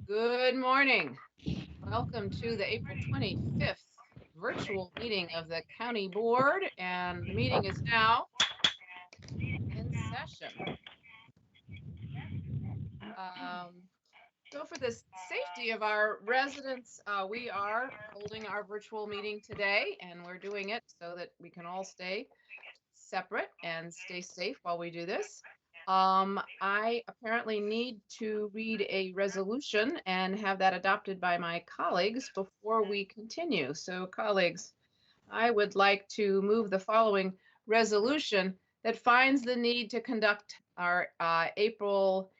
Good morning. Welcome to the April 25th virtual meeting of the County Board, and the meeting is now in session. So for the safety of our residents, we are holding our virtual meeting today, and we're doing it so that we can all stay separate and stay safe while we do this. I apparently need to read a resolution and have that adopted by my colleagues before we continue. So colleagues, I would like to move the following resolution that finds the need to conduct our April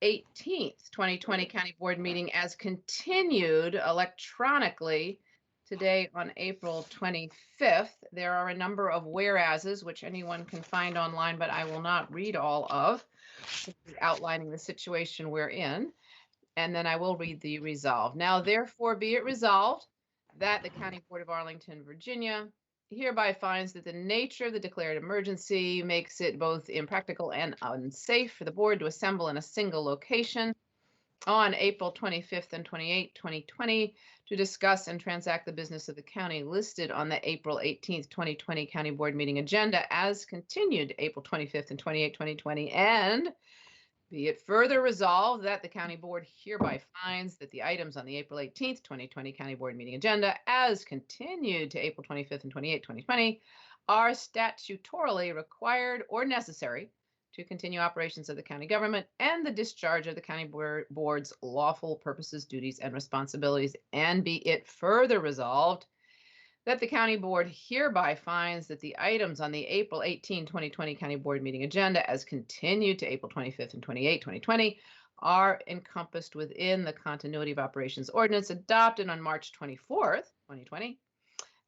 18th, 2020 County Board meeting as continued electronically today on April 25th. There are a number of whereases, which anyone can find online, but I will not read all of, outlining the situation we're in. And then I will read the resolve. Now, therefore, be it resolved that the County Board of Arlington, Virginia, hereby finds that the nature of the declared emergency makes it both impractical and unsafe for the board to assemble in a single location on April 25th and 28th, 2020, to discuss and transact the business of the county listed on the April 18th, 2020 County Board meeting agenda as continued April 25th and 28th, 2020, and be it further resolved that the County Board hereby finds that the items on the April 18th, 2020 County Board meeting agenda as continued to April 25th and 28th, 2020 are statutorily required or necessary to continue operations of the county government and the discharge of the county board's lawful purposes, duties, and responsibilities. And be it further resolved that the county board hereby finds that the items on the April 18, 2020 county board meeting agenda as continued to April 25th and 28th, 2020 are encompassed within the continuity of operations ordinance adopted on March 24th, 2020,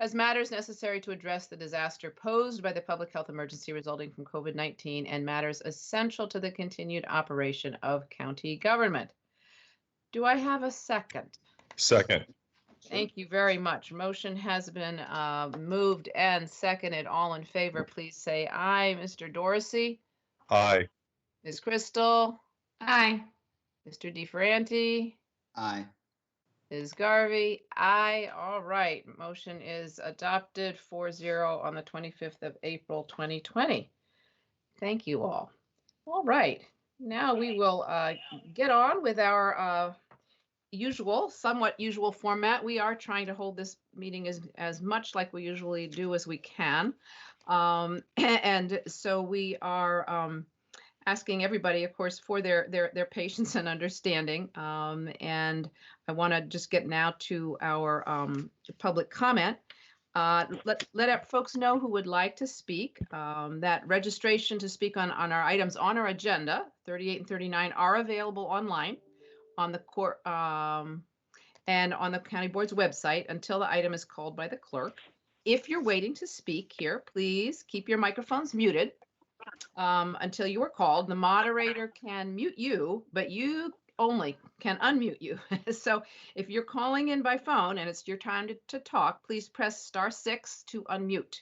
as matters necessary to address the disaster posed by the public health emergency resulting from COVID-19 and matters essential to the continued operation of county government. Do I have a second? Second. Thank you very much. Motion has been moved and seconded. All in favor, please say aye. Mr. Dorsey? Aye. Ms. Crystal? Aye. Mr. DeFerranti? Aye. Ms. Garvey? Aye. All right. Motion is adopted 4-0 on the 25th of April, 2020. Thank you all. All right. Now we will get on with our somewhat usual format. We are trying to hold this meeting as much like we usually do as we can. And so we are asking everybody, of course, for their patience and understanding. And I want to just get now to our public comment. Let folks know who would like to speak. That registration to speak on our items on our agenda, 38 and 39, are available online on the court and on the county board's website until the item is called by the clerk. If you're waiting to speak here, please keep your microphones muted until you are called. The moderator can mute you, but you only can unmute you. So if you're calling in by phone and it's your time to talk, please press *6 to unmute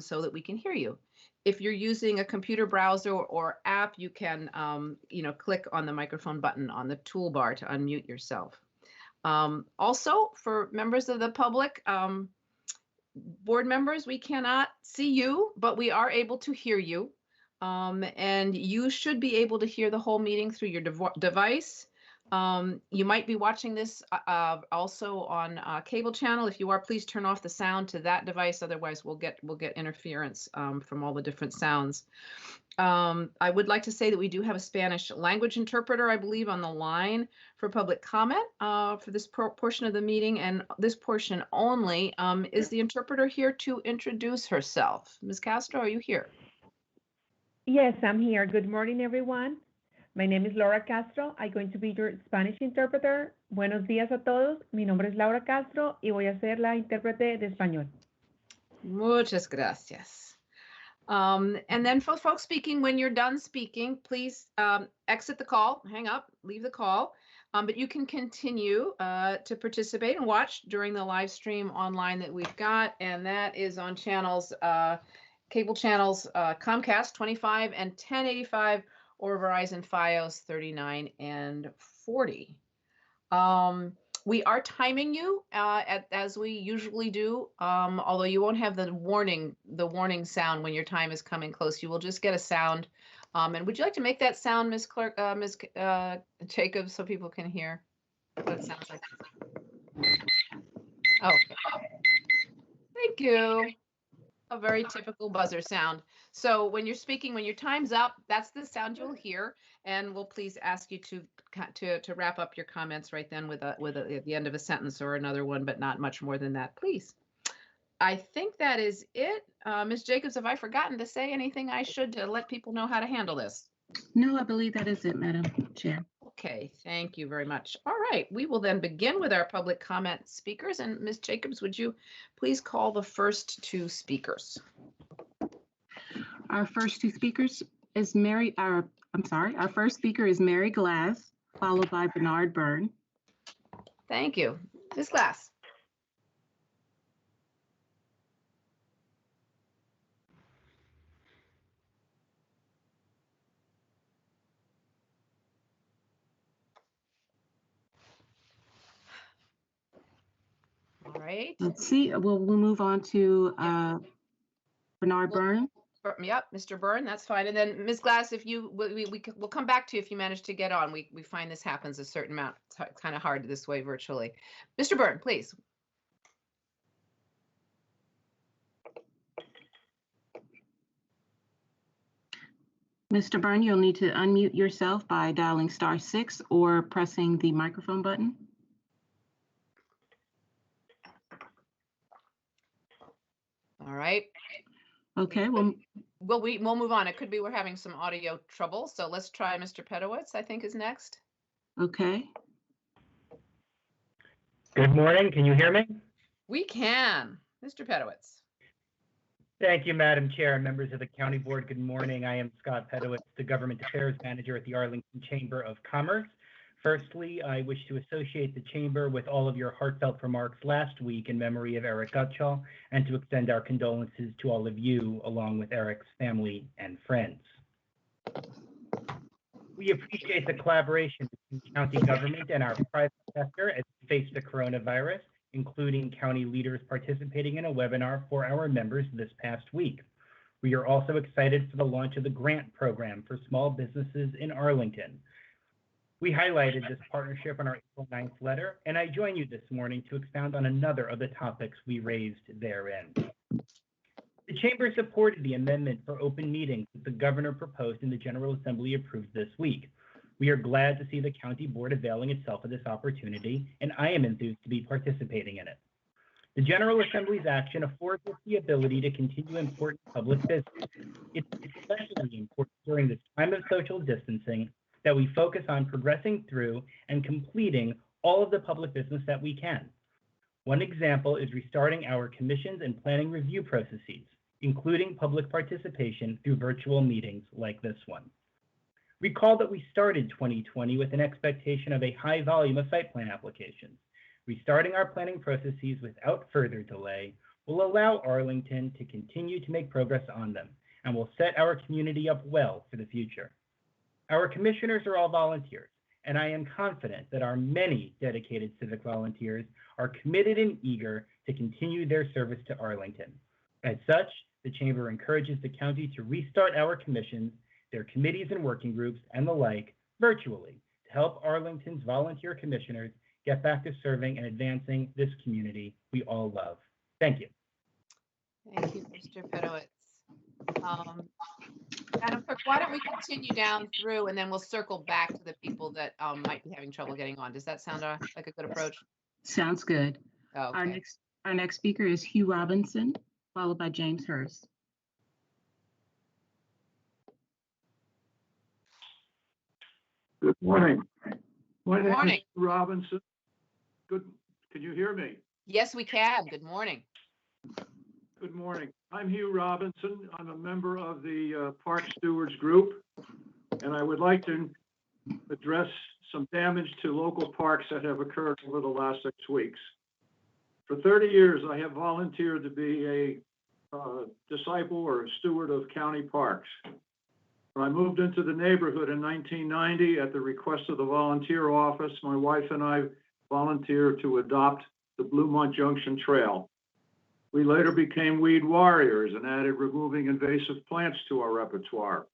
so that we can hear you. If you're using a computer browser or app, you can, click on the microphone button on the toolbar to unmute yourself. Also, for members of the public, board members, we cannot see you, but we are able to hear you. And you should be able to hear the whole meeting through your device. You might be watching this also on cable channel. If you are, please turn off the sound to that device. Otherwise, we'll get interference from all the different sounds. I would like to say that we do have a Spanish language interpreter, I believe, on the line for public comment for this portion of the meeting, and this portion only. Is the interpreter here to introduce herself? Ms. Castro, are you here? Yes, I'm here. Good morning, everyone. My name is Laura Castro. I'm going to be your Spanish interpreter. Buenos días a todos. Mi nombre es Laura Castro y voy a ser la intérprete de español. Muchas gracias. And then for folks speaking, when you're done speaking, please exit the call, hang up, leave the call. But you can continue to participate and watch during the live stream online that we've got. And that is on channels, cable channels, Comcast 25 and 1085, or Verizon Fios 39 and 40. We are timing you as we usually do, although you won't have the warning sound when your time is coming close. You will just get a sound. And would you like to make that sound, Ms. Clerk, Ms. Jacobs, so people can hear what it sounds like? Okay. Thank you. A very typical buzzer sound. So when you're speaking, when your time's up, that's the sound you'll hear. And we'll please ask you to wrap up your comments right then with at the end of a sentence or another one, but not much more than that, please. I think that is it. Ms. Jacobs, have I forgotten to say anything I should to let people know how to handle this? No, I believe that is it, Madam Chair. Okay, thank you very much. All right, we will then begin with our public comment speakers. And Ms. Jacobs, would you please call the first two speakers? Our first two speakers is our first speaker is Mary Glass, followed by Bernard Byrne. Thank you. Ms. Glass. All right. Let's see, we'll move on to Bernard Byrne. Yep, Mr. Byrne, that's fine. And then Ms. Glass, if you, we'll come back to you if you manage to get on. We find this happens a certain amount. It's kind of hard this way virtually. Mr. Byrne, please. Mr. Byrne, you'll need to unmute yourself by dialing *6 or pressing the microphone button. All right. Okay, well, we'll move on. It could be we're having some audio trouble. So let's try Mr. Pedowitz, I think is next. Okay. Good morning. Can you hear me? We can. Mr. Pedowitz. Thank you, Madam Chair and members of the County Board. Good morning. I am Scott Pedowitz, the Government Affairs Manager at the Arlington Chamber of Commerce. Firstly, I wish to associate the Chamber with all of your heartfelt remarks last week in memory of Eric Gutschall and to extend our condolences to all of you, along with Eric's family and friends. We appreciate the collaboration between county government and our private sector as we face the coronavirus, including county leaders participating in a webinar for our members this past week. We are also excited for the launch of the grant program for small businesses in Arlington. We highlighted this partnership in our April 9th letter, and I join you this morning to expound on another of the topics we raised therein. The Chamber supported the amendment for open meetings that the Governor proposed and the General Assembly approved this week. We are glad to see the County Board availing itself of this opportunity, and I am enthused to be participating in it. The General Assembly's action affords us the ability to continue important public business. It's especially important during this time of social distancing that we focus on progressing through and completing all of the public business that we can. One example is restarting our commissions and planning review processes, including public participation through virtual meetings like this one. Recall that we started 2020 with an expectation of a high volume of site plan applications. Restarting our planning processes without further delay will allow Arlington to continue to make progress on them and will set our community up well for the future. Our commissioners are all volunteers, and I am confident that our many dedicated civic volunteers are committed and eager to continue their service to Arlington. As such, the Chamber encourages the county to restart our commissions, their committees and working groups, and the like, virtually, to help Arlington's volunteer commissioners get back to serving and advancing this community we all love. Thank you. Thank you, Mr. Pedowitz. Madam Clerk, why don't we continue down through and then we'll circle back to the people that might be having trouble getting on. Does that sound like a good approach? Sounds good. Okay. Our next speaker is Hugh Robinson, followed by James Hurst. Good morning. My name morning. is Robinson. Good. Can you hear me? Yes, we can. Good morning. Good morning. I'm Hugh Robinson. I'm a member of the Park Stewards Group, and I would like to address some damage to local parks that have occurred over the last 6 weeks. For 30 years, I have volunteered to be a disciple or a steward of county parks. When I moved into the neighborhood in 1990 at the request of the volunteer office, my wife and I volunteered to adopt the Bluemont Junction Trail. We later became weed warriors and added removing invasive plants to our repertoire.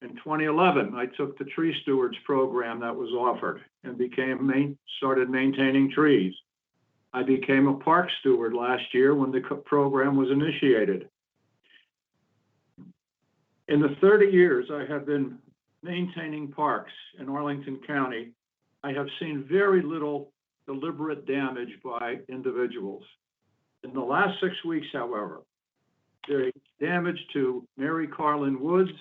In 2011, I took the tree stewards program that was offered and started maintaining trees. I became a park steward last year when the program was initiated. In the 30 years I have been maintaining parks in Arlington County, I have seen very little deliberate damage by individuals. In the last 6 weeks, however, the damage to Mary Carlin Woods,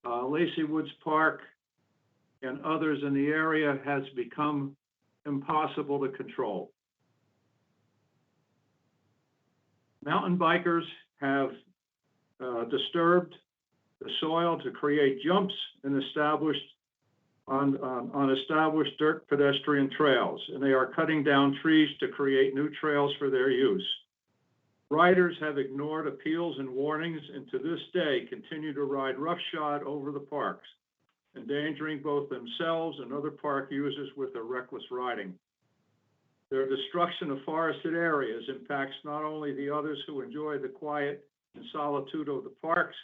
Lacey Woods Park, and others in the area has become impossible to control. Mountain bikers have disturbed the soil to create jumps and on established dirt pedestrian trails, and they are cutting down trees to create new trails for their use. Riders have ignored appeals and warnings, and to this day continue to ride roughshod over the parks, endangering both themselves and other park users with their reckless riding. Their destruction of forested areas impacts not only the others who enjoy the quiet and solitude of the parks,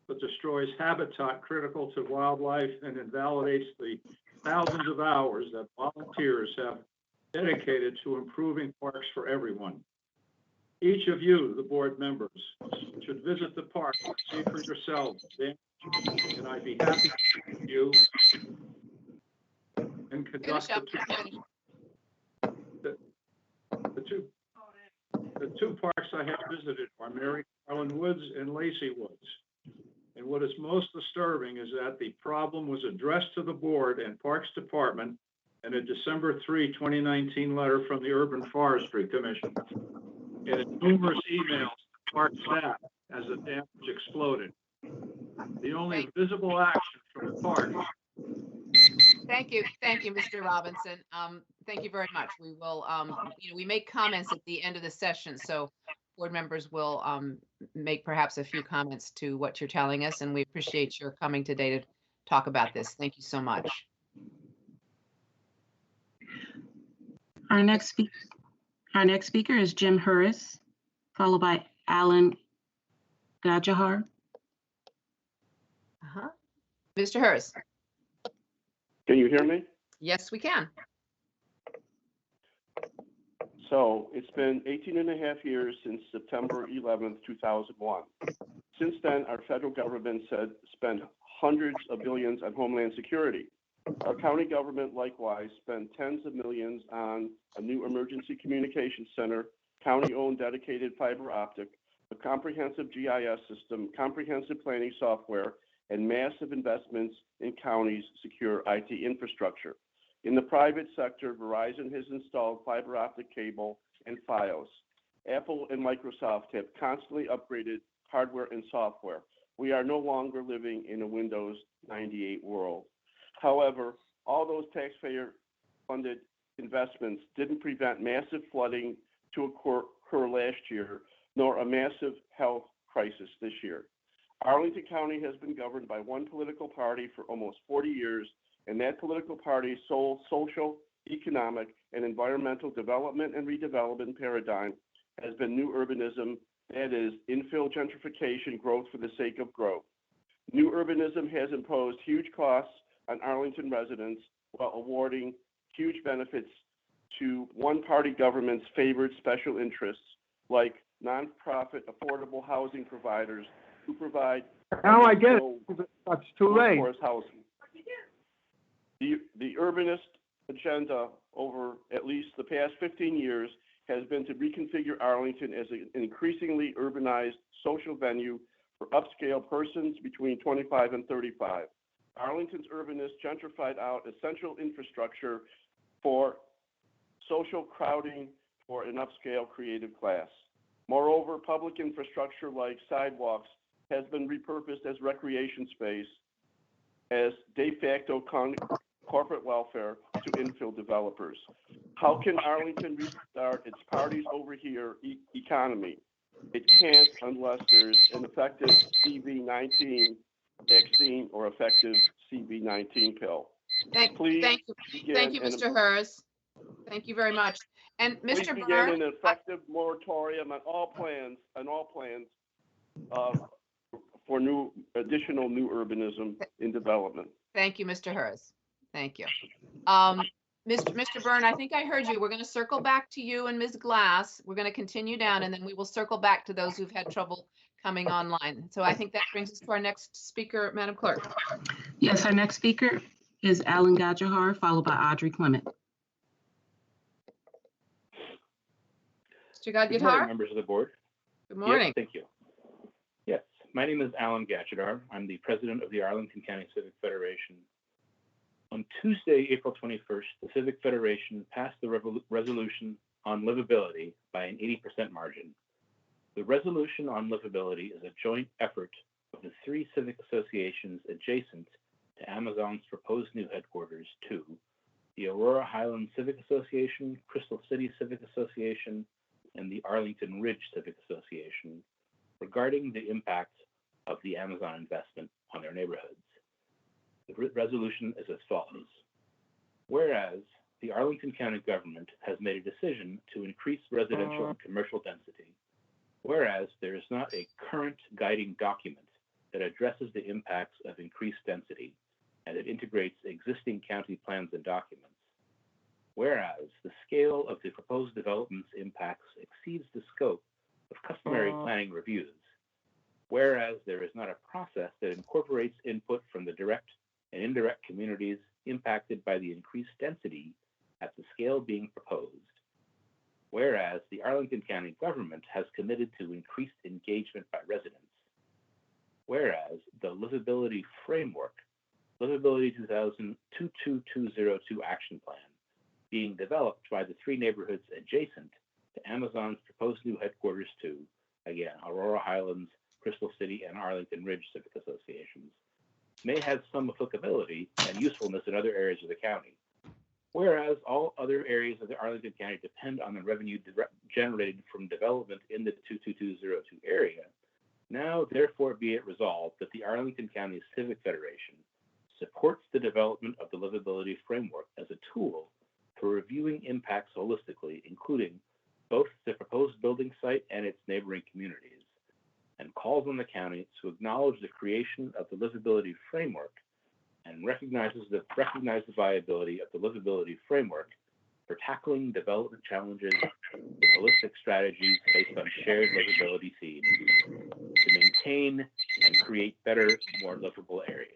but destroys habitat critical to wildlife and invalidates the thousands of hours that volunteers have dedicated to improving parks for everyone. Each of you, the board members, should visit the park and see for yourselves, and I'd be happy to meet you and conduct the two parks I have visited are Mary Carlin Woods and Lacey Woods. And what is most disturbing is that the problem was addressed to the board and Parks Department in a December 3, 2019 letter from the Urban Forestry Commission and in numerous emails to park staff as the damage exploded. The only visible action from the park. Thank you, Mr. Robinson. Thank you very much. We will, we make comments at the end of the session, so board members will make perhaps a few comments to what you're telling us, and we appreciate your coming today to talk about this. Thank you so much. Our next speaker is Jim Harris, followed by Alan Gajahar. Mr. Harris. Can you hear me? Yes, we can. So it's been 18 and a half years since September 11th, 2001. Since then, our federal government spent hundreds of billions on homeland security. Our county government likewise spent tens of millions on a new emergency communications center, county-owned dedicated fiber optic, a comprehensive GIS system, comprehensive planning software, and massive investments in counties' secure IT infrastructure. In the private sector, Verizon has installed fiber optic cable and Fios. Apple and Microsoft have constantly upgraded hardware and software. We are no longer living in a Windows 98 world. However, all those taxpayer-funded investments didn't prevent massive flooding to occur last year, nor a massive health crisis this year. Arlington County has been governed by one political party for almost 40 years, and that political party's sole social, economic, and environmental development and redevelopment paradigm has been new urbanism, that is, infill gentrification, growth for the sake of growth. New urbanism has imposed huge costs on Arlington residents while awarding huge benefits to one-party government's favored special interests, like nonprofit affordable housing providers who provide Now I get it. That's too late. workforce housing. The urbanist agenda over at least the past 15 years has been to reconfigure Arlington as an increasingly urbanized social venue for upscale persons between 25 and 35. Arlington's urbanists gentrified out essential infrastructure for social crowding for an upscale creative class. Moreover, public infrastructure like sidewalks has been repurposed as recreation space, as de facto corporate welfare to infill developers. How can Arlington restart its parties over here economy? It can't unless there's an effective CV-19 vaccine, or effective CV-19 pill. Thank Please you, begin Mr. Hers. Thank you very much. And Please Mr. begin Byrne, an effective moratorium on all plans for additional new urbanism in development. thank you, Mr. Hers. Thank you. Mr. Byrne, I think I heard you. We're going to circle back to you and Ms. Glass. We're going to continue down, and then we will circle back to those who've had trouble coming online. So I think that brings us to our next speaker, Madam Clerk. Yes, our next speaker is Alan Gajahar, followed by Audrey Clement. Mr. Good morning, Gadgethar? members of the board. Good morning. Yes, thank you. Yes, my name is Alan Gajahar. I'm the president of the Arlington County Civic Federation. On Tuesday, April 21st, the Civic Federation passed the resolution on livability by an 80% margin. The resolution on livability is a joint effort of the 3 civic associations adjacent to Amazon's proposed new headquarters to the Aurora Highlands Civic Association, Crystal City Civic Association, and the Arlington Ridge Civic Association regarding the impact of the Amazon investment on their neighborhoods. The resolution is as follows. Whereas the Arlington County government has made a decision to increase residential and commercial density, whereas there is not a current guiding document that addresses the impacts of increased density and it integrates existing county plans and documents, whereas the scale of the proposed development's impacts exceeds the scope of customary planning reviews, whereas there is not a process that incorporates input from the direct and indirect communities impacted by the increased density at the scale being proposed, whereas the Arlington County government has committed to increased engagement by residents, whereas the Livability Framework, Livability 22202 Action Plan, being developed by the 3 neighborhoods adjacent to Amazon's proposed new headquarters to, again, Aurora Highlands, Crystal City, and Arlington Ridge Civic Associations, may have some applicability and usefulness in other areas of the county, whereas all other areas of the Arlington County depend on the revenue generated from development in the 22202 area. Now, therefore, be it resolved that the Arlington County Civic Federation supports the development of the Livability Framework as a tool for reviewing impacts holistically, including both the proposed building site and its neighboring communities, and calls on the county to acknowledge the creation of the Livability Framework and recognize the viability of the Livability Framework for tackling development challenges with holistic strategies based on shared livability themes to maintain and create better, more livable areas.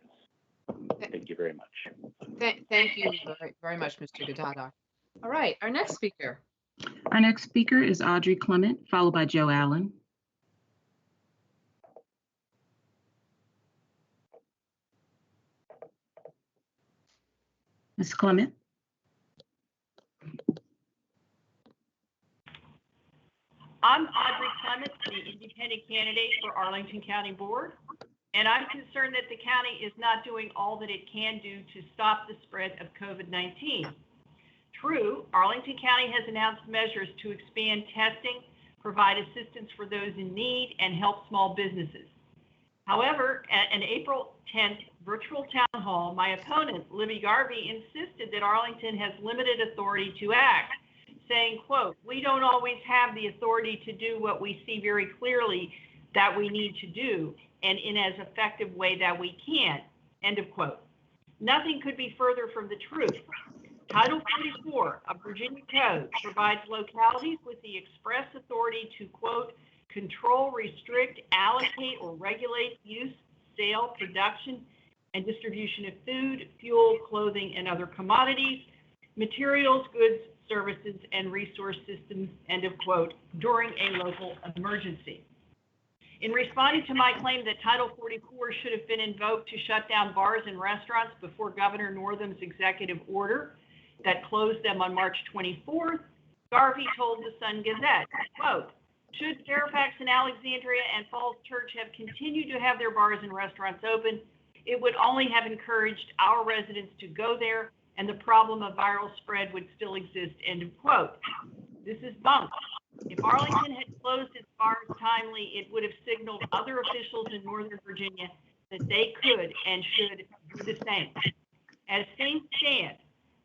Thank you very much. Thank you very much, Mr. Gadada. All right, our next speaker. Our next speaker is Audrey Clement, followed by Joe Allen. Ms. Clement. I'm Audrey Clement, the independent candidate for Arlington County Board, and I'm concerned that the county is not doing all that it can do to stop the spread of COVID-19. True, Arlington County has announced measures to expand testing, provide assistance for those in need, and help small businesses. However, at an April 10th virtual town hall, my opponent, Libby Garvey, insisted that Arlington has limited authority to act, saying, quote, "We don't always have the authority to do what we see very clearly that we need to do, and in as effective way that we can," end of quote. Nothing could be further from the truth. Title 44 of Virginia Code provides localities with the express authority to, quote, "control, restrict, allocate, or regulate use, sale, production, and distribution of food, fuel, clothing, and other commodities, materials, goods, services, and resource systems," end of quote, during a local emergency. In responding to my claim that Title 44 should have been invoked to shut down bars and restaurants before Governor Northam's executive order that closed them on March 24th, Garvey told the Sun Gazette, quote, "Should Fairfax and Alexandria and Falls Church have continued to have their bars and restaurants open, it would only have encouraged our residents to go there, and the problem of viral spread would still exist," end of quote. This is bunk. If Arlington had closed its bars timely, it would have signaled other officials in Northern Virginia that they could and should do the same. As things stand,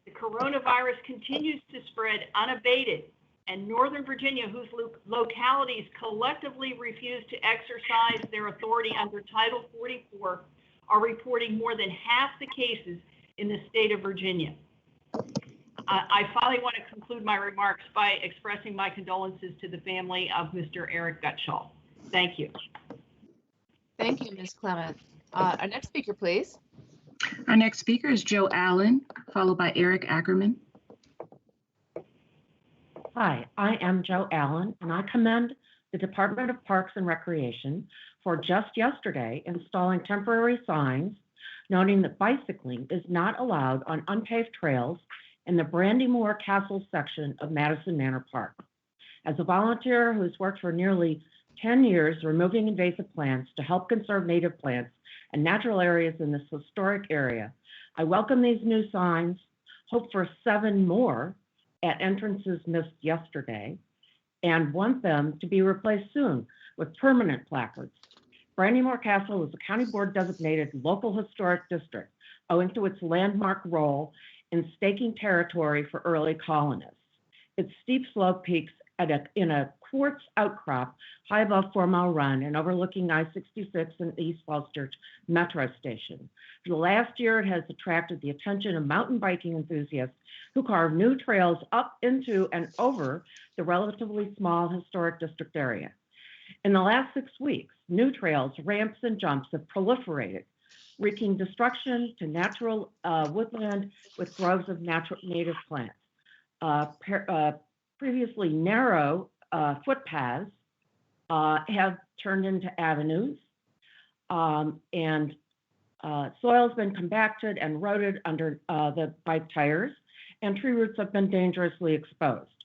the coronavirus continues to spread unabated, and Northern Virginia, whose localities collectively refuse to exercise their authority under Title 44, are reporting more than half the cases in the state of Virginia. I finally want to conclude my remarks by expressing my condolences to the family of Mr. Eric Gutschall. Thank you. Thank you, Ms. Clement. Our next speaker, please. Our next speaker is Joe Allen, followed by Eric Ackerman. Hi, I am Joe Allen, and I commend the Department of Parks and Recreation for just yesterday installing temporary signs noting that bicycling is not allowed on unpaved trails in the Brandymore Castle section of Madison Manor Park. As a volunteer who's worked for nearly 10 years removing invasive plants to help conserve native plants and natural areas in this historic area, I welcome these new signs, hope for 7 more at entrances missed yesterday, and want them to be replaced soon with permanent placards. Brandymore Castle is a county board designated local historic district owing to its landmark role in staking territory for early colonists. Its steep slope peaks in a quartz outcrop high above 4 Mile Run and overlooking I-66 and East Falls Church Metro Station. For the last year, it has attracted the attention of mountain biking enthusiasts who carve new trails up into and over the relatively small historic district area. In the last 6 weeks, new trails, ramps, and jumps have proliferated, wreaking destruction to natural woodland with groves of native plants. Previously narrow footpaths have turned into avenues, and soil has been compacted and eroded under the bike tires, and tree roots have been dangerously exposed.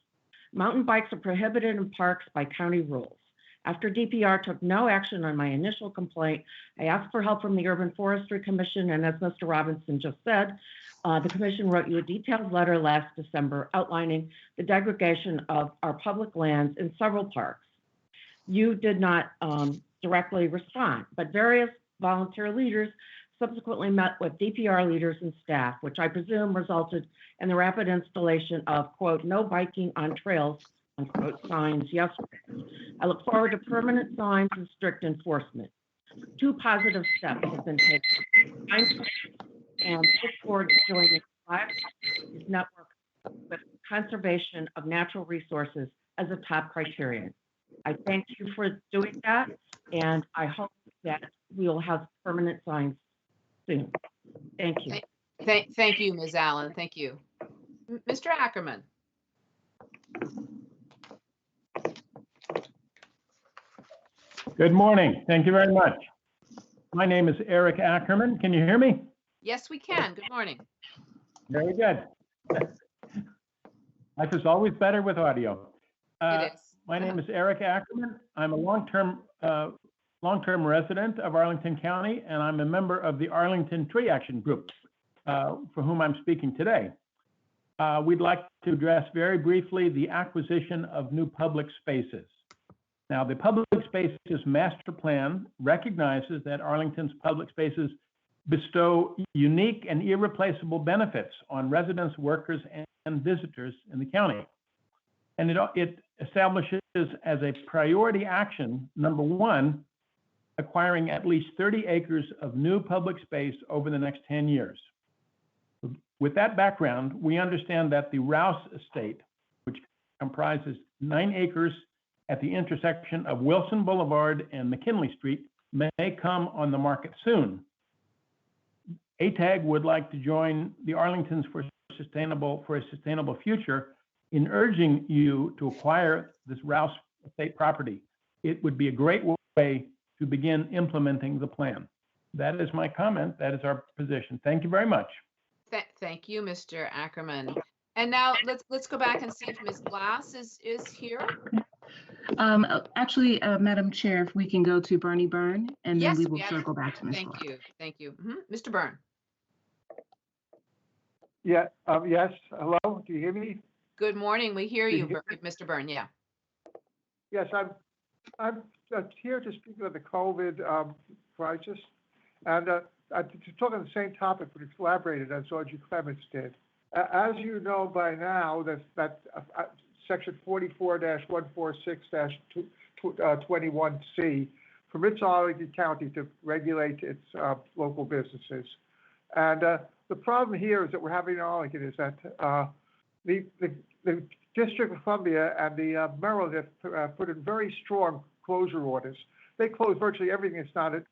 Mountain bikes are prohibited in parks by county rules. After DPR took no action on my initial complaint, I asked for help from the Urban Forestry Commission, and as Mr. Robinson just said, the commission wrote you a detailed letter last December outlining the degradation of our public lands in several parks. You did not directly respond, but various volunteer leaders subsequently met with DPR leaders and staff, which I presume resulted in the rapid installation of, quote, no biking on trails, unquote, signs yesterday. I look forward to permanent signs and strict enforcement. 2 positive steps have been taken. And look forward to joining this network with conservation of natural resources as a top criterion. I thank you for doing that, and I hope that we will have permanent signs soon. Thank you. Thank you, Ms. Allen. Thank you. Mr. Ackerman. Good morning. Thank you very much. My name is Eric Ackerman. Can you hear me? Yes, we can. Good morning. Very good. Life is always better with audio. It is. My name is Eric Ackerman. I'm a long-term resident of Arlington County, and I'm a member of the Arlington Tree Action Group, for whom I'm speaking today. We'd like to address very briefly the acquisition of new public spaces. Now, the Public Spaces Master Plan recognizes that Arlington's public spaces bestow unique and irreplaceable benefits on residents, workers, and visitors in the county. And it establishes as a priority action, number 1, acquiring at least 30 acres of new public space over the next 10 years. With that background, we understand that the Rouse Estate, which comprises 9 acres at the intersection of Wilson Boulevard and McKinley Street, may come on the market soon. ATAG would like to join the Arlingtons for a sustainable future in urging you to acquire this Rouse Estate property. It would be a great way to begin implementing the plan. That is my comment. That is our position. Thank you very much. Thank you, Mr. Ackerman. And now let's go back and see if Ms. Glass is here. Actually, Madam Chair, if we can go to Bernie Byrne, and then we will circle back to Ms. Thank Glass. you. Thank you. Mr. Byrne. Yeah, yes, hello, do you hear me? Good morning. We hear you, Mr. Byrne. Yeah. Yes, I'm here to speak of the COVID crisis. And to talk on the same topic, but it's elaborated as Audrey Clement did. As you know by now, that Section 44-146-21C permits Arlington County to regulate its local businesses. And the problem here is that we're having in Arlington is that the District of Columbia and the Maryland have put in very strong closure orders. They close virtually everything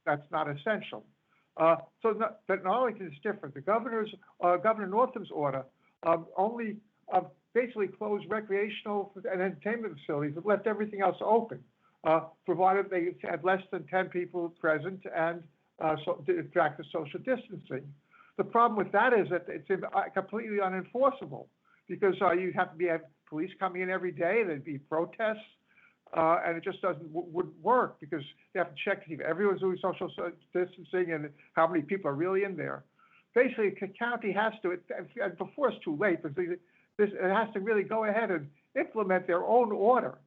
that's not essential. But in Arlington is different. The Governor Northam's order only basically closed recreational and entertainment facilities, but left everything else open, provided they had less than 10 people present and practice social distancing. The problem with that is that it's completely unenforceable because you have to have police coming in every day. There'd be protests, and it just wouldn't work because they have to check to see if everyone's doing social distancing and how many people are really in there. Basically, the county has to, and before it's too late, because it has to really go ahead and implement their own order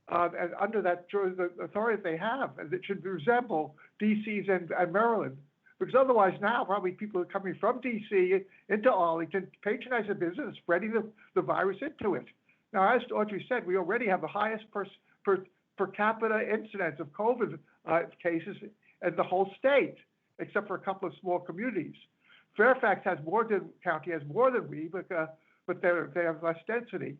and under that the authority they have, and it should resemble DC's and Maryland. Because otherwise now, probably people are coming from DC into Arlington, patronizing the business, spreading the virus into it. Now, as Audrey said, we already have the highest per capita incidence of COVID cases in the whole state, except for a couple of small communities. Fairfax has more than county has more than we, but they have less density.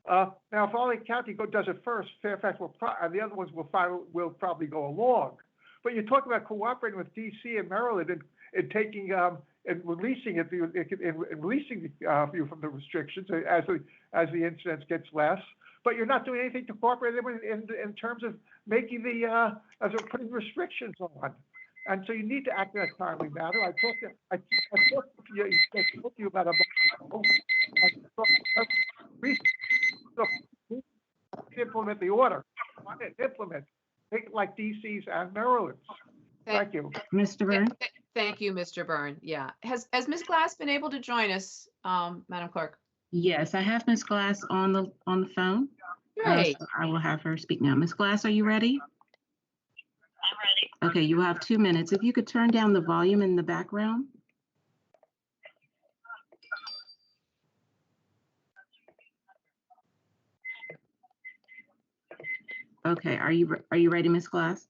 Now, if Arlington County does it first, Fairfax and the other ones will probably go along. But you're talking about cooperating with DC and Maryland and taking and releasing you from the restrictions as the incidence gets less. But you're not doing anything to cooperate in terms of making putting restrictions on. And so you need to act in a timely manner. I talked to you about a month ago. Implement the order. Implement. Take it like DC's and Maryland's. Thank you. Mr. Byrne? Thank you, Mr. Byrne. Yeah. Has Ms. Glass been able to join us, Madam Clerk? Yes, I have Ms. Glass on the phone. Great. So I will have her speak now. Ms. Glass, are you ready? I'm ready. Okay, you have 2 minutes. If you could turn down the volume in the background. Okay, are you ready, Ms. Glass?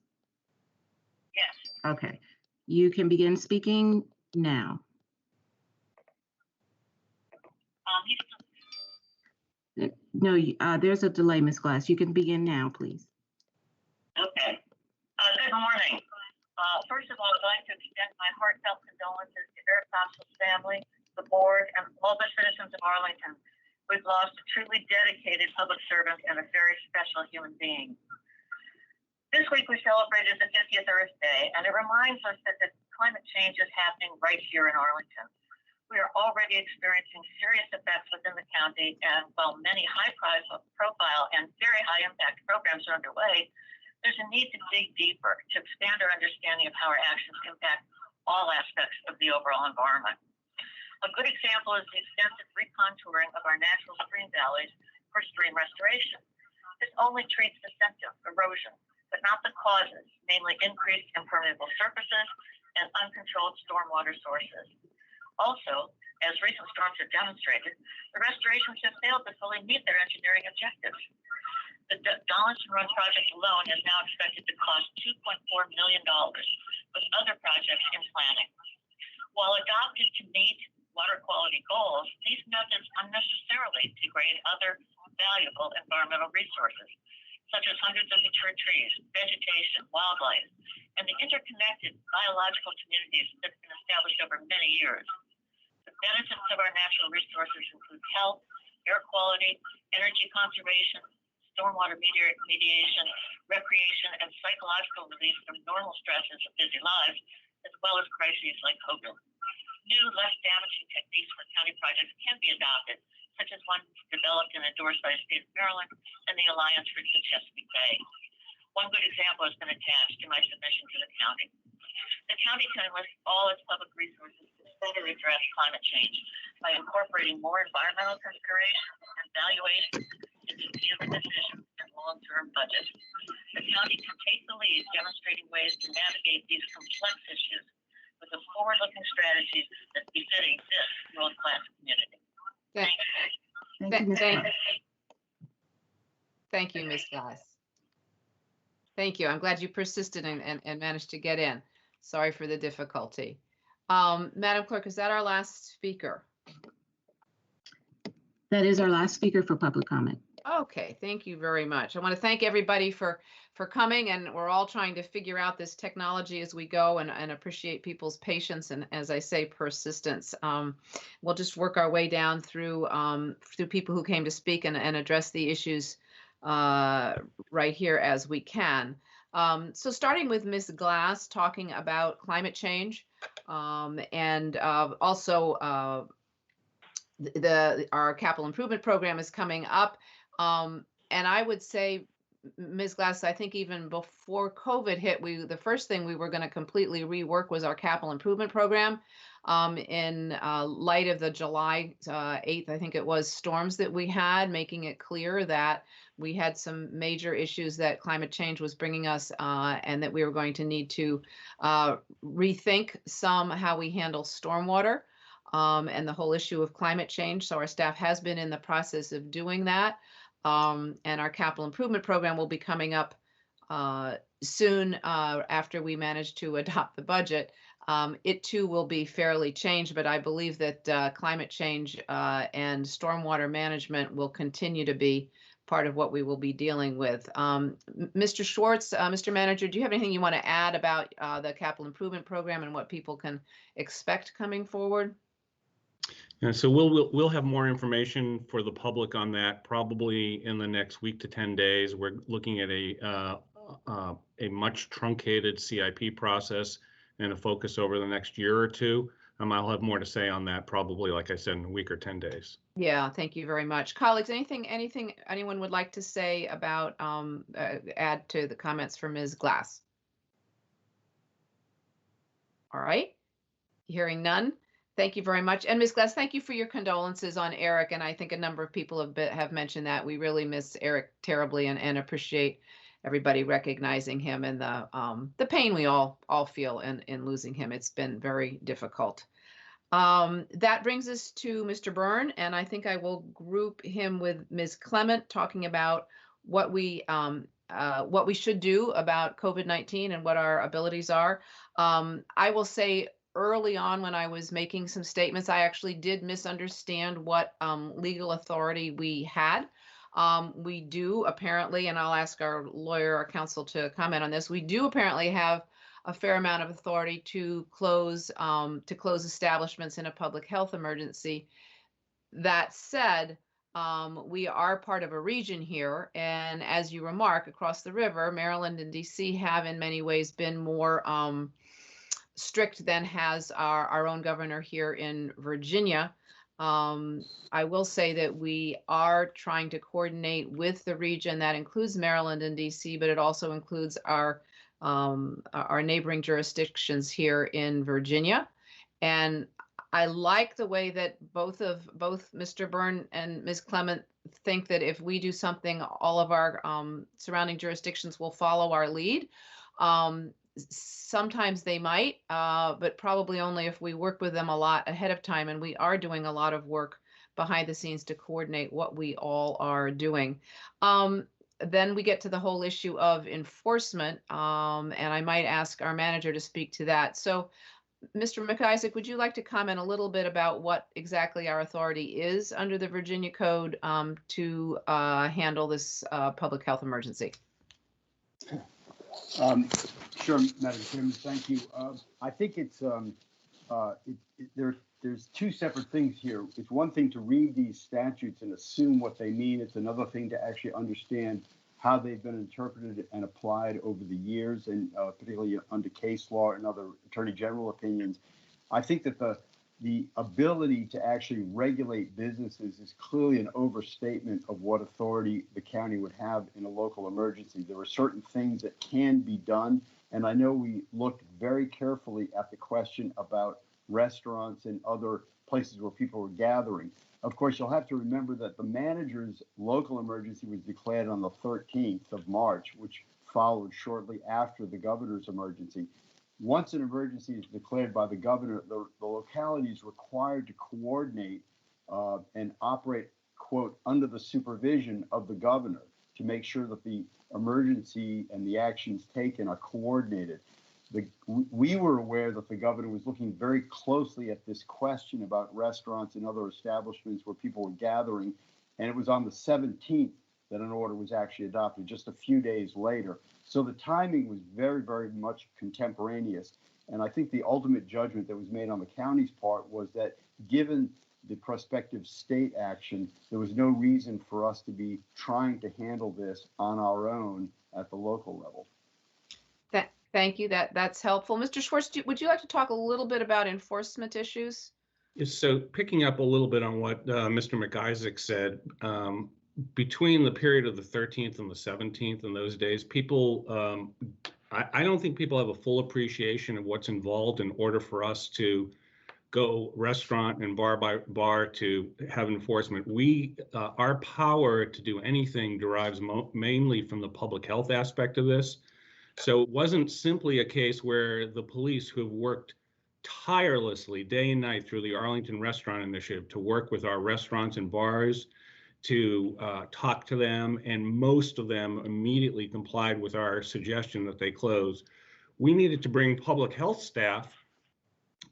Yes. Okay, you can begin speaking now. No, there's a delay, Ms. Glass. You can begin now, please. Okay. Good morning. First of all, I'd like to extend my heartfelt condolences to Eric Thompson's family, the board, and all the citizens of Arlington. We've lost a truly dedicated public servant and a very special human being. This week we celebrated the 50th Earth Day, and it reminds us that the climate change is happening right here in Arlington. We are already experiencing serious effects within the county, and while many high-profile and very high-impact programs are underway, there's a need to dig deeper to expand our understanding of how our actions impact all aspects of the overall environment. A good example is the extensive recontouring of our natural stream valleys for stream restoration. This only treats the symptom, erosion, but not the causes, namely increased impermeable surfaces and uncontrolled stormwater sources. Also, as recent storms have demonstrated, the restorations have failed to fully meet their engineering objectives. The Donaldson Run project alone is now expected to cost $2.4 million, with other projects in planning. While adopted to meet water quality goals, these methods unnecessarily degrade other valuable environmental resources, such as hundreds of mature trees, vegetation, wildlife, and the interconnected biological communities that have been established over many years. The benefits of our natural resources include health, air quality, energy conservation, stormwater mediation, recreation, and psychological relief from normal stresses of busy lives, as well as crises like COVID. New, less damaging techniques for county projects can be adopted, such as one developed and endorsed by the state of Maryland and the Alliance for the Chesapeake Bay. One good example has been attached to my submission to the county. The county can enlist all its public resources to better address climate change by incorporating more environmental considerations and valuations into future decisions and long-term budgets. The county can take the lead, demonstrating ways to navigate these complex issues with the forward-looking strategies that befitting this world-class community. Thank, Thank you, Ms. thank, Glass. thank you, Ms. Glass. Thank you. I'm glad you persisted and managed to get in. Sorry for the difficulty. Madam Clerk, is that our last speaker? That is our last speaker for public comment. Okay, thank you very much. I want to thank everybody for coming, and we're all trying to figure out this technology as we go, and appreciate people's patience and, as I say, persistence. We'll just work our way down through people who came to speak and address the issues right here as we can. So starting with Ms. Glass talking about climate change, and also our capital improvement program is coming up. And I would say, Ms. Glass, I think even before COVID hit, the first thing we were going to completely rework was our capital improvement program. In light of the July 8th, I think it was, storms that we had, making it clear that we had some major issues that climate change was bringing us, and that we were going to need to rethink how we handle stormwater, and the whole issue of climate change. So our staff has been in the process of doing that. And our capital improvement program will be coming up soon after we manage to adopt the budget. It too will be fairly changed, but I believe that climate change and stormwater management will continue to be part of what we will be dealing with. Mr. Schwartz, Mr. Manager, do you have anything you want to add about the capital improvement program and what people can expect coming forward? Yeah, so we'll have more information for the public on that probably in the next week to 10 days. We're looking at a much truncated CIP process and a focus over the next year or two. I'll have more to say on that probably, like I said, in a week or 10 days. Yeah, thank you very much. Colleagues, anything anyone would like to say about, add to the comments from Ms. Glass? All right, hearing none. Thank you very much. And Ms. Glass, thank you for your condolences on Eric. And I think a number of people have mentioned that. We really miss Eric terribly, and appreciate everybody recognizing him and the pain we all feel in losing him. It's been very difficult. That brings us to Mr. Byrne, and I think I will group him with Ms. Clement, talking about what we should do about COVID-19 and what our abilities are. I will say, early on when I was making some statements, I actually did misunderstand what legal authority we had. We do apparently, and I'll ask our lawyer, our counsel, to comment on this. We do apparently have a fair amount of authority to close establishments in a public health emergency. That said, we are part of a region here, and as you remark, across the river, Maryland and DC have in many ways been more strict than has our own governor here in Virginia. I will say that we are trying to coordinate with the region that includes Maryland and DC, but it also includes our neighboring jurisdictions here in Virginia. And I like the way that both Mr. Byrne and Ms. Clement think that if we do something, all of our surrounding jurisdictions will follow our lead. Sometimes they might, but probably only if we work with them a lot ahead of time. And we are doing a lot of work behind the scenes to coordinate what we all are doing. Then we get to the whole issue of enforcement, and I might ask our manager to speak to that. So, Mr. McIsaac, would you like to comment a little bit about what exactly our authority is under the Virginia Code to handle this public health emergency? Sure, Madam Chairman, thank you. I think it's there's two separate things here. It's one thing to read these statutes and assume what they mean. It's another thing to actually understand how they've been interpreted and applied over the years, and particularly under case law and other attorney general opinions. I think that the ability to actually regulate businesses is clearly an overstatement of what authority the county would have in a local emergency. There are certain things that can be done, and I know we looked very carefully at the question about restaurants and other places where people were gathering. Of course, you'll have to remember that the manager's local emergency was declared on the 13th of March, which followed shortly after the governor's emergency. once an emergency is declared by the governor, the locality is required to coordinate and operate, quote, under the supervision of the governor to make sure that the emergency and the actions taken are coordinated. We were aware that the governor was looking very closely at this question about restaurants and other establishments where people were gathering, and it was on the 17th that an order was actually adopted, just a few days later. So the timing was very, very much contemporaneous. And I think the ultimate judgment that was made on the county's part was that given the prospective state action, there was no reason for us to be trying to handle this on our own at the local level. Thank you. That's helpful. Mr. Schwartz, would you like to talk a little bit about enforcement issues? Yes, so picking up a little bit on what Mr. McIsaac said, between the period of the 13th and the 17th in those days, people, I don't think people have a full appreciation of what's involved in order for us to go restaurant and bar by bar to have enforcement. Our power to do anything derives mainly from the public health aspect of this. So it wasn't simply a case where the police, who have worked tirelessly day and night through the Arlington Restaurant Initiative to work with our restaurants and bars, to talk to them, and most of them immediately complied with our suggestion that they close. We needed to bring public health staff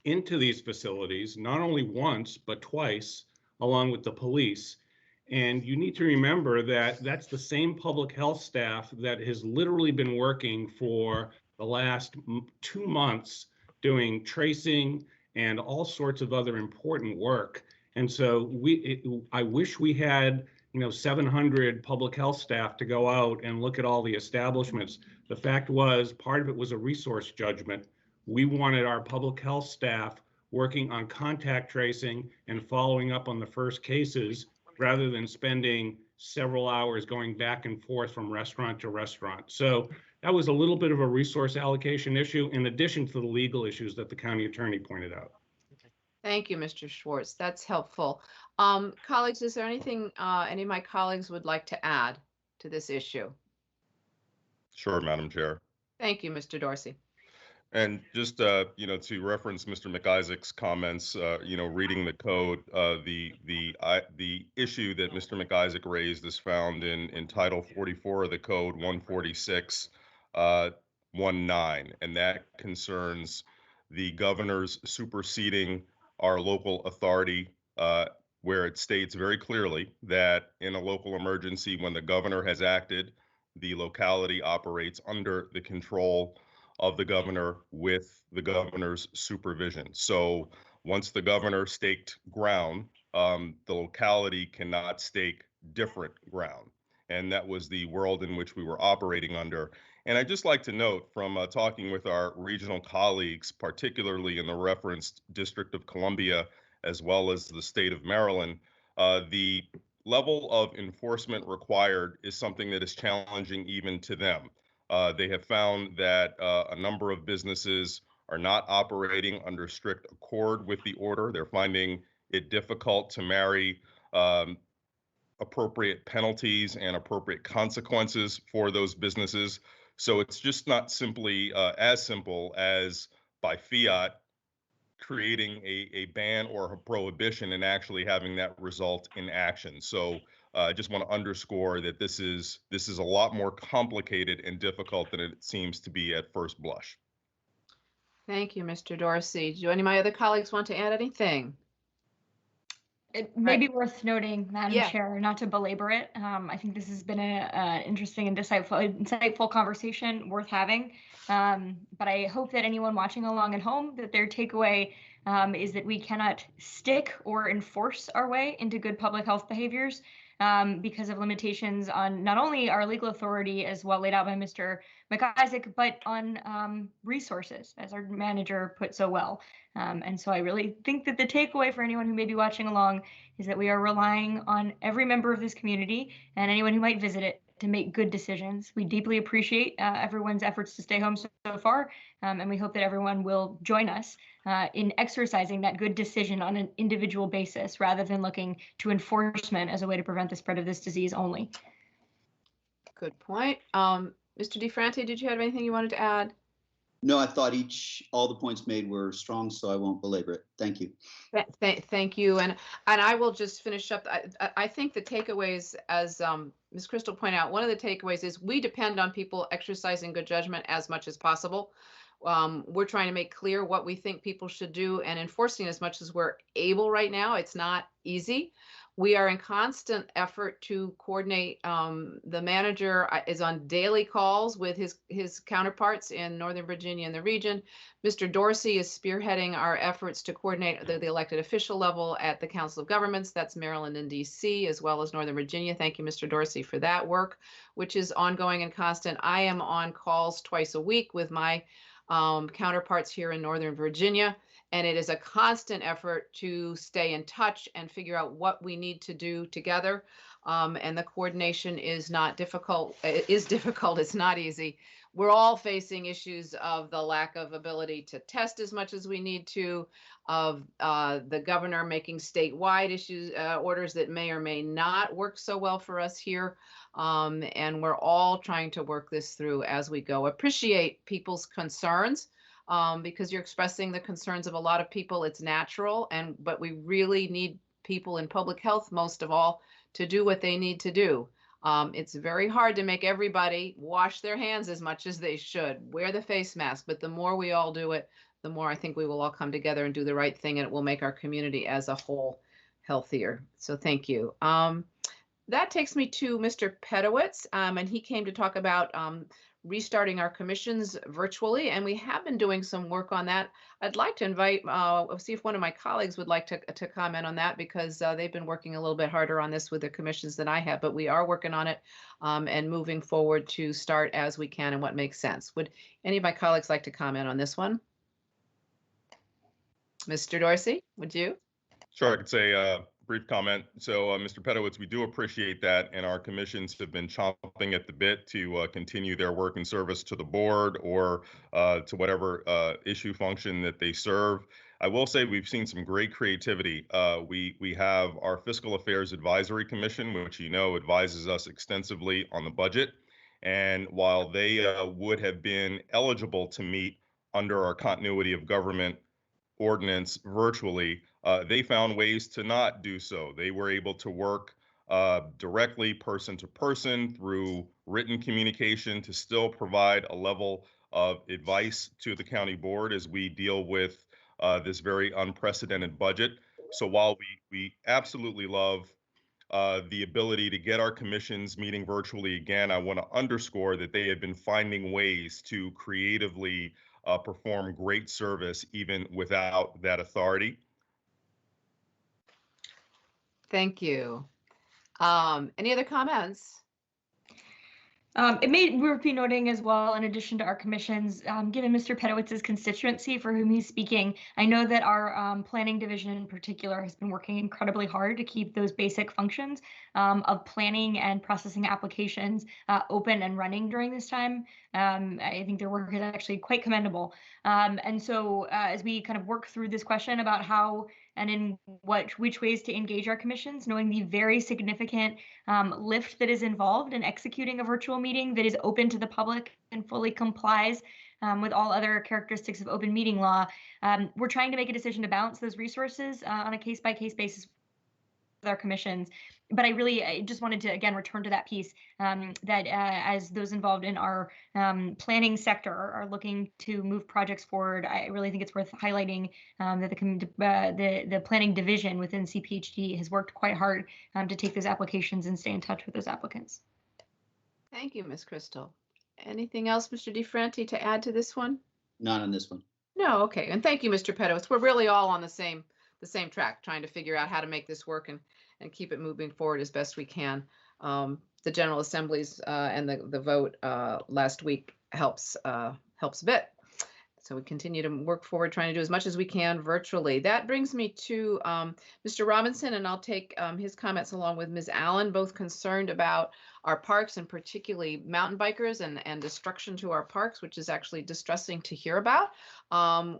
into these facilities, not only once, but twice, along with the police. And you need to remember that that's the same public health staff that has literally been working for the last 2 months doing tracing and all sorts of other important work. And so I wish we had, 700 public health staff to go out and look at all the establishments. The fact was, part of it was a resource judgment. We wanted our public health staff working on contact tracing and following up on the first cases, rather than spending several hours going back and forth from restaurant to restaurant. So that was a little bit of a resource allocation issue, in addition to the legal issues that the county attorney pointed out. Thank you, Mr. Schwartz. That's helpful. Colleagues, is there anything any of my colleagues would like to add to this issue? Sure, Madam Chair. Thank you, Mr. Dorsey. And just, to reference Mr. McIsaac's comments, reading the code, the issue that Mr. McIsaac raised is found in Title 44 of the code 146.19, and that concerns the governor's superseding our local authority, where it states very clearly that in a local emergency, when the governor has acted, the locality operates under the control of the governor with the governor's supervision. So once the governor staked ground, the locality cannot stake different ground. And that was the world in which we were operating under. And I'd just like to note from talking with our regional colleagues, particularly in the referenced District of Columbia, as well as the state of Maryland, the level of enforcement required is something that is challenging even to them. They have found that a number of businesses are not operating under strict accord with the order. They're finding it difficult to marry appropriate penalties and appropriate consequences for those businesses. So it's just not simply as simple as by fiat creating a ban or a prohibition and actually having that result in action. So I just want to underscore that this is a lot more complicated and difficult than it seems to be at first blush. Thank you, Mr. Dorsey. Do any of my other colleagues want to add anything? It may be worth noting, Madam Yeah. Chair, not to belabor it. I think this has been an interesting and insightful conversation worth having. But I hope that anyone watching along at home, that their takeaway is that we cannot stick or enforce our way into good public health behaviors because of limitations on not only our legal authority, as well laid out by Mr. McIsaac, but on resources, as our manager put so well. And so I really think that the takeaway for anyone who may be watching along is that we are relying on every member of this community and anyone who might visit it to make good decisions. We deeply appreciate everyone's efforts to stay home so far, and we hope that everyone will join us in exercising that good decision on an individual basis, rather than looking to enforcement as a way to prevent the spread of this disease only. Good point. Mr. DeFrante, did you have anything you wanted to add? No, I thought all the points made were strong, so I won't belabor it. Thank you. Thank you. And I will just finish up. I think the takeaways, as Ms. Crystal pointed out, one of the takeaways is we depend on people exercising good judgment as much as possible. We're trying to make clear what we think people should do and enforcing as much as we're able right now. It's not easy. We are in constant effort to coordinate. The manager is on daily calls with his counterparts in Northern Virginia and the region. Mr. Dorsey is spearheading our efforts to coordinate the elected official level at the Council of Governments. That's Maryland and DC, as well as Northern Virginia. Thank you, Mr. Dorsey, for that work, which is ongoing and constant. I am on calls twice a week with my counterparts here in Northern Virginia. And it is a constant effort to stay in touch and figure out what we need to do together. And the coordination is not difficult. It is difficult. It's not easy. We're all facing issues of the lack of ability to test as much as we need to, of the governor making statewide orders that may or may not work so well for us here. And we're all trying to work this through as we go. Appreciate people's concerns. Because you're expressing the concerns of a lot of people. It's natural, but we really need people in public health, most of all, to do what they need to do. It's very hard to make everybody wash their hands as much as they should, wear the face mask, but the more we all do it, the more I think we will all come together and do the right thing, and it will make our community as a whole healthier. So thank you. That takes me to Mr. Pedowitz, and he came to talk about restarting our commissions virtually, and we have been doing some work on that. I'd like to invite, see if one of my colleagues would like to comment on that, because they've been working a little bit harder on this with their commissions than I have, but we are working on it and moving forward to start as we can and what makes sense. Would any of my colleagues like to comment on this one? Mr. Dorsey, would you? Sure, I could say brief comment. So, Mr. Pedowitz, we do appreciate that, and our commissions have been chomping at the bit to continue their work and service to the board or to whatever issue function that they serve. I will say we've seen some great creativity. We have our Fiscal Affairs Advisory Commission, which advises us extensively on the budget. And while they would have been eligible to meet under our continuity of government ordinance virtually, they found ways to not do so. They were able to work directly person to person through written communication to still provide a level of advice to the county board as we deal with this very unprecedented budget. So while we absolutely love the ability to get our commissions meeting virtually again, I want to underscore that they have been finding ways to creatively perform great service even without that authority. Thank you. Any other comments? It may worth noting as well, in addition to our commissions, given Mr. Pedowitz's constituency for whom he's speaking, I know that our planning division in particular has been working incredibly hard to keep those basic functions of planning and processing applications open and running during this time. I think their work is actually quite commendable. And so as we kind of work through this question about how and in which ways to engage our commissions, knowing the very significant lift that is involved in executing a virtual meeting that is open to the public and fully complies with all other characteristics of open meeting law, we're trying to make a decision to balance those resources on a case-by-case basis with our commissions. But I just wanted to, again, return to that piece that as those involved in our planning sector are looking to move projects forward, I really think it's worth highlighting that the planning division within CPHD has worked quite hard to take those applications and stay in touch with those applicants. Thank you, Ms. Crystal. Anything else, Mr. DeFranti, to add to this one? Not on this one. No, okay. And thank you, Mr. Pedowitz. We're really all on the same track, trying to figure out how to make this work and keep it moving forward as best we can. The General Assemblies and the vote last week helps a bit. So we continue to work forward, trying to do as much as we can virtually. That brings me to Mr. Robinson, and I'll take his comments along with Ms. Allen, both concerned about our parks and particularly mountain bikers and destruction to our parks, which is actually distressing to hear about.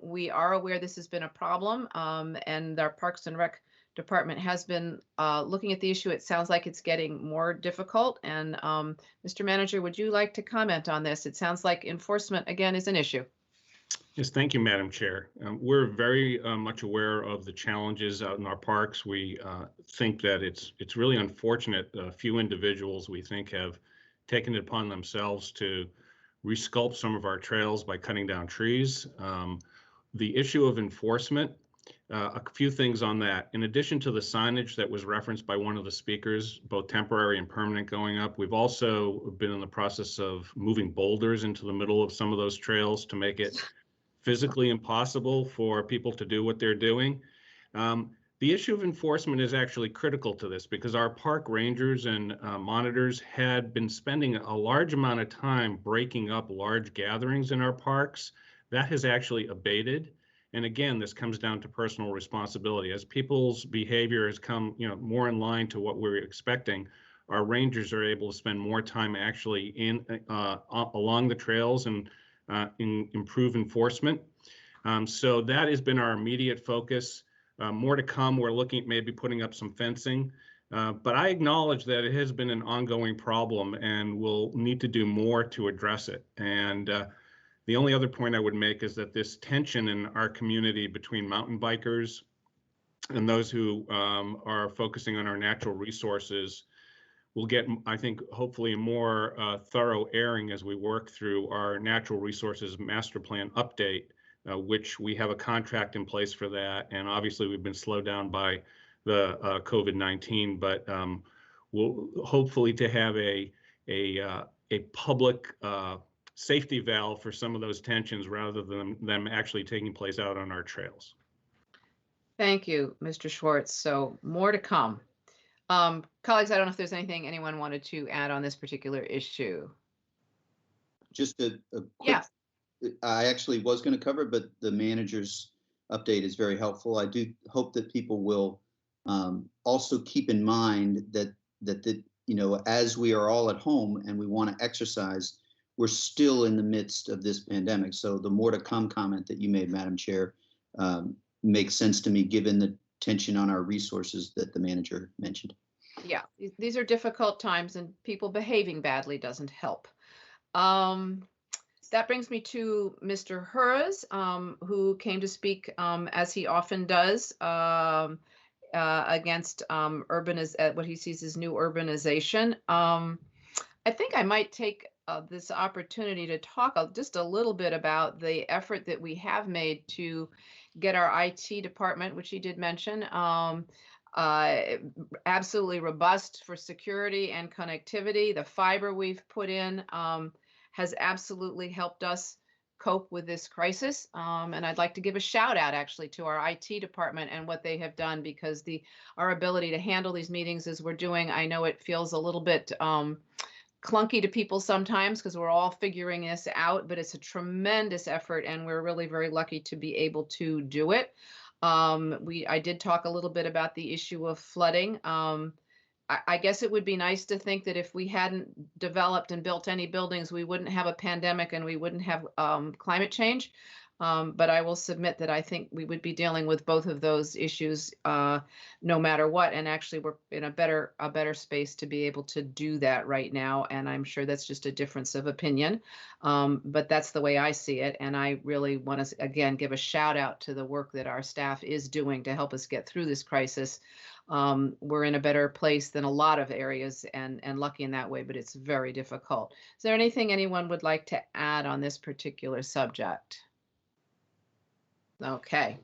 We are aware this has been a problem, and our Parks and Rec department has been looking at the issue. It sounds like it's getting more difficult. And Mr. Manager, would you like to comment on this? It sounds like enforcement, again, is an issue. Yes, thank you, Madam Chair. We're very much aware of the challenges out in our parks. We think that it's really unfortunate. A few individuals we think have taken it upon themselves to resculpt some of our trails by cutting down trees. The issue of enforcement, a few things on that. In addition to the signage that was referenced by one of the speakers, both temporary and permanent going up, we've also been in the process of moving boulders into the middle of some of those trails to make it physically impossible for people to do what they're doing. The issue of enforcement is actually critical to this because our park rangers and monitors had been spending a large amount of time breaking up large gatherings in our parks. That has actually abated. And again, this comes down to personal responsibility. As people's behavior has come, more in line to what we're expecting, our rangers are able to spend more time actually along the trails and improve enforcement. So that has been our immediate focus. More to come. We're looking at maybe putting up some fencing, but I acknowledge that it has been an ongoing problem and we'll need to do more to address it. And the only other point I would make is that this tension in our community between mountain bikers and those who are focusing on our natural resources will get, I think, hopefully a more thorough airing as we work through our natural resources master plan update, which we have a contract in place for that. And obviously we've been slowed down by the COVID-19, but we'll hopefully to have a public safety valve for some of those tensions rather than them actually taking place out on our trails. Thank you, Mr. Schwartz. So more to come. Colleagues, I don't know if there's anything anyone wanted to add on this particular issue. Just a quick, Yeah. I actually was going to cover it, but the manager's update is very helpful. I do hope that people will also keep in mind that as we are all at home and we want to exercise, we're still in the midst of this pandemic. So the more to come comment that you made, Madam Chair, makes sense to me given the tension on our resources that the manager mentioned. Yeah, these are difficult times and people behaving badly doesn't help. That brings me to Mr. Hurz, who came to speak, as he often does, against what he sees as new urbanization. I think I might take this opportunity to talk just a little bit about the effort that we have made to get our IT department, which he did mention, absolutely robust for security and connectivity. The fiber we've put in has absolutely helped us cope with this crisis. And I'd like to give a shout out actually to our IT department and what they have done, because our ability to handle these meetings as we're doing, I know it feels a little bit clunky to people sometimes because we're all figuring this out, but it's a tremendous effort and we're really very lucky to be able to do it. I did talk a little bit about the issue of flooding. I guess it would be nice to think that if we hadn't developed and built any buildings, we wouldn't have a pandemic and we wouldn't have climate change. But I will submit that I think we would be dealing with both of those issues no matter what. And actually, we're in a better space to be able to do that right now. And I'm sure that's just a difference of opinion. But that's the way I see it. And I really want to, again, give a shout out to the work that our staff is doing to help us get through this crisis. We're in a better place than a lot of areas and lucky in that way, but it's very difficult. Is there anything anyone would like to add on this particular subject? Okay,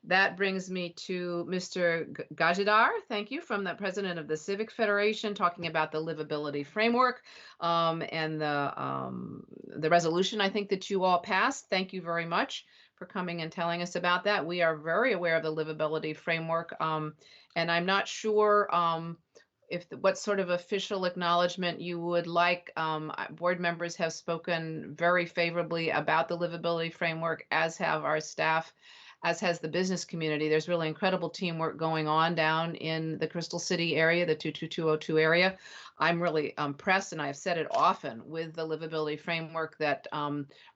that brings me to Mr. Gajidar. Thank you, from the president of the Civic Federation, talking about the livability framework and the resolution I think that you all passed. Thank you very much for coming and telling us about that. We are very aware of the livability framework, and I'm not sure what sort of official acknowledgement you would like. Board members have spoken very favorably about the livability framework, as have our staff, as has the business community. There's really incredible teamwork going on down in the Crystal City area, the 22202 area. I'm really impressed, and I've said it often, with the livability framework that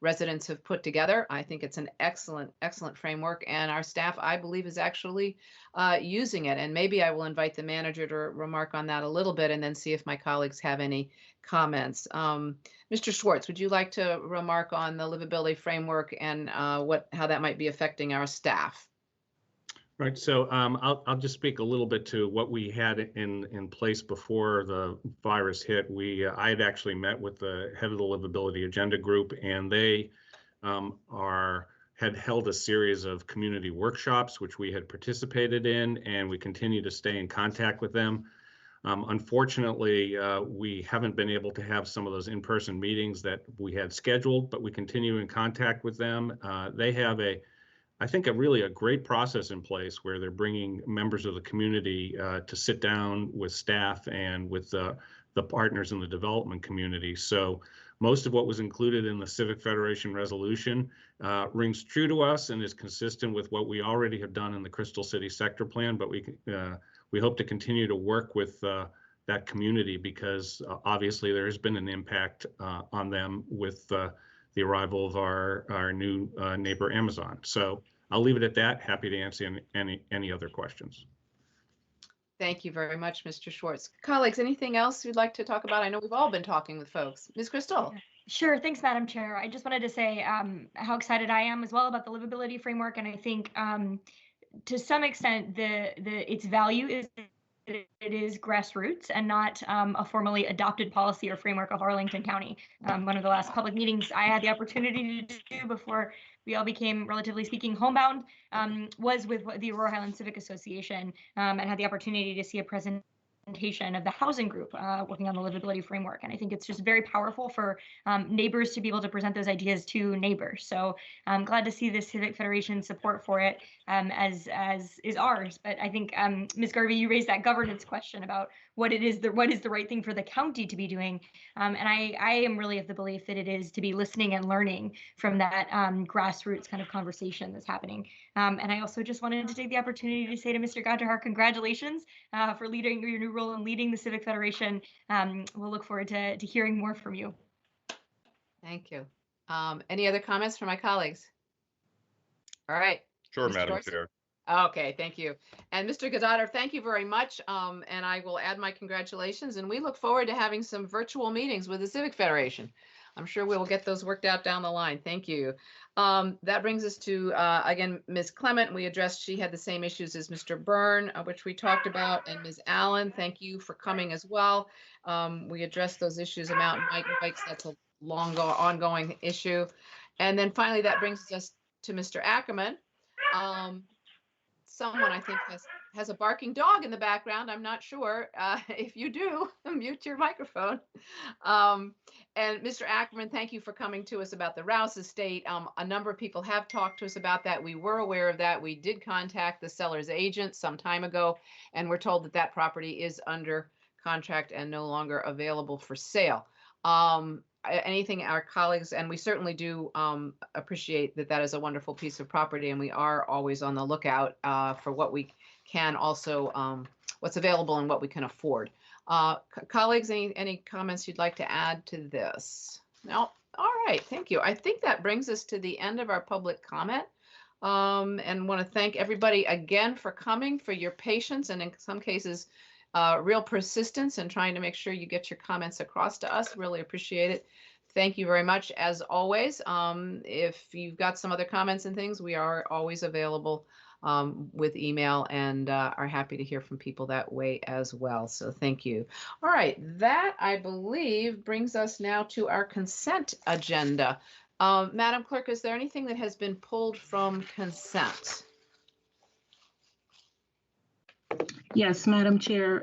residents have put together. I think it's an excellent, excellent framework, and our staff, I believe, is actually using it. And maybe I will invite the manager to remark on that a little bit, and then see if my colleagues have any comments. Mr. Schwartz, would you like to remark on the livability framework and how that might be affecting our staff? Right. So I'll just speak a little bit to what we had in place before the virus hit. I had actually met with the head of the livability agenda group, and they had held a series of community workshops, which we had participated in, and we continue to stay in contact with them. Unfortunately, we haven't been able to have some of those in-person meetings that we had scheduled, but we continue in contact with them. They have I think a great process in place where they're bringing members of the community to sit down with staff and with the partners in the development community. So most of what was included in the Civic Federation resolution rings true to us and is consistent with what we already have done in the Crystal City Sector Plan, but we hope to continue to work with that community because obviously there has been an impact on them with the arrival of our new neighbor Amazon. So I'll leave it at that. Happy to answer any other questions. Thank you very much, Mr. Schwartz. Colleagues, anything else you'd like to talk about? I know we've all been talking with folks. Ms. Crystal. Sure. Thanks, Madam Chair. I just wanted to say how excited I am as well about the livability framework. And I think to some extent, its value is that it is grassroots and not a formally adopted policy or framework of Arlington County. One of the last public meetings I had the opportunity to do before we all became, relatively speaking, homebound was with the Aurora Highlands Civic Association and had the opportunity to see a presentation of the housing group working on the livability framework. And I think it's just very powerful for neighbors to be able to present those ideas to neighbors. So I'm glad to see the Civic Federation support for it as is ours. But I think, Ms. Garvey, you raised that governance question about what is the right thing for the county to be doing. And I am really of the belief that it is to be listening and learning from that grassroots kind of conversation that's happening. And I also just wanted to take the opportunity to say to Mr. Gajahar, congratulations for leading your new role and leading the Civic Federation. We'll look forward to hearing more from you. Thank you. Any other comments from my colleagues? All right. Sure, Mr. Madam Dorsey? Chair. Okay, thank you. And Mr. Gadadar, thank you very much. And I will add my congratulations. And we look forward to having some virtual meetings with the Civic Federation. I'm sure we will get those worked out down the line. Thank you. That brings us to, again, Ms. Clement. We addressed, she had the same issues as Mr. Byrne, which we talked about. And Ms. Allen, thank you for coming as well. We addressed those issues of mountain bikes. That's a long ongoing issue. And then finally, that brings us to Mr. Ackerman. Someone I think has a barking dog in the background. I'm not sure. If you do, mute your microphone. And Mr. Ackerman, thank you for coming to us about the Rouse estate. A number of people have talked to us about that. We were aware of that. We did contact the seller's agent some time ago, and we're told that that property is under contract and no longer available for sale. Anything our colleagues, and we certainly do appreciate that that is a wonderful piece of property, and we are always on the lookout for what we can also, what's available and what we can afford. Colleagues, any comments you'd like to add to this? No? All right, thank you. I think that brings us to the end of our public comment. And want to thank everybody again for coming, for your patience, and in some cases, real persistence in trying to make sure you get your comments across to us. Really appreciate it. Thank you very much. As always, if you've got some other comments and things, we are always available with email and are happy to hear from people that way as well. So thank you. All right, that I believe brings us now to our consent agenda. Madam Clerk, is there anything that has been pulled from consent? Yes, Madam Chair.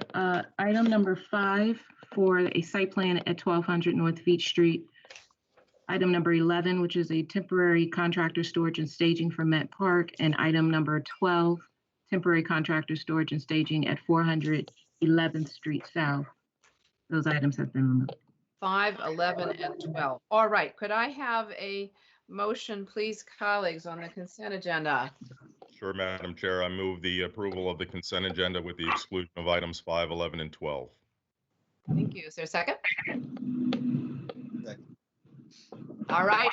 Item number 5 for a site plan at 1200 North Beach Street. Item number 11, which is a temporary contractor storage and staging for Met Park. And item number 12, temporary contractor storage and staging at 400 11th Street South. Those items have been removed. 5, 11, and 12. All right, could I have a motion, please, colleagues, on the consent agenda? Sure, Madam Chair. I move the approval of the consent agenda with the exclusion of items 5, 11, and 12. Thank you. Is there a second? Second. All right.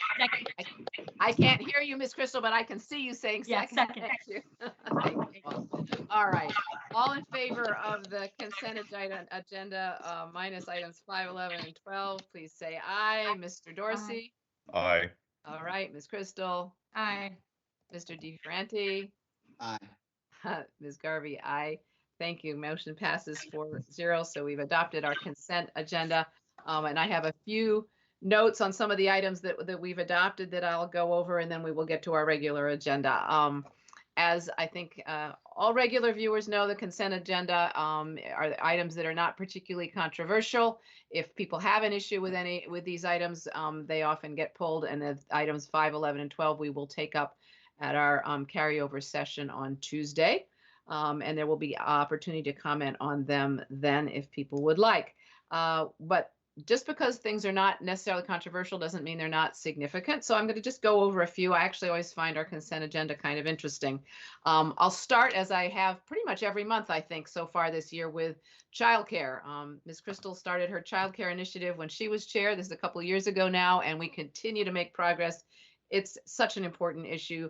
I can't hear you, Miss Crystal, but I can see you saying Yeah, second. second. Thank you. Thank you. All right. All in favor of the consent agenda minus items 5, 11, and 12, please say aye. Mr. Dorsey? Aye. All right. Ms. Crystal? Aye. Mr. DeFranti? Aye. Ms. Garvey, aye. Thank you. Motion passes 4-0. So we've adopted our consent agenda. And I have a few notes on some of the items that we've adopted that I'll go over, and then we will get to our regular agenda. As I think all regular viewers know, the consent agenda are items that are not particularly controversial. If people have an issue with these items, they often get pulled, and the items 5, 11, and 12 we will take up at our carryover session on Tuesday. And there will be opportunity to comment on them then if people would like. But just because things are not necessarily controversial doesn't mean they're not significant. So I'm going to just go over a few. I actually always find our consent agenda kind of interesting. I'll start, as I have pretty much every month, I think, so far this year, with childcare. Ms. Crystal started her childcare initiative when she was chair. This is a couple of years ago now, and we continue to make progress. It's such an important issue.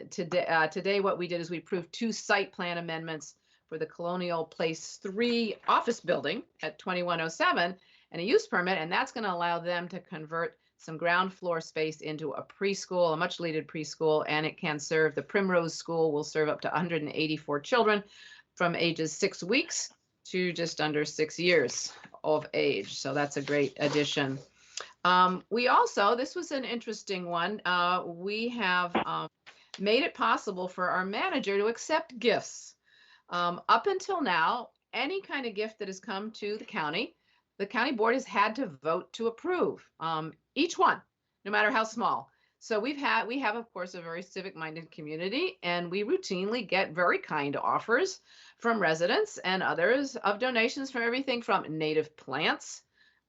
Today, what we did is we approved 2 site plan amendments for the Colonial Place 3 office building at 2107 and a use permit, and that's going to allow them to convert some ground floor space into a preschool, a much needed preschool, and it can serve, the Primrose School will serve up to 184 children from ages 6 weeks to just under 6 years of age. So that's a great addition. We also, this was an interesting one, we have made it possible for our manager to accept gifts. Up until now, any kind of gift that has come to the county board has had to vote to approve, each one, no matter how small. So we have, of course, a very civic-minded community, and we routinely get very kind offers from residents and others of donations from everything from native plants,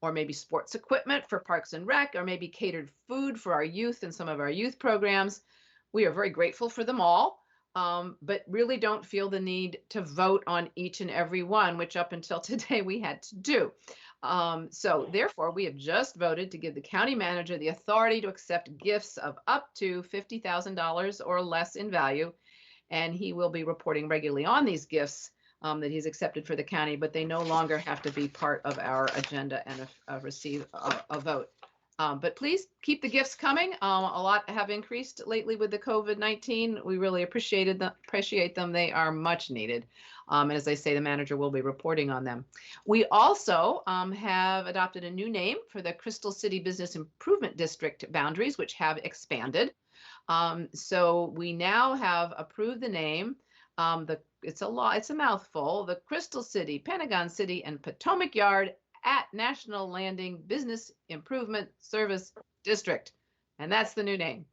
or maybe sports equipment for Parks and Rec, or maybe catered food for our youth and some of our youth programs. We are very grateful for them all, but really don't feel the need to vote on each and every one, which up until today we had to do. So therefore, we have just voted to give the county manager the authority to accept gifts of up to $50,000 or less in value, and he will be reporting regularly on these gifts that he's accepted for the county, but they no longer have to be part of our agenda and receive a vote. But please keep the gifts coming. A lot have increased lately with the COVID-19. We really appreciate them. They are much needed. And as I say, the manager will be reporting on them. We also have adopted a new name for the Crystal City Business Improvement District boundaries, which have expanded. So we now have approved the name. It's a mouthful, the Crystal City, Pentagon City, and Potomac Yard at National Landing Business Improvement Service District. And that's the new name,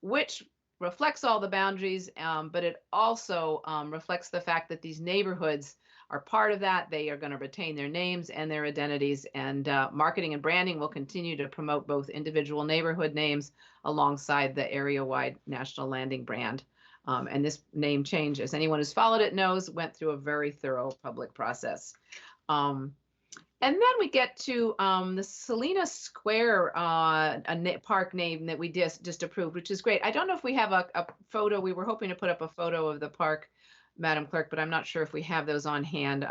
which reflects all the boundaries, but it also reflects the fact that these neighborhoods are part of that. They are going to retain their names and their identities, and marketing and branding will continue to promote both individual neighborhood names alongside the area-wide National Landing brand. And this name change, as anyone who's followed it knows, went through a very thorough public process. And then we get to the Selena Square park name that we just approved, which is great. I don't know if we have a photo. We were hoping to put up a photo of the park, Madam Clerk, but I'm not sure if we have those on hand.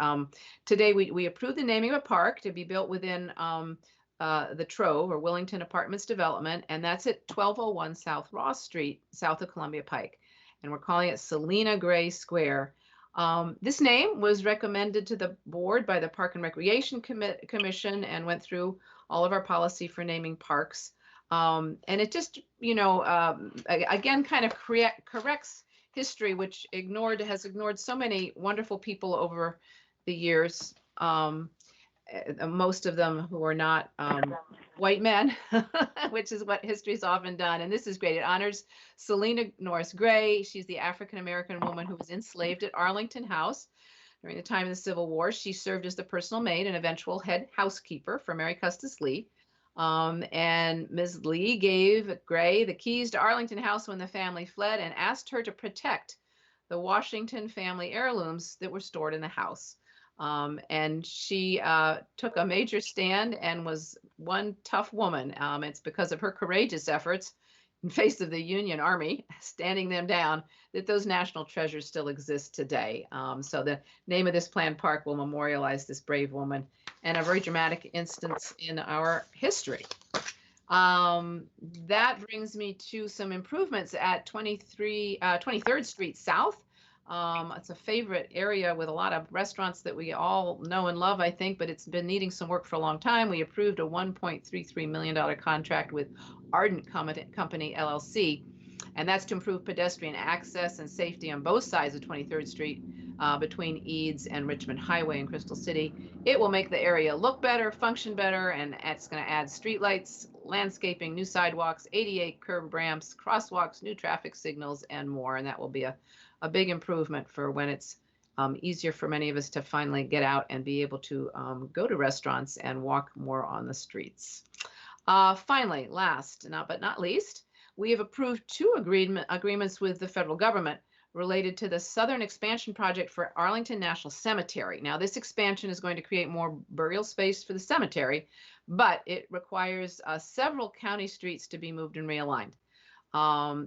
Today, we approved the naming of a park to be built within the Trove, or Willington Apartments Development, and that's at 1201 South Ross Street, south of Columbia Pike. And we're calling it Selena Gray Square. This name was recommended to the board by the Park and Recreation Commission and went through all of our policy for naming parks. And it just, again, kind of corrects history, which has ignored so many wonderful people over the years. Most of them who are not white men, which is what history's often done. And this is great. It honors Selena Norris Gray. She's the African-American woman who was enslaved at Arlington House during the time of the Civil War. She served as the personal maid and eventual head housekeeper for Mary Custis Lee. And Ms. Lee gave Gray the keys to Arlington House when the family fled and asked her to protect the Washington family heirlooms that were stored in the house. And she took a major stand and was one tough woman. It's because of her courageous efforts in face of the Union Army, standing them down, that those national treasures still exist today. So the name of this planned park will memorialize this brave woman and a very dramatic instance in our history. That brings me to some improvements at 23rd Street South. It's a favorite area with a lot of restaurants that we all know and love, I think, but it's been needing some work for a long time. We approved a $1.33 million contract with Ardent Company LLC, and that's to improve pedestrian access and safety on both sides of 23rd Street between Eads and Richmond Highway in Crystal City. It will make the area look better, function better, and it's going to add streetlights, landscaping, new sidewalks, 88 curb ramps, crosswalks, new traffic signals, and more. And that will be a big improvement for when it's easier for many of us to finally get out and be able to go to restaurants and walk more on the streets. Finally, last but not least, we have approved two agreements with the federal government related to the Southern Expansion Project for Arlington National Cemetery. Now, this expansion is going to create more burial space for the cemetery, but it requires several county streets to be moved and realigned.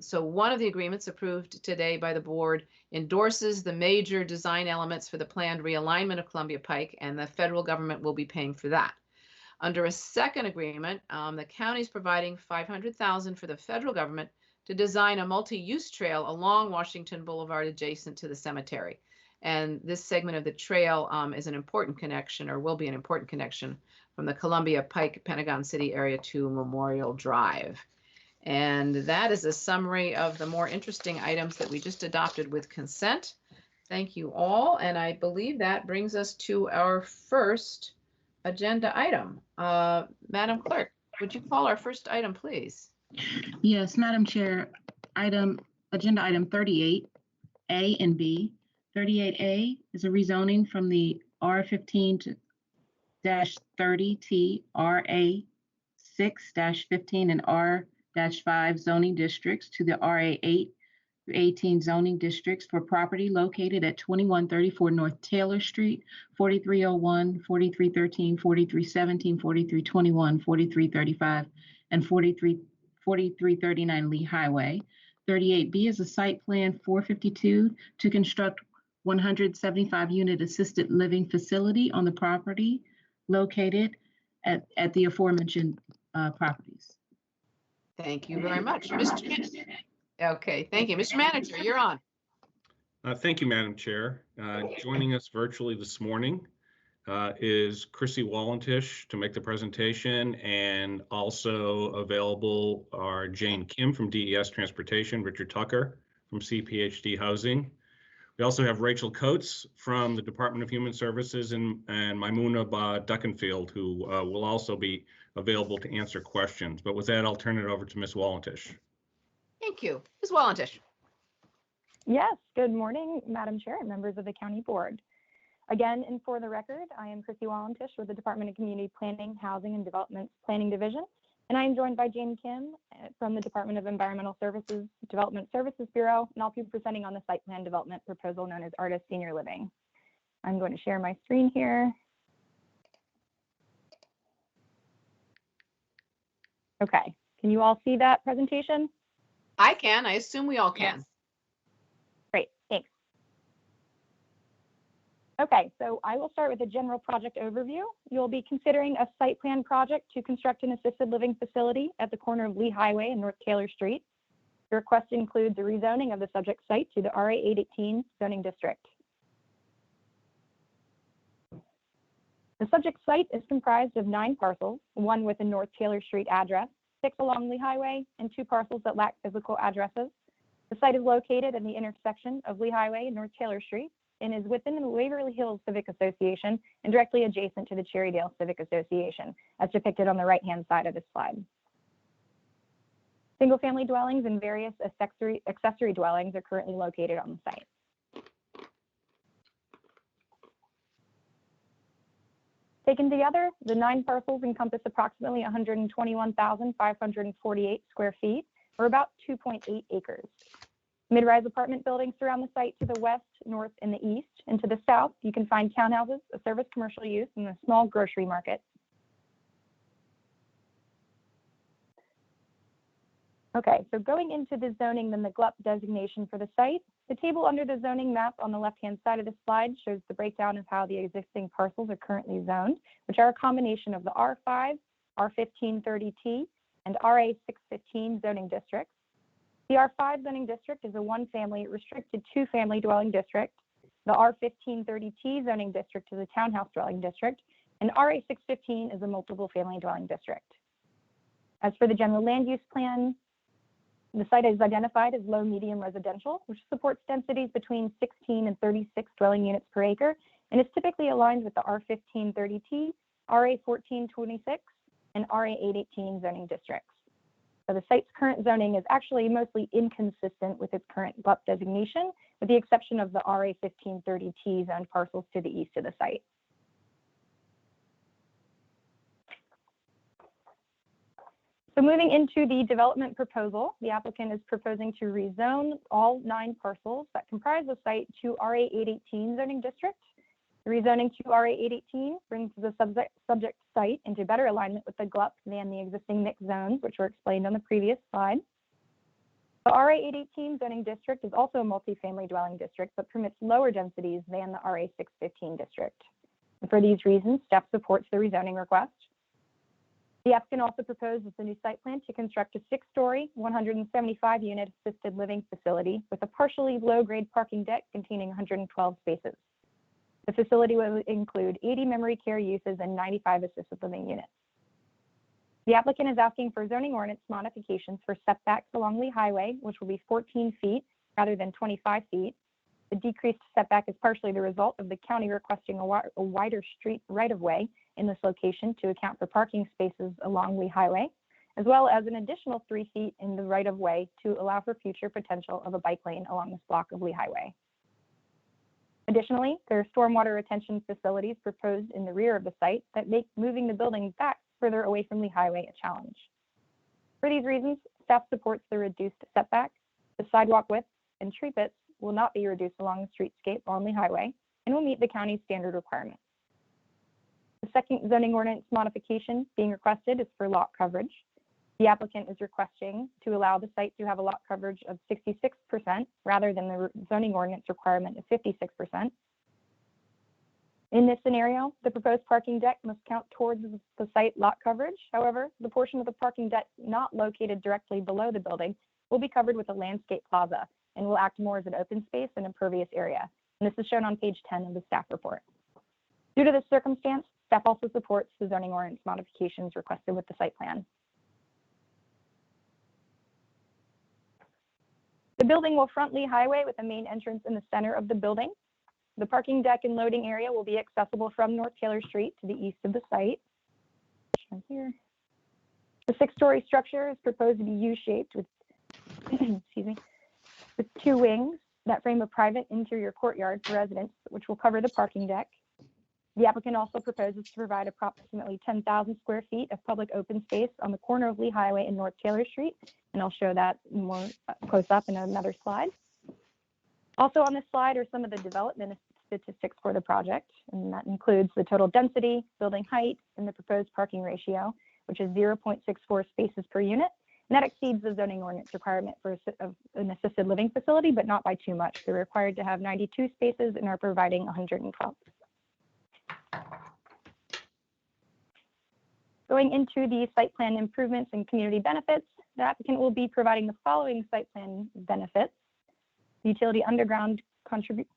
So one of the agreements approved today by the board endorses the major design elements for the planned realignment of Columbia Pike, and the federal government will be paying for that. Under a second agreement, the county is providing $500,000 for the federal government to design a multi-use trail along Washington Boulevard adjacent to the cemetery. And this segment of the trail is an important connection, or will be an important connection, from the Columbia Pike, Pentagon City area to Memorial Drive. And that is a summary of the more interesting items that we just adopted with consent. Thank you all. And I believe that brings us to our first agenda item. Madam Clerk, would you call our first item, please? Yes, Madam Chair, agenda item 38, A and B. 38A is a rezoning from the R15-30T, RA6-15, and R-5 zoning districts to the RA8 through 18 zoning districts for property located at 2134 North Taylor Street, 4301, 4313, 4317, 4321, 4335, and 4339 Lee Highway. 38B is a site plan 452 to construct 175-unit assisted living facility on the property located at the aforementioned properties. Thank you very much. Okay, thank you. Mr. Manager, you're on. Thank you, Madam Chair. Joining us virtually this morning is Chrissy Walentish to make the presentation, and also available are Jane Kim from DES Transportation, Richard Tucker from CPHD Housing. We also have Rachel Coates from the Department of Human Services and Maimuna Duckenfield, who will also be available to answer questions. But with that, I'll turn it over to Ms. Walentish. Thank you. Ms. Walentish. Yes, good morning, Madam Chair and members of the County Board. Again, and for the record, I am Chrissy Walentish with the Department of Community Planning, Housing, and Development Planning Division, and I am joined by Jane Kim from the Department of Environmental Services, Development Services Bureau, and I'll be presenting on the site plan development proposal known as Artis Senior Living. I'm going to share my screen here. Okay, can you all see that presentation? I can. I assume we all can. Yes. Great, thanks. Okay, so I will start with a general project overview. You'll be considering a site plan project to construct an assisted living facility at the corner of Lee Highway and North Taylor Street. The request includes a rezoning of the subject site to the RA818 zoning district. The subject site is comprised of 9 parcels, 1 with a North Taylor Street address, 6 along Lee Highway, and 2 parcels that lack physical addresses. The site is located in the intersection of Lee Highway and North Taylor Street, and is within the Waverly Hills Civic Association and directly adjacent to the Cherrydale Civic Association, as depicted on the right-hand side of this slide. Single-family dwellings and various accessory dwellings are currently located on the site. Taken together, the 9 parcels encompass approximately 121,548 square feet, or about 2.8 acres. Mid-rise apartment buildings surround the site to the west, north, and the east. And to the south, you can find townhouses, a service commercial use, and a small grocery market. Okay, so going into the zoning, then the GLUP designation for the site. The table under the zoning map on the left-hand side of the slide shows the breakdown of how the existing parcels are currently zoned, which are a combination of the R5, R1530T, and RA615 zoning districts. The R5 zoning district is a one-family restricted two-family dwelling district. The R1530T zoning district is a townhouse dwelling district, and RA615 is a multiple family dwelling district. As for the general land use plan, the site is identified as low-medium residential, which supports densities between 16 and 36 dwelling units per acre, and is typically aligned with the R1530T, RA1426, and RA818 zoning districts. So the site's current zoning is actually mostly inconsistent with its current GLUP designation, with the exception of the RA1530T zoned parcels to the east of the site. So moving into the development proposal, the applicant is proposing to rezone all 9 parcels that comprise the site to RA818 zoning district. The rezoning to RA818 brings the subject site into better alignment with the GLUP than the existing mixed zones, which were explained on the previous slide. The RA818 zoning district is also a multifamily dwelling district, but permits lower densities than the RA615 district. And for these reasons, staff supports the rezoning request. The applicant also proposes a new site plan to construct a 6-story, 175-unit assisted living facility with a partially low-grade parking deck containing 112 spaces. The facility will include 80 memory care uses and 95 assisted living units. The applicant is asking for zoning ordinance modifications for setbacks along Lee Highway, which will be 14 feet rather than 25 feet. The decreased setback is partially the result of the county requesting a wider street right-of-way in this location to account for parking spaces along Lee Highway, as well as an additional 3 feet in the right-of-way to allow for future potential of a bike lane along this block of Lee Highway. Additionally, there are stormwater retention facilities proposed in the rear of the site that make moving the building back further away from Lee Highway a challenge. For these reasons, staff supports the reduced setback. The sidewalk width and tree pits will not be reduced along the streetscape on Lee Highway and will meet the county's standard requirements. The second zoning ordinance modification being requested is for lot coverage. The applicant is requesting to allow the site to have a lot coverage of 66% rather than the zoning ordinance requirement of 56%. In this scenario, the proposed parking deck must count towards the site lot coverage. However, the portion of the parking deck not located directly below the building will be covered with a landscape plaza and will act more as an open space and impervious area. And this is shown on page 10 of the staff report. Due to this circumstance, staff also supports the zoning ordinance modifications requested with the site plan. The building will front Lee Highway with a main entrance in the center of the building. The parking deck and loading area will be accessible from North Taylor Street to the east of the site. Shown here. The 6-story structure is proposed to be U-shaped with, excuse me, with 2 wings that frame a private interior courtyard for residents, which will cover the parking deck. The applicant also proposes to provide approximately 10,000 square feet of public open space on the corner of Lee Highway and North Taylor Street, and I'll show that more close up in another slide. Also on this slide are some of the development statistics for the project, and that includes the total density, building height, and the proposed parking ratio, which is 0.64 spaces per unit. And that exceeds the zoning ordinance requirement for an assisted living facility, but not by too much. They're required to have 92 spaces and are providing 112. Going into the site plan improvements and community benefits, the applicant will be providing the following site plan benefits: utility underground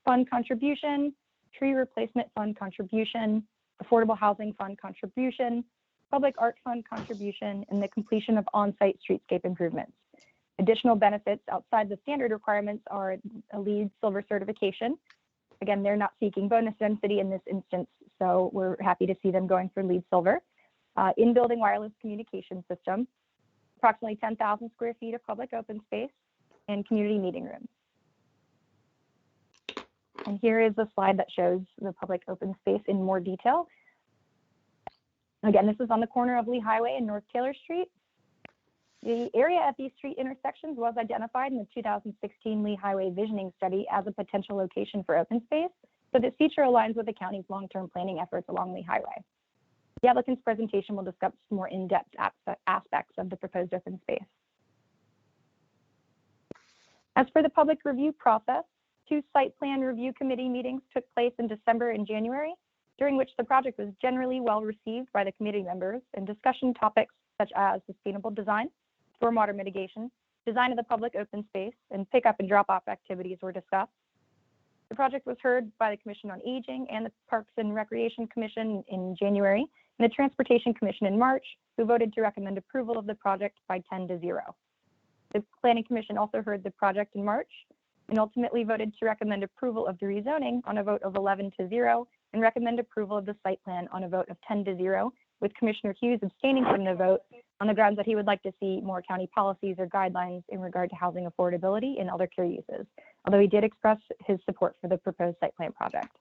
fund contribution, tree replacement fund contribution, affordable housing fund contribution, public art fund contribution, and the completion of on-site streetscape improvements. Additional benefits outside the standard requirements are a LEED Silver certification. Again, they're not seeking bonus density in this instance, so we're happy to see them going for LEED Silver. In-building wireless communication system, approximately 10,000 square feet of public open space, and community meeting rooms. And here is a slide that shows the public open space in more detail. Again, this is on the corner of Lee Highway and North Taylor Street. The area at these street intersections was identified in the 2016 Lee Highway Visioning Study as a potential location for open space, so this feature aligns with the county's long-term planning efforts along Lee Highway. The applicant's presentation will discuss more in-depth aspects of the proposed open space. As for the public review process, 2 site plan review committee meetings took place in December and January, during which the project was generally well received by the committee members, and discussion topics such as sustainable design, stormwater mitigation, design of the public open space, and pickup and drop-off activities were discussed. The project was heard by the Commission on Aging and the Parks and Recreation Commission in January, and the Transportation Commission in March, who voted to recommend approval of the project by 10-0. The Planning Commission also heard the project in March and ultimately voted to recommend approval of the rezoning on a vote of 11-0 and recommend approval of the site plan on a vote of 10-0, with Commissioner Hughes abstaining from the vote on the grounds that he would like to see more county policies or guidelines in regard to housing affordability and other care uses, although he did express his support for the proposed site plan project.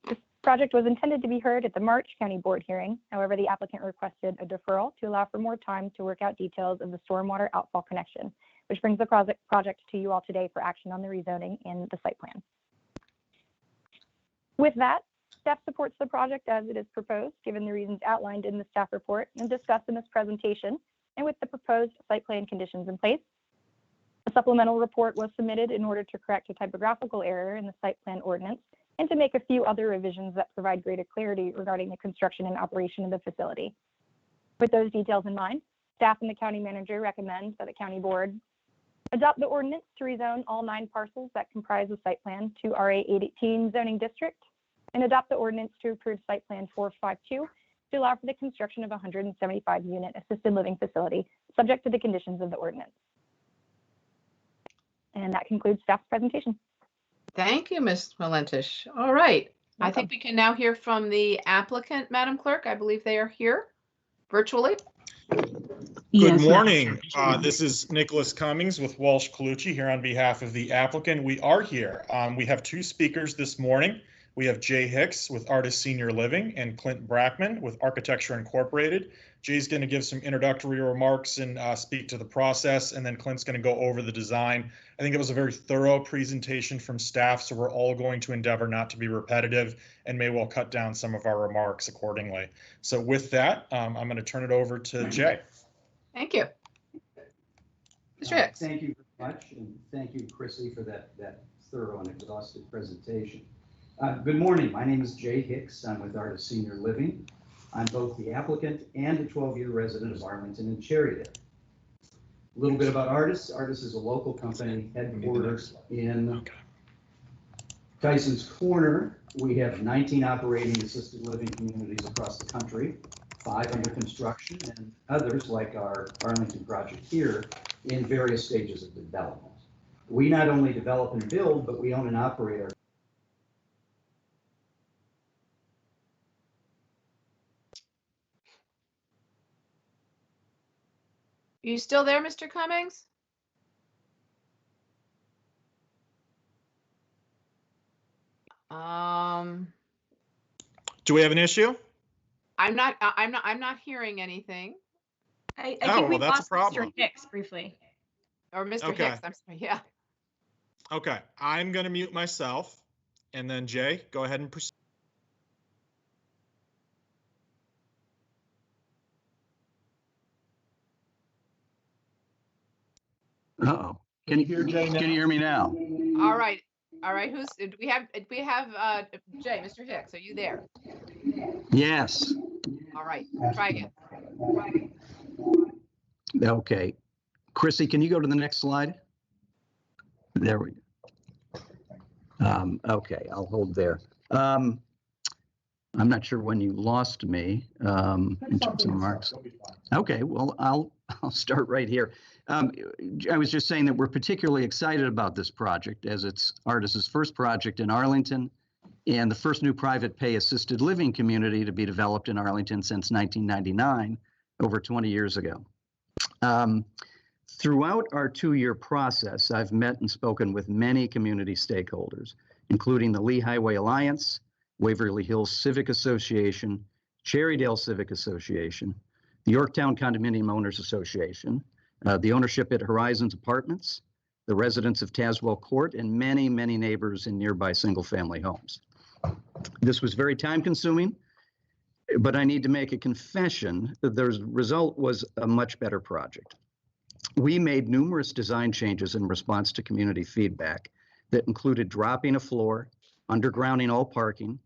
This project was intended to be heard at the March County Board hearing. However, the applicant requested a deferral to allow for more time to work out details of the stormwater outfall connection, which brings the project to you all today for action on the rezoning and the site plan. With that, staff supports the project as it is proposed, given the reasons outlined in the staff report and discussed in this presentation, and with the proposed site plan conditions in place. A supplemental report was submitted in order to correct a typographical error in the site plan ordinance and to make a few other revisions that provide greater clarity regarding the construction and operation of the facility. With those details in mind, staff and the county manager recommend that the county board adopt the ordinance to rezone all 9 parcels that comprise the site plan to RA 818 zoning district, and adopt the ordinance to approve site plan 452 to allow for the construction of a 175-unit assisted living facility, subject to the conditions of the ordinance. And that concludes staff's presentation. Thank you, Ms. Melentish. All right. I think we can now hear from the applicant, Madam Clerk. I believe they are here virtually. Good morning. This is Nicholas Cummings with Walsh Colucci here on behalf of the applicant. We are here. We have 2 speakers this morning. We have Jay Hicks with Artist Senior Living and Clint Brackman with Architecture Incorporated. Jay's going to give some introductory remarks and speak to the process, and then Clint's going to go over the design. I think it was a very thorough presentation from staff, so we're all going to endeavor not to be repetitive and may well cut down some of our remarks accordingly. So with that, I'm going to turn it over to Jay. Thank you. Mr. Hicks. Thank you very much, and thank you, Chrissy, for that thorough and exhaustive presentation. Good morning. My name is Jay Hicks. I'm with Artist Senior Living. I'm both the applicant and a 12-year resident of Arlington and Cherrydale. A little bit about Artist. Artist is a local company headquartered in Tyson's Corner. We have 19 operating assisted living communities across the country, 5 under construction, and others like our Arlington project here in various stages of development. We not only develop and build, but we own and operate our Are you still there, Mr. Cummings? Do we have an issue? I'm not hearing anything. I think we lost Mr. Hicks briefly. Or Mr. Okay. Hicks, I'm sorry, yeah. Okay, I'm going to mute myself, and then Jay, go ahead and proceed. Uh-oh. Can you hear Jay now? Can you hear me now? All right. Who's we have Jay, Mr. Hicks, are you there? Yes. All right, try again. Okay. Chrissy, can you go to the next slide? There we go. Okay, I'll hold there. I'm not sure when you lost me in terms of remarks. Okay, well, I'll start right here. I was just saying that we're particularly excited about this project as it's Artist's first project in Arlington and the first new private pay assisted living community to be developed in Arlington since 1999, over 20 years ago. Throughout our 2-year process, I've met and spoken with many community stakeholders, including the Lee Highway Alliance, Waverly Hills Civic Association, Cherrydale Civic Association, the Yorktown Condominium Owners Association, the ownership at Horizons Apartments, the residents of Tazewell Court, and many, many neighbors in nearby single-family homes. This was very time-consuming, but I need to make a confession that the result was a much better project. We made numerous design changes in response to community feedback that included dropping a floor, undergrounding all parking,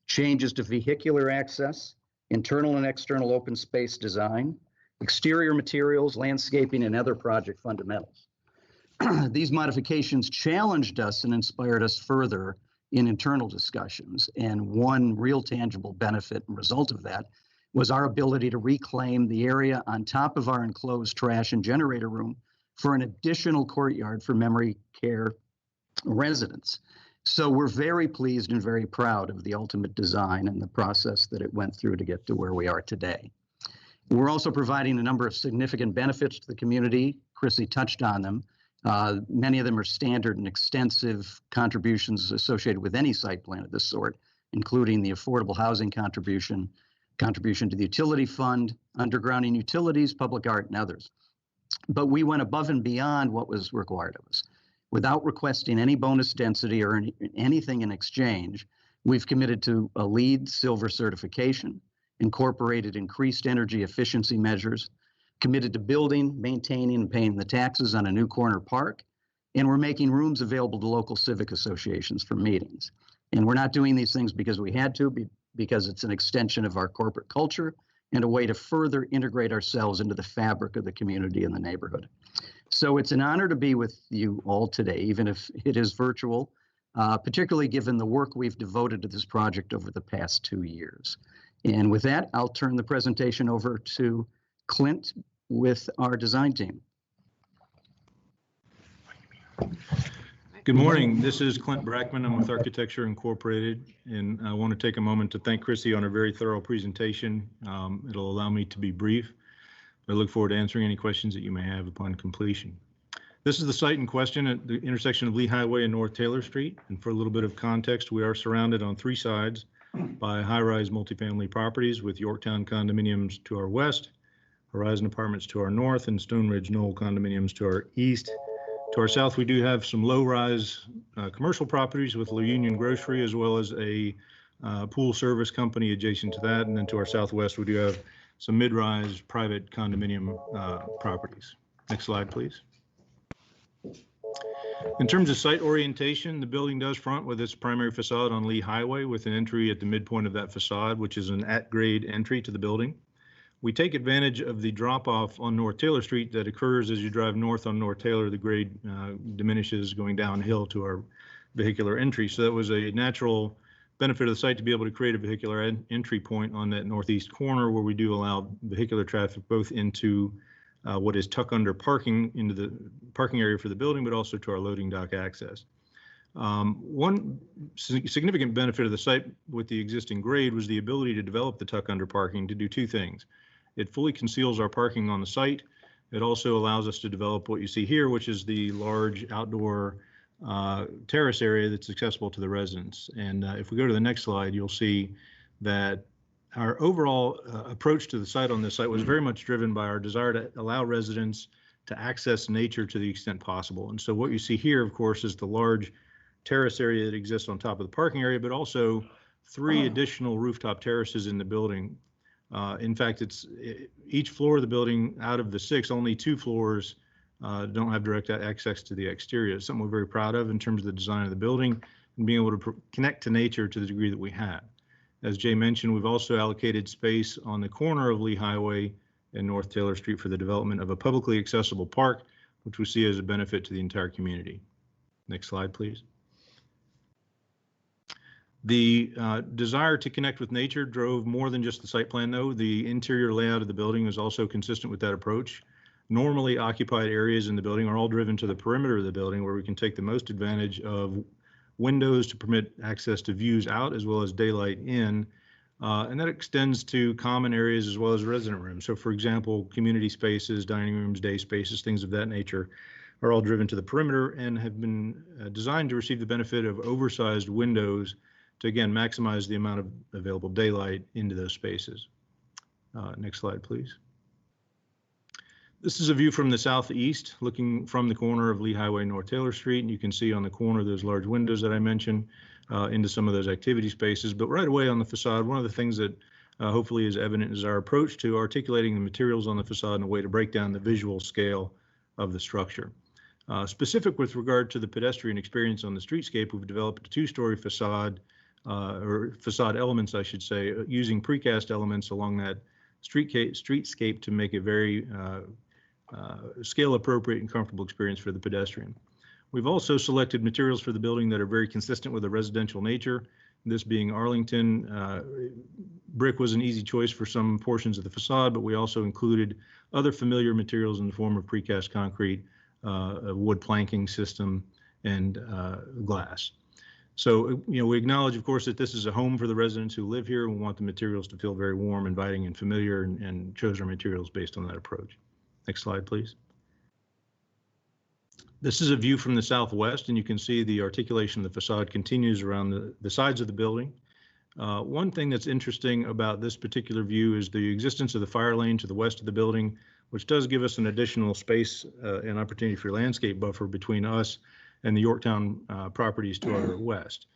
changes to vehicular access, internal and external open space design, exterior materials, landscaping, and other project fundamentals. These modifications challenged us and inspired us further in internal discussions. And one real tangible benefit and result of that was our ability to reclaim the area on top of our enclosed trash and generator room for an additional courtyard for memory care residents. So we're very pleased and very proud of the ultimate design and the process that it went through to get to where we are today. We're also providing a number of significant benefits to the community. Chrissy touched on them. Many of them are standard and extensive contributions associated with any site plan of this sort, including the affordable housing contribution to the utility fund, undergrounding utilities, public art, and others. But we went above and beyond what was required of us. Without requesting any bonus density or anything in exchange, we've committed to a LEED Silver certification, incorporated increased energy efficiency measures, committed to building, maintaining, and paying the taxes on a new corner park, and we're making rooms available to local civic associations for meetings. And we're not doing these things because we had to, because it's an extension of our corporate culture and a way to further integrate ourselves into the fabric of the community and the neighborhood. So it's an honor to be with you all today, even if it is virtual, particularly given the work we've devoted to this project over the past 2 years. And with that, I'll turn the presentation over to Clint with our design team. Good morning. This is Clint Brackman. I'm with Architecture Incorporated, and I want to take a moment to thank Chrissy on a very thorough presentation. It'll allow me to be brief. I look forward to answering any questions that you may have upon completion. This is the site in question at the intersection of Lee Highway and North Taylor Street. And for a little bit of context, we are surrounded on 3 sides by high-rise multifamily properties with Yorktown condominiums to our west, Horizon Apartments to our north, and Stone Ridge Knoll condominiums to our east. To our south, we do have some low-rise commercial properties with La Union Grocery, as well as a pool service company adjacent to that. And then to our southwest, we do have some mid-rise private condominium properties. Next slide, please. In terms of site orientation, the building does front with its primary facade on Lee Highway with an entry at the midpoint of that facade, which is an at-grade entry to the building. We take advantage of the drop-off on North Taylor Street that occurs as you drive north on North Taylor. The grade diminishes going downhill to our vehicular entry. So that was a natural benefit of the site to be able to create a vehicular entry point on that northeast corner where we do allow vehicular traffic both into what is tuck under parking into the parking area for the building, but also to our loading dock access. One significant benefit of the site with the existing grade was the ability to develop the tuck under parking to do 2 things. It fully conceals our parking on the site. It also allows us to develop what you see here, which is the large outdoor terrace area that's accessible to the residents. And if we go to the next slide, you'll see that our overall approach to the site on this site was very much driven by our desire to allow residents to access nature to the extent possible. And so what you see here, of course, is the large terrace area that exists on top of the parking area, but also 3 additional rooftop terraces in the building. In fact, each floor of the building out of the 6, only 2 floors don't have direct access to the exterior. It's something we're very proud of in terms of the design of the building and being able to connect to nature to the degree that we have. As Jay mentioned, we've also allocated space on the corner of Lee Highway and North Taylor Street for the development of a publicly accessible park, which we see as a benefit to the entire community. Next slide, please. The desire to connect with nature drove more than just the site plan, though. The interior layout of the building is also consistent with that approach. Normally occupied areas in the building are all driven to the perimeter of the building where we can take the most advantage of windows to permit access to views out as well as daylight in. And that extends to common areas as well as resident rooms. So for example, community spaces, dining rooms, day spaces, things of that nature are all driven to the perimeter and have been designed to receive the benefit of oversized windows to, again, maximize the amount of available daylight into those spaces. Next slide, please. This is a view from the southeast, looking from the corner of Lee Highway, North Taylor Street. And you can see on the corner those large windows that I mentioned into some of those activity spaces. But right away on the facade, one of the things that hopefully is evident is our approach to articulating the materials on the facade in a way to break down the visual scale of the structure. Specific with regard to the pedestrian experience on the streetscape, we've developed a two-story facade, or facade elements, I should say, using precast elements along that streetscape to make a very scale appropriate and comfortable experience for the pedestrian. We've also selected materials for the building that are very consistent with the residential nature. This being Arlington, brick was an easy choice for some portions of the facade, but we also included other familiar materials in the form of precast concrete, a wood planking system, and glass. So, we acknowledge, of course, that this is a home for the residents who live here. We want the materials to feel very warm, inviting, and familiar, and chose our materials based on that approach. Next slide, please. This is a view from the southwest, and you can see the articulation of the facade continues around the sides of the building. One thing that's interesting about this particular view is the existence of the fire lane to the west of the building, which does give us an additional space and opportunity for landscape buffer between us and the Yorktown properties to our west.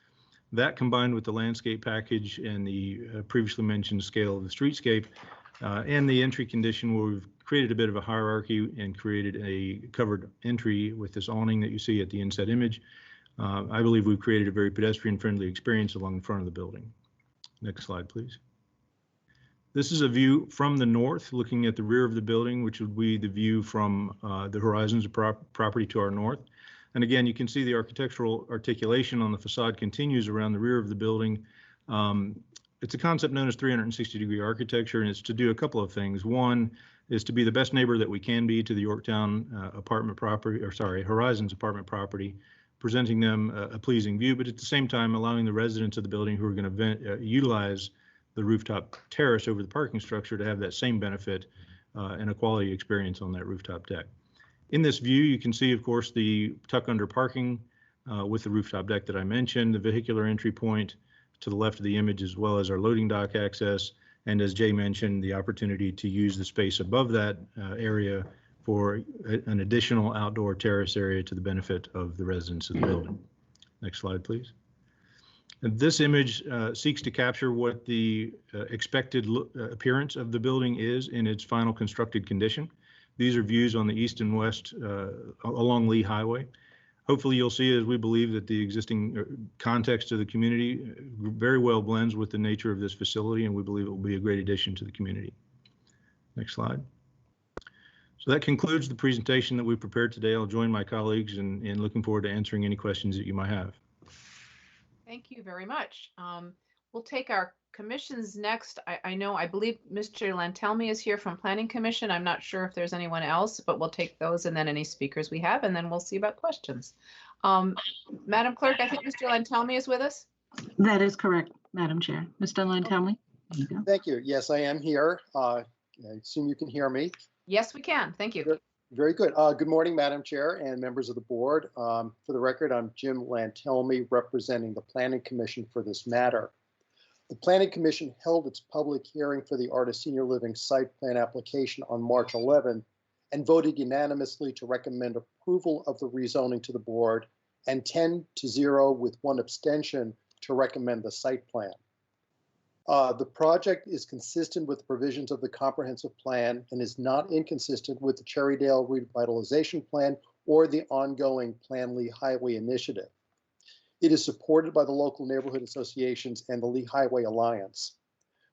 That combined with the landscape package and the previously mentioned scale of the streetscape and the entry condition where we've created a bit of a hierarchy and created a covered entry with this awning that you see at the inset image. I believe we've created a very pedestrian-friendly experience along the front of the building. Next slide, please. This is a view from the north, looking at the rear of the building, which would be the view from the horizons of property to our north. And again, you can see the architectural articulation on the facade continues around the rear of the building. It's a concept known as 360-degree architecture, and it's to do a couple of things. One is to be the best neighbor that we can be to the Yorktown Horizons apartment property, presenting them a pleasing view, but at the same time allowing the residents of the building who are going to utilize the rooftop terrace over the parking structure to have that same benefit and a quality experience on that rooftop deck. In this view, you can see, of course, the tuck under parking with the rooftop deck that I mentioned, the vehicular entry point to the left of the image, as well as our loading dock access. And as Jay mentioned, the opportunity to use the space above that area for an additional outdoor terrace area to the benefit of the residents of the building. Next slide, please. And this image seeks to capture what the expected appearance of the building is in its final constructed condition. These are views on the east and west along Lee Highway. Hopefully you'll see, as we believe, that the existing context of the community very well blends with the nature of this facility, and we believe it will be a great addition to the community. Next slide. So that concludes the presentation that we've prepared today. I'll join my colleagues in looking forward to answering any questions that you might have. Thank you very much. We'll take our commissions next. I believe Mr. Lantelmi is here from Planning Commission. I'm not sure if there's anyone else, but we'll take those and then any speakers we have, and then we'll see about questions. Madam Clerk, I think Mr. Lantelmi is with us. That is correct, Madam Chair. Mr. Lantelmi, there you go. Thank you. Yes, I am here. I assume you can hear me. Yes, we can. Thank you. Very good. Good morning, Madam Chair and members of the board. For the record, I'm Jim Lantelmi, representing the Planning Commission for this matter. The Planning Commission held its public hearing for the Artis Senior Living site plan application on March 11 and voted unanimously to recommend approval of the rezoning to the board and 10-0 with one abstention to recommend the site plan. The project is consistent with the provisions of the comprehensive plan and is not inconsistent with the Cherrydale Revitalization Plan or the ongoing Plan Lee Highway Initiative. It is supported by the local neighborhood associations and the Lee Highway Alliance.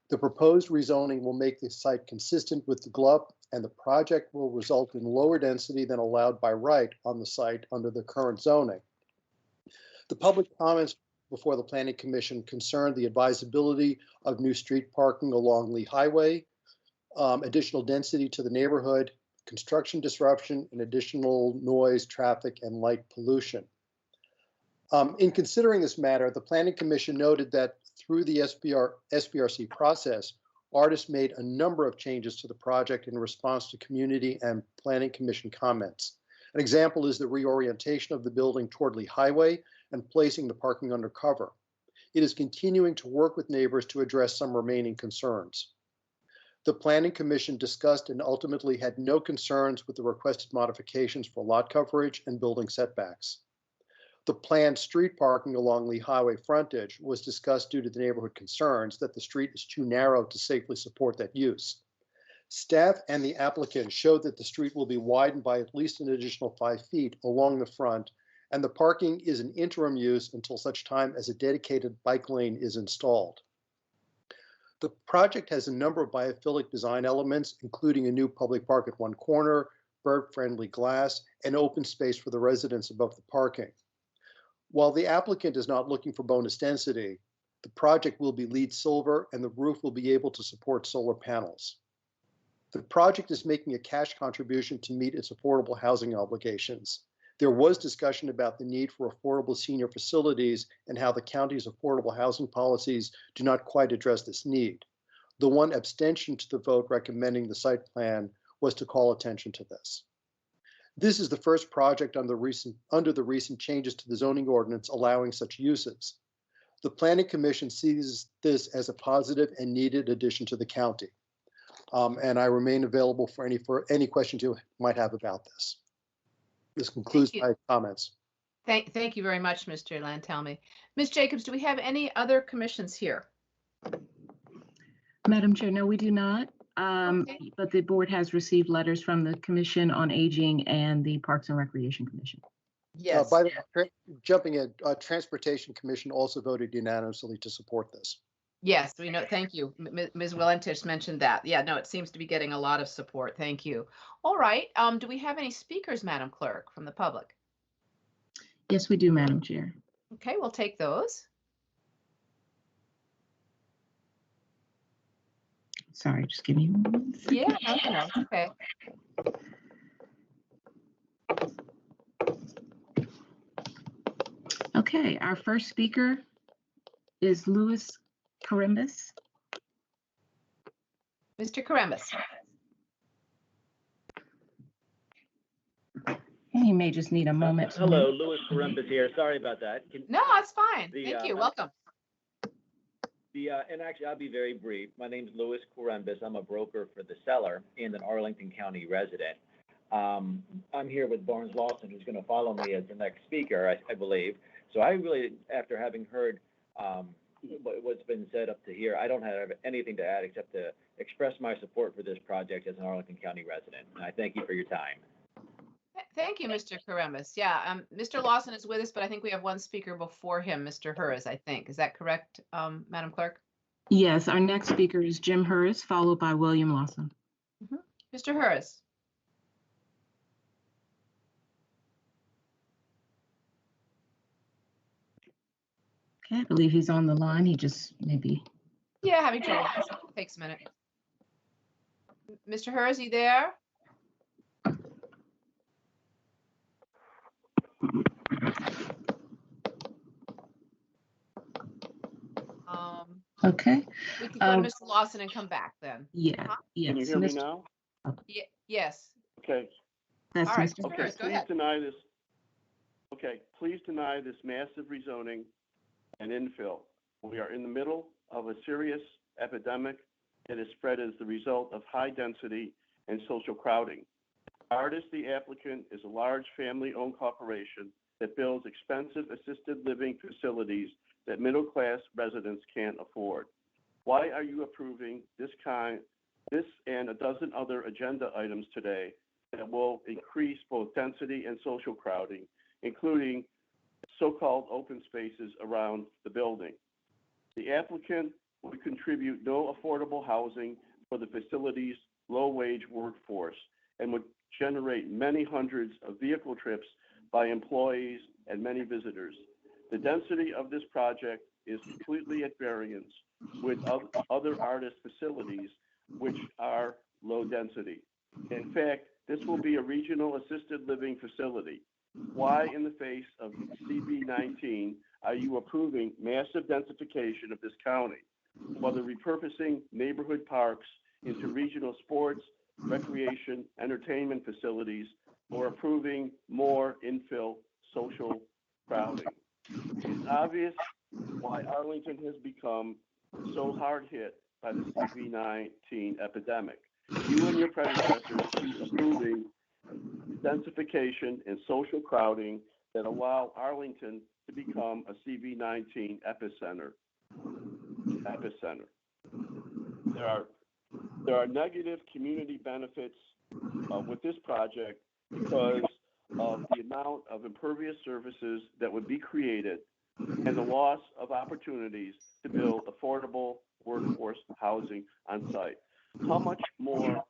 The proposed rezoning will make the site consistent with the GLUP, and the project will result in lower density than allowed by right on the site under the current zoning. The public comments before the Planning Commission concerned the advisability of new street parking along Lee Highway, additional density to the neighborhood, construction disruption, and additional noise, traffic, and light pollution. In considering this matter, the Planning Commission noted that through the SBRC process, Artis made a number of changes to the project in response to community and Planning Commission comments. An example is the reorientation of the building toward Lee Highway and placing the parking under cover. It is continuing to work with neighbors to address some remaining concerns. The Planning Commission discussed and ultimately had no concerns with the requested modifications for lot coverage and building setbacks. The planned street parking along Lee Highway frontage was discussed due to the neighborhood concerns that the street is too narrow to safely support that use. Staff and the applicant showed that the street will be widened by at least an additional 5 feet along the front, and the parking is an interim use until such time as a dedicated bike lane is installed. The project has a number of biophilic design elements, including a new public park at one corner, bird-friendly glass, and open space for the residents above the parking. While the applicant is not looking for bonus density, the project will be LEED silver and the roof will be able to support solar panels. The project is making a cash contribution to meet its affordable housing obligations. There was discussion about the need for affordable senior facilities and how the county's affordable housing policies do not quite address this need. The one abstention to the vote recommending the site plan was to call attention to this. This is the first project under the recent changes to the zoning ordinance allowing such uses. The Planning Commission sees this as a positive and needed addition to the county. And I remain available for any questions you might have about this. This concludes my comments. Thank you very much, Mr. Lantelmi. Ms. Jacobs, do we have any other commissions here? Madam Chair, no, we do not. But the board has received letters from the Commission on Aging and the Parks and Recreation Commission. Yes. By the way, jumping in, Transportation Commission also voted unanimously to support this. Yes, we know. Thank you. Ms. Willentish mentioned that. Yeah, no, it seems to be getting a lot of support. Thank you. All right. Do we have any speakers, Madam Clerk, from the public? Yes, we do, Madam Chair. Okay, we'll take those. Sorry, just give me 1 second. Yeah, no, okay. Okay, our first speaker is Louis Carimbas. Mr. Carimbas. He may just need a moment. Hello, Louis Carimbas here. Sorry about that. No, it's fine. Thank you. Welcome. And actually, I'll be very brief. My name is Louis Carimbas. I'm a broker for the seller and an Arlington County resident. I'm here with Barnes Lawson, who's going to follow me as the next speaker, I believe. So I really, after having heard what's been said up to here, I don't have anything to add except to express my support for this project as an Arlington County resident. And I thank you for your time. Thank you, Mr. Carimbas. Yeah, Mr. Lawson is with us, but I think we have one speaker before him, Mr. Hurris, I think. Is that correct, Madam Clerk? Yes, our next speaker is Jim Hurris, followed by William Lawson. Mr. Hurris. Okay, I believe he's on the line. He just maybe. Yeah, having trouble. It takes a minute. Mr. Hurris, are you there? Okay. We can go to Mr. Lawson and come back then. Yeah. Yes. Can you hear me now? Yes. Okay. That's all right. Mr. Okay, Hurris, go please ahead. deny this. Okay, please deny this massive rezoning and infill. We are in the middle of a serious epidemic that is spread as the result of high density and social crowding. Artis, the applicant, is a large family-owned corporation that builds expensive assisted living facilities that middle-class residents can't afford. Why are you approving this and a dozen other agenda items today that will increase both density and social crowding, including so-called open spaces around the building? The applicant would contribute no affordable housing for the facility's low-wage workforce and would generate many hundreds of vehicle trips by employees and many visitors. The density of this project is completely at variance with other Artis facilities, which are low density. In fact, this will be a regional assisted living facility. Why, in the face of CB19, are you approving massive densification of this county, whether repurposing neighborhood parks into regional sports, recreation, entertainment facilities, or approving more infill social crowding? It's obvious why Arlington has become so hard hit by the CV-19 epidemic. You and your predecessors keep approving densification and social crowding that allow Arlington to become a CV-19 epicenter. There are negative community benefits with this project because of the amount of impervious surfaces that would be created and the loss of opportunities to build affordable workforce housing on site. How much longer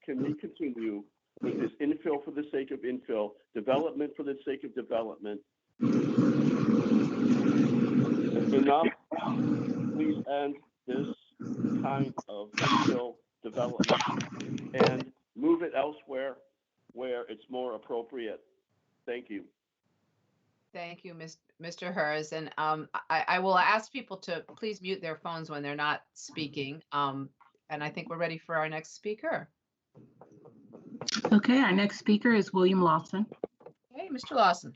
can we continue with this infill for the sake of infill, development for the sake of development? Enough. Please end this kind of infill development and move it elsewhere where it's more appropriate. Thank you. Thank you, Mr. Hers. And I will ask people to please mute their phones when they're not speaking. And I think we're ready for our next speaker. Okay, our next speaker is William Lawson. Hey, Mr. Lawson.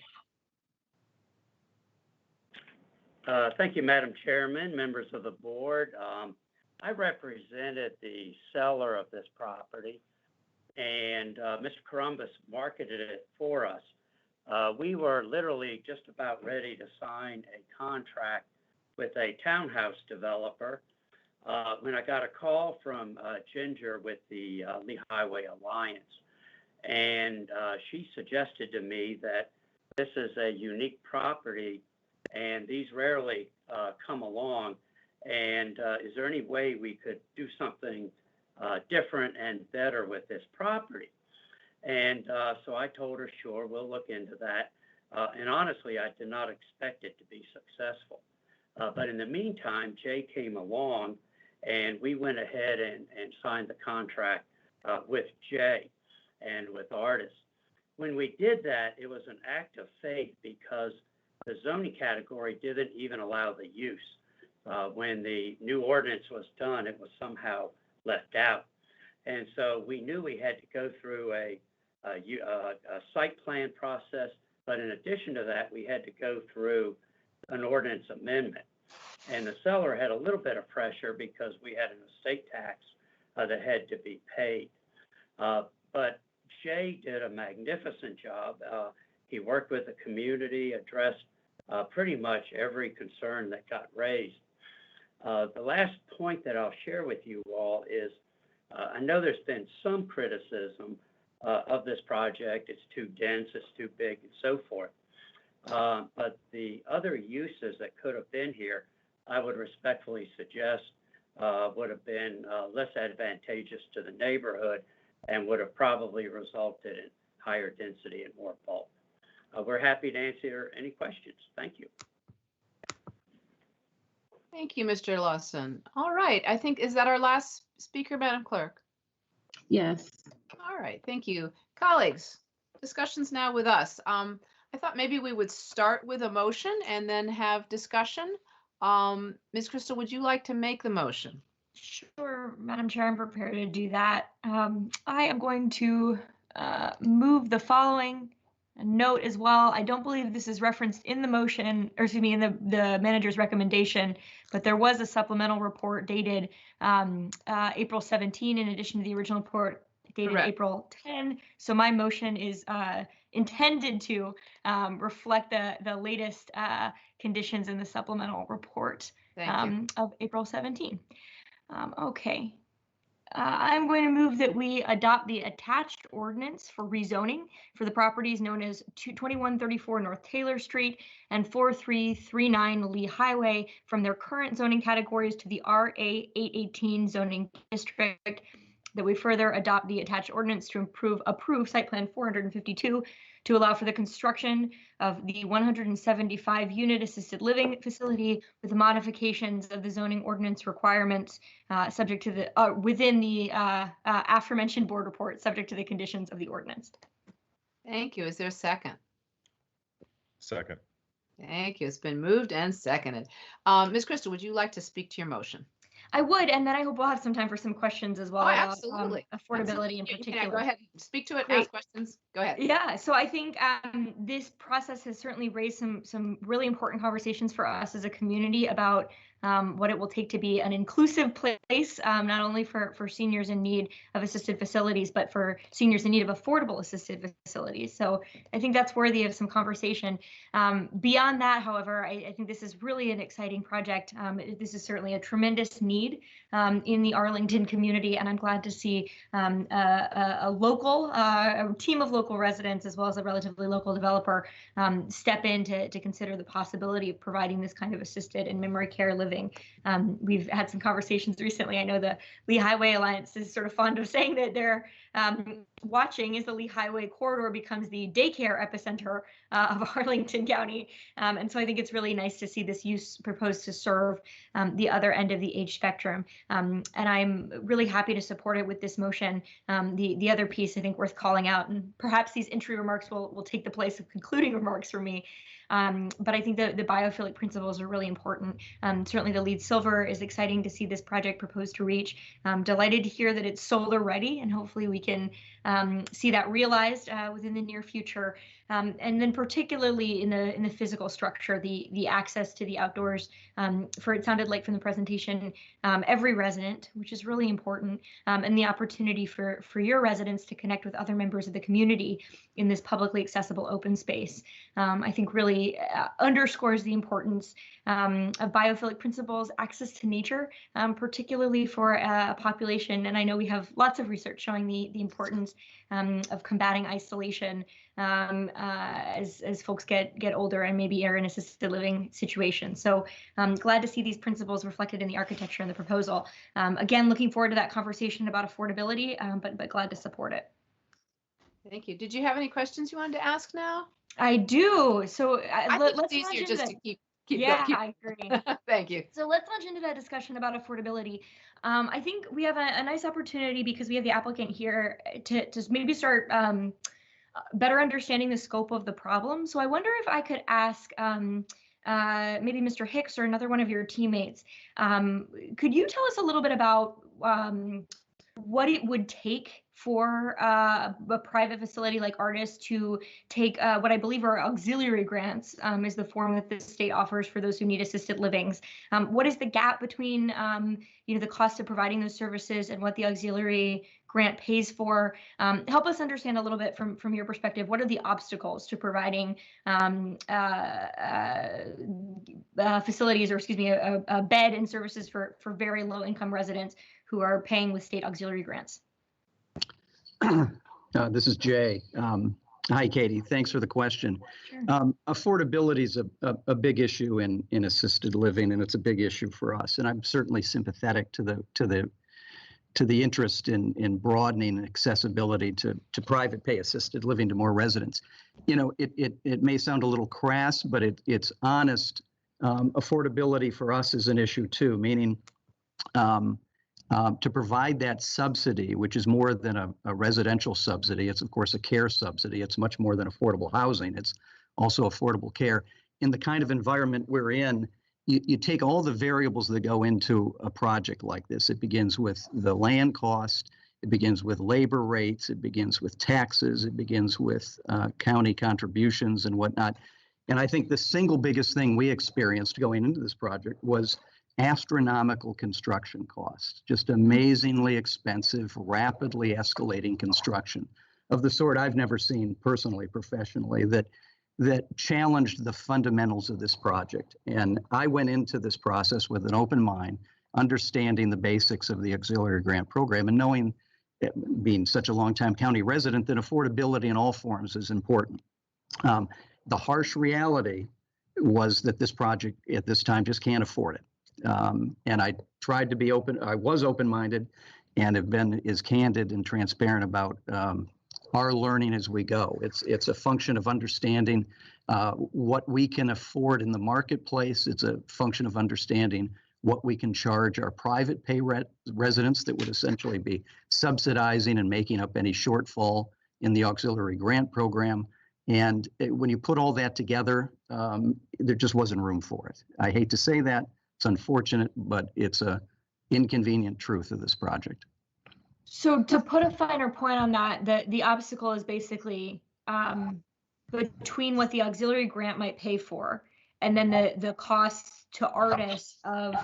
Thank you, Madam Chairman, members of the board. I represented the seller of this property, and Mr. Columbus marketed it for us. We were literally just about ready to sign a contract with a townhouse developer when I got a call from Ginger with the Lee Highway Alliance. And she suggested to me that this is a unique property and these rarely come along. And is there any way we could do something different and better with this property? And so I told her, sure, we'll look into that. And honestly, I did not expect it to be successful. But in the meantime, Jay came along and we went ahead and signed the contract with Jay and with Artists. When we did that, it was an act of faith because the zoning category didn't even allow the use. When the new ordinance was done, it was somehow left out. And so we knew we had to go through a site plan process, but in addition to that, we had to go through an ordinance amendment. And the seller had a little bit of pressure because we had an estate tax that had to be paid. But Jay did a magnificent job. He worked with the community, addressed pretty much every concern that got raised. The last point that I'll share with you all is I know there's been some criticism of this project. It's too dense, it's too big, and so forth. But the other uses that could have been here, I would respectfully suggest would have been less advantageous to the neighborhood and would have probably resulted in higher density and more bulk. We're happy to answer any questions. Thank you. Thank you, Mr. Lawson. All right, I think, is that our last speaker, Madam Clerk? Yes. All right, thank you. Colleagues, discussions now with us. I thought maybe we would start with a motion and then have discussion. Ms. Crystal, would you like to make the motion? Sure, Madam Chair, I'm prepared to do that. I am going to move the following note as well. I don't believe this is referenced in the motion, or excuse me, in the manager's recommendation, but there was a supplemental report dated April 17 in addition to the original report dated Correct. April 10. So my motion is intended to reflect the latest conditions in the supplemental report of April 17. Okay. I'm going to move that we adopt the attached ordinance for rezoning for the properties known as 2134 North Taylor Street and 4339 Lee Highway from their current zoning categories to the RA 818 zoning district. That we further adopt the attached ordinance to approve site plan 452 to allow for the construction of the 175 unit assisted living facility with modifications of the zoning ordinance requirements subject to the within the aforementioned board report, subject to the conditions of the ordinance. Thank you. Is there a second? Second. Thank you. It's been moved and seconded. Ms. Crystal, would you like to speak to your motion? I would, and then I hope we'll have some time for some questions as well Oh, about absolutely. affordability in You can particular. go ahead and speak to it, Great. ask questions. Go ahead. Yeah, so I think this process has certainly raised some really important conversations for us as a community about what it will take to be an inclusive place, not only for seniors in need of assisted facilities, but for seniors in need of affordable assisted facilities. So I think that's worthy of some conversation. Beyond that, however, I think this is really an exciting project. This is certainly a tremendous need in the Arlington community, and I'm glad to see a team of local residents, as well as a relatively local developer, step in to consider the possibility of providing this kind of assisted and memory care living. We've had some conversations recently. I know the Lee Highway Alliance is sort of fond of saying that they're watching as the Lee Highway corridor becomes the daycare epicenter of Arlington County. And so I think it's really nice to see this use proposed to serve the other end of the age spectrum. And I'm really happy to support it with this motion. The other piece I think worth calling out, and perhaps these entry remarks will take the place of concluding remarks for me. But I think the biophilic principles are really important. Certainly the LEED Silver is exciting to see this project proposed to reach. I'm delighted to hear that it's solar ready, and hopefully we can see that realized within the near future. And then particularly in the physical structure, the access to the outdoors, for it sounded like from the presentation, every resident, which is really important, and the opportunity for your residents to connect with other members of the community in this publicly accessible open space, I think really underscores the importance of biophilic principles, access to nature, particularly for a population. And I know we have lots of research showing the importance of combating isolation as folks get older and maybe are in assisted living situations. So I'm glad to see these principles reflected in the architecture and the proposal. Again, looking forward to that conversation about affordability, but glad to support it. Thank you. Did you have any questions you wanted to ask now? I do. So I think it's easier just to keep yeah, going. I agree. Thank you. So let's launch into that discussion about affordability. I think we have a nice opportunity because we have the applicant here to maybe start better understanding the scope of the problem. So I wonder if I could ask maybe Mr. Hicks or another one of your teammates, could you tell us a little bit about what it would take for a private facility like Artis to take what I believe are auxiliary grants, is the form that the state offers for those who need assisted livings. What is the gap between the cost of providing those services and what the auxiliary grant pays for? Help us understand a little bit from your perspective, what are the obstacles to providing facilities, or excuse me, a bed and services for very low income residents who are paying with state auxiliary grants? This is Jay. Hi, Katie. Thanks for the question. Sure. Affordability is a big issue in assisted living, and it's a big issue for us. And I'm certainly sympathetic to the interest in broadening accessibility to private pay assisted living to more residents. You know, it may sound a little crass, but it's honest. Affordability for us is an issue too, meaning to provide that subsidy, which is more than a residential subsidy. It's of course a care subsidy. It's much more than affordable housing. It's also affordable care. In the kind of environment we're in, you take all the variables that go into a project like this. It begins with the land cost. It begins with labor rates. It begins with taxes. It begins with county contributions and whatnot. And I think the single biggest thing we experienced going into this project was astronomical construction costs, just amazingly expensive, rapidly escalating construction of the sort I've never seen personally, professionally, that challenged the fundamentals of this project. And I went into this process with an open mind, understanding the basics of the auxiliary grant program and knowing, being such a longtime county resident, that affordability in all forms is important. The harsh reality was that this project at this time just can't afford it. And I tried to be open. I was open-minded and have been as candid and transparent about our learning as we go. It's a function of understanding what we can afford in the marketplace. It's a function of understanding what we can charge our private pay residents that would essentially be subsidizing and making up any shortfall in the auxiliary grant program. And when you put all that together, there just wasn't room for it. I hate to say that. It's unfortunate, but it's a inconvenient truth of this project. So to put a finer point on that, the obstacle is basically between what the auxiliary grant might pay for, and then the costs to artists of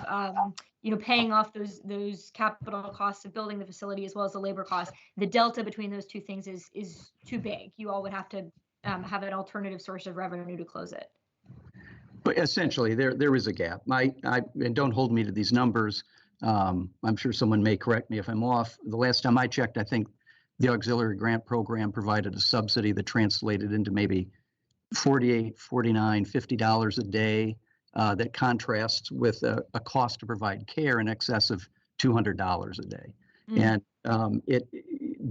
paying off those capital costs of building the facility as well as the labor costs. The delta between those two things is too big. You all would have to have an alternative source of revenue to close it. But essentially, there is a gap. And don't hold me to these numbers. I'm sure someone may correct me if I'm off. The last time I checked, I think the auxiliary grant program provided a subsidy that translated into maybe $48, $49, $50 a day. That contrasts with a cost to provide care in excess of $200 a day. And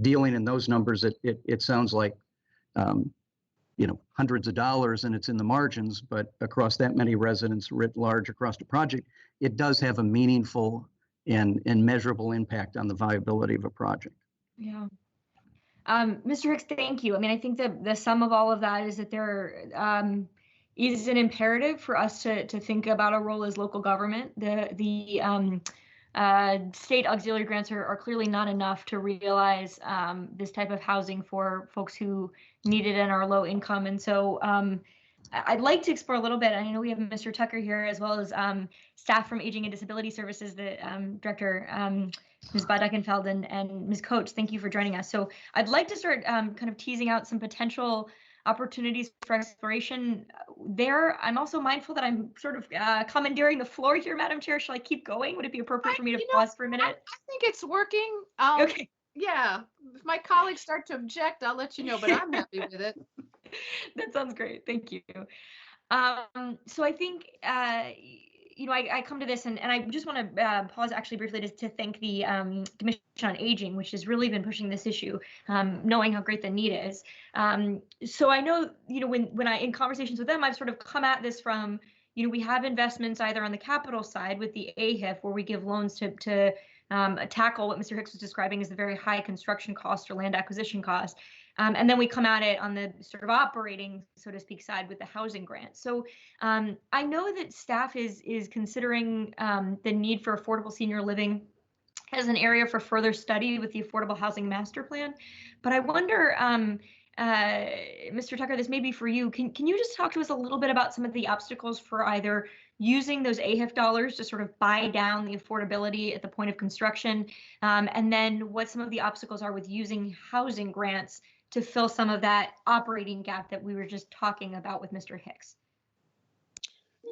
dealing in those numbers, it sounds like hundreds of dollars, and it's in the margins, but across that many residents writ large across the project, it does have a meaningful and measurable impact on the viability of a project. Yeah. Mr. Hicks, thank you. I mean, I think that the sum of all of that is that there is an imperative for us to think about our role as local government. The state auxiliary grants are clearly not enough to realize this type of housing for folks who need it and are low income. And so I'd like to explore a little bit. I know we have Mr. Tucker here, as well as staff from Aging and Disability Services, the Director, Ms. Baduckenfeld and Ms. Coates. Thank you for joining us. So I'd like to start kind of teasing out some potential opportunities for exploration there. I'm also mindful that I'm sort of commandeering the floor here, Madam Chair. Shall I keep going? Would it be appropriate for me to pause for a minute? I think it's working. Okay. Yeah, if my colleagues start to object, I'll let you know, but I'm happy with it. That sounds great. Thank you. So I think, I come to this and I just want to pause actually briefly to thank the Commission on Aging, which has really been pushing this issue, knowing how great the need is. So I know, when I, in conversations with them, I've sort of come at this from, we have investments either on the capital side with the AHIF, where we give loans to tackle what Mr. Hicks was describing as the very high construction cost or land acquisition cost. And then we come at it on the sort of operating, so to speak, side with the housing grant. So I know that staff is considering the need for affordable senior living as an area for further study with the Affordable Housing Master Plan. But I wonder, Mr. Tucker, this may be for you. Can you just talk to us a little bit about some of the obstacles for either using those AHIF dollars to sort of buy down the affordability at the point of construction, and then what some of the obstacles are with using housing grants to fill some of that operating gap that we were just talking about with Mr. Hicks?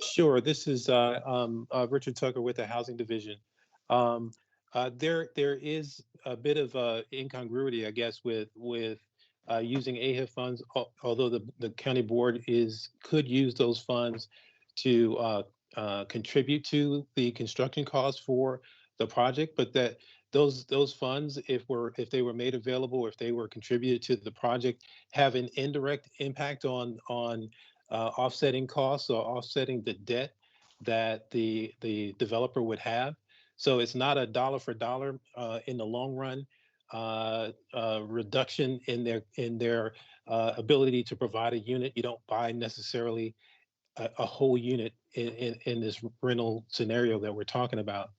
Sure. This is Richard Tucker with the Housing Division. There is a bit of incongruity, I guess, with using AHIF funds, although the county board could use those funds to contribute to the construction costs for the project, but that those funds, if they were made available, or if they were contributed to the project, have an indirect impact on offsetting costs or offsetting the debt that the developer would have. So it's not a dollar for dollar in the long run reduction in their ability to provide a unit. You don't buy necessarily a whole unit in this rental scenario that we're talking about.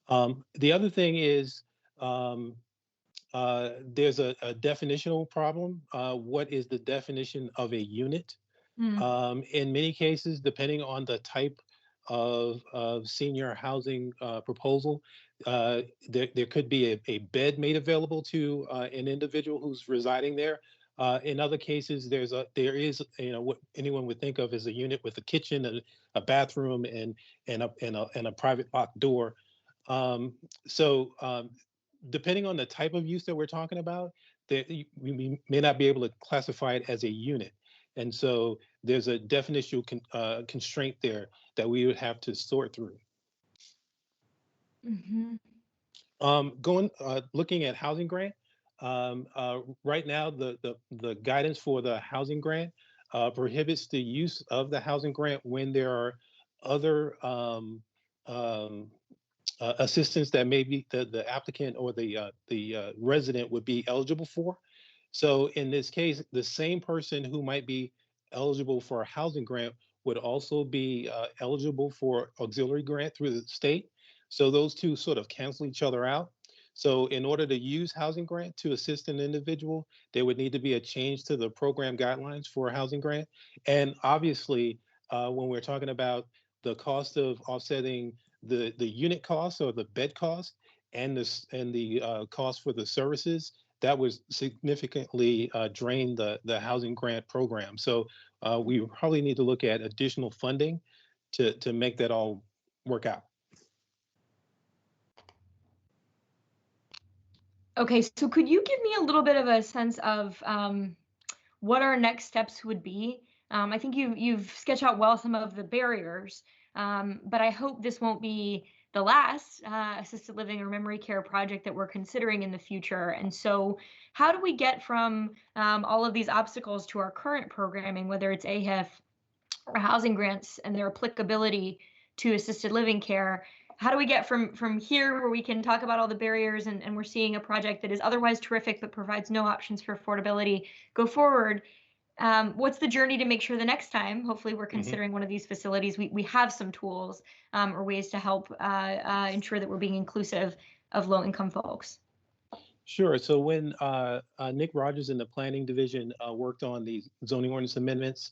The other thing is there's a definitional problem. What is the definition of a unit? In many cases, depending on the type of senior housing proposal, there could be a bed made available to an individual who's residing there. In other cases, there is what anyone would think of as a unit with a kitchen, a bathroom, and a private locked door. So depending on the type of use that we're talking about, we may not be able to classify it as a unit. And so there's a definitional constraint there that we would have to sort through. Looking at housing grant, right now the guidance for the housing grant prohibits the use of the housing grant when there are other assistance that maybe the applicant or the resident would be eligible for. So in this case, the same person who might be eligible for a housing grant would also be eligible for auxiliary grant through the state. So those two sort of cancel each other out. So in order to use housing grant to assist an individual, there would need to be a change to the program guidelines for a housing grant. And obviously, when we're talking about the cost of offsetting the unit cost or the bed cost and the cost for the services, that would significantly drain the housing grant program. So we probably need to look at additional funding to make that all work out. Okay, so could you give me a little bit of a sense of what our next steps would be? I think you've sketched out well some of the barriers, but I hope this won't be the last assisted living or memory care project that we're considering in the future. And so how do we get from all of these obstacles to our current programming, whether it's AHIF or housing grants and their applicability to assisted living care? How do we get from here where we can talk about all the barriers and we're seeing a project that is otherwise terrific but provides no options for affordability go forward? What's the journey to make sure the next time, hopefully we're considering one of these facilities, we have some tools or ways to help ensure that we're being inclusive of low-income folks? Sure. So when Nick Rogers in the Planning Division worked on the zoning ordinance amendments,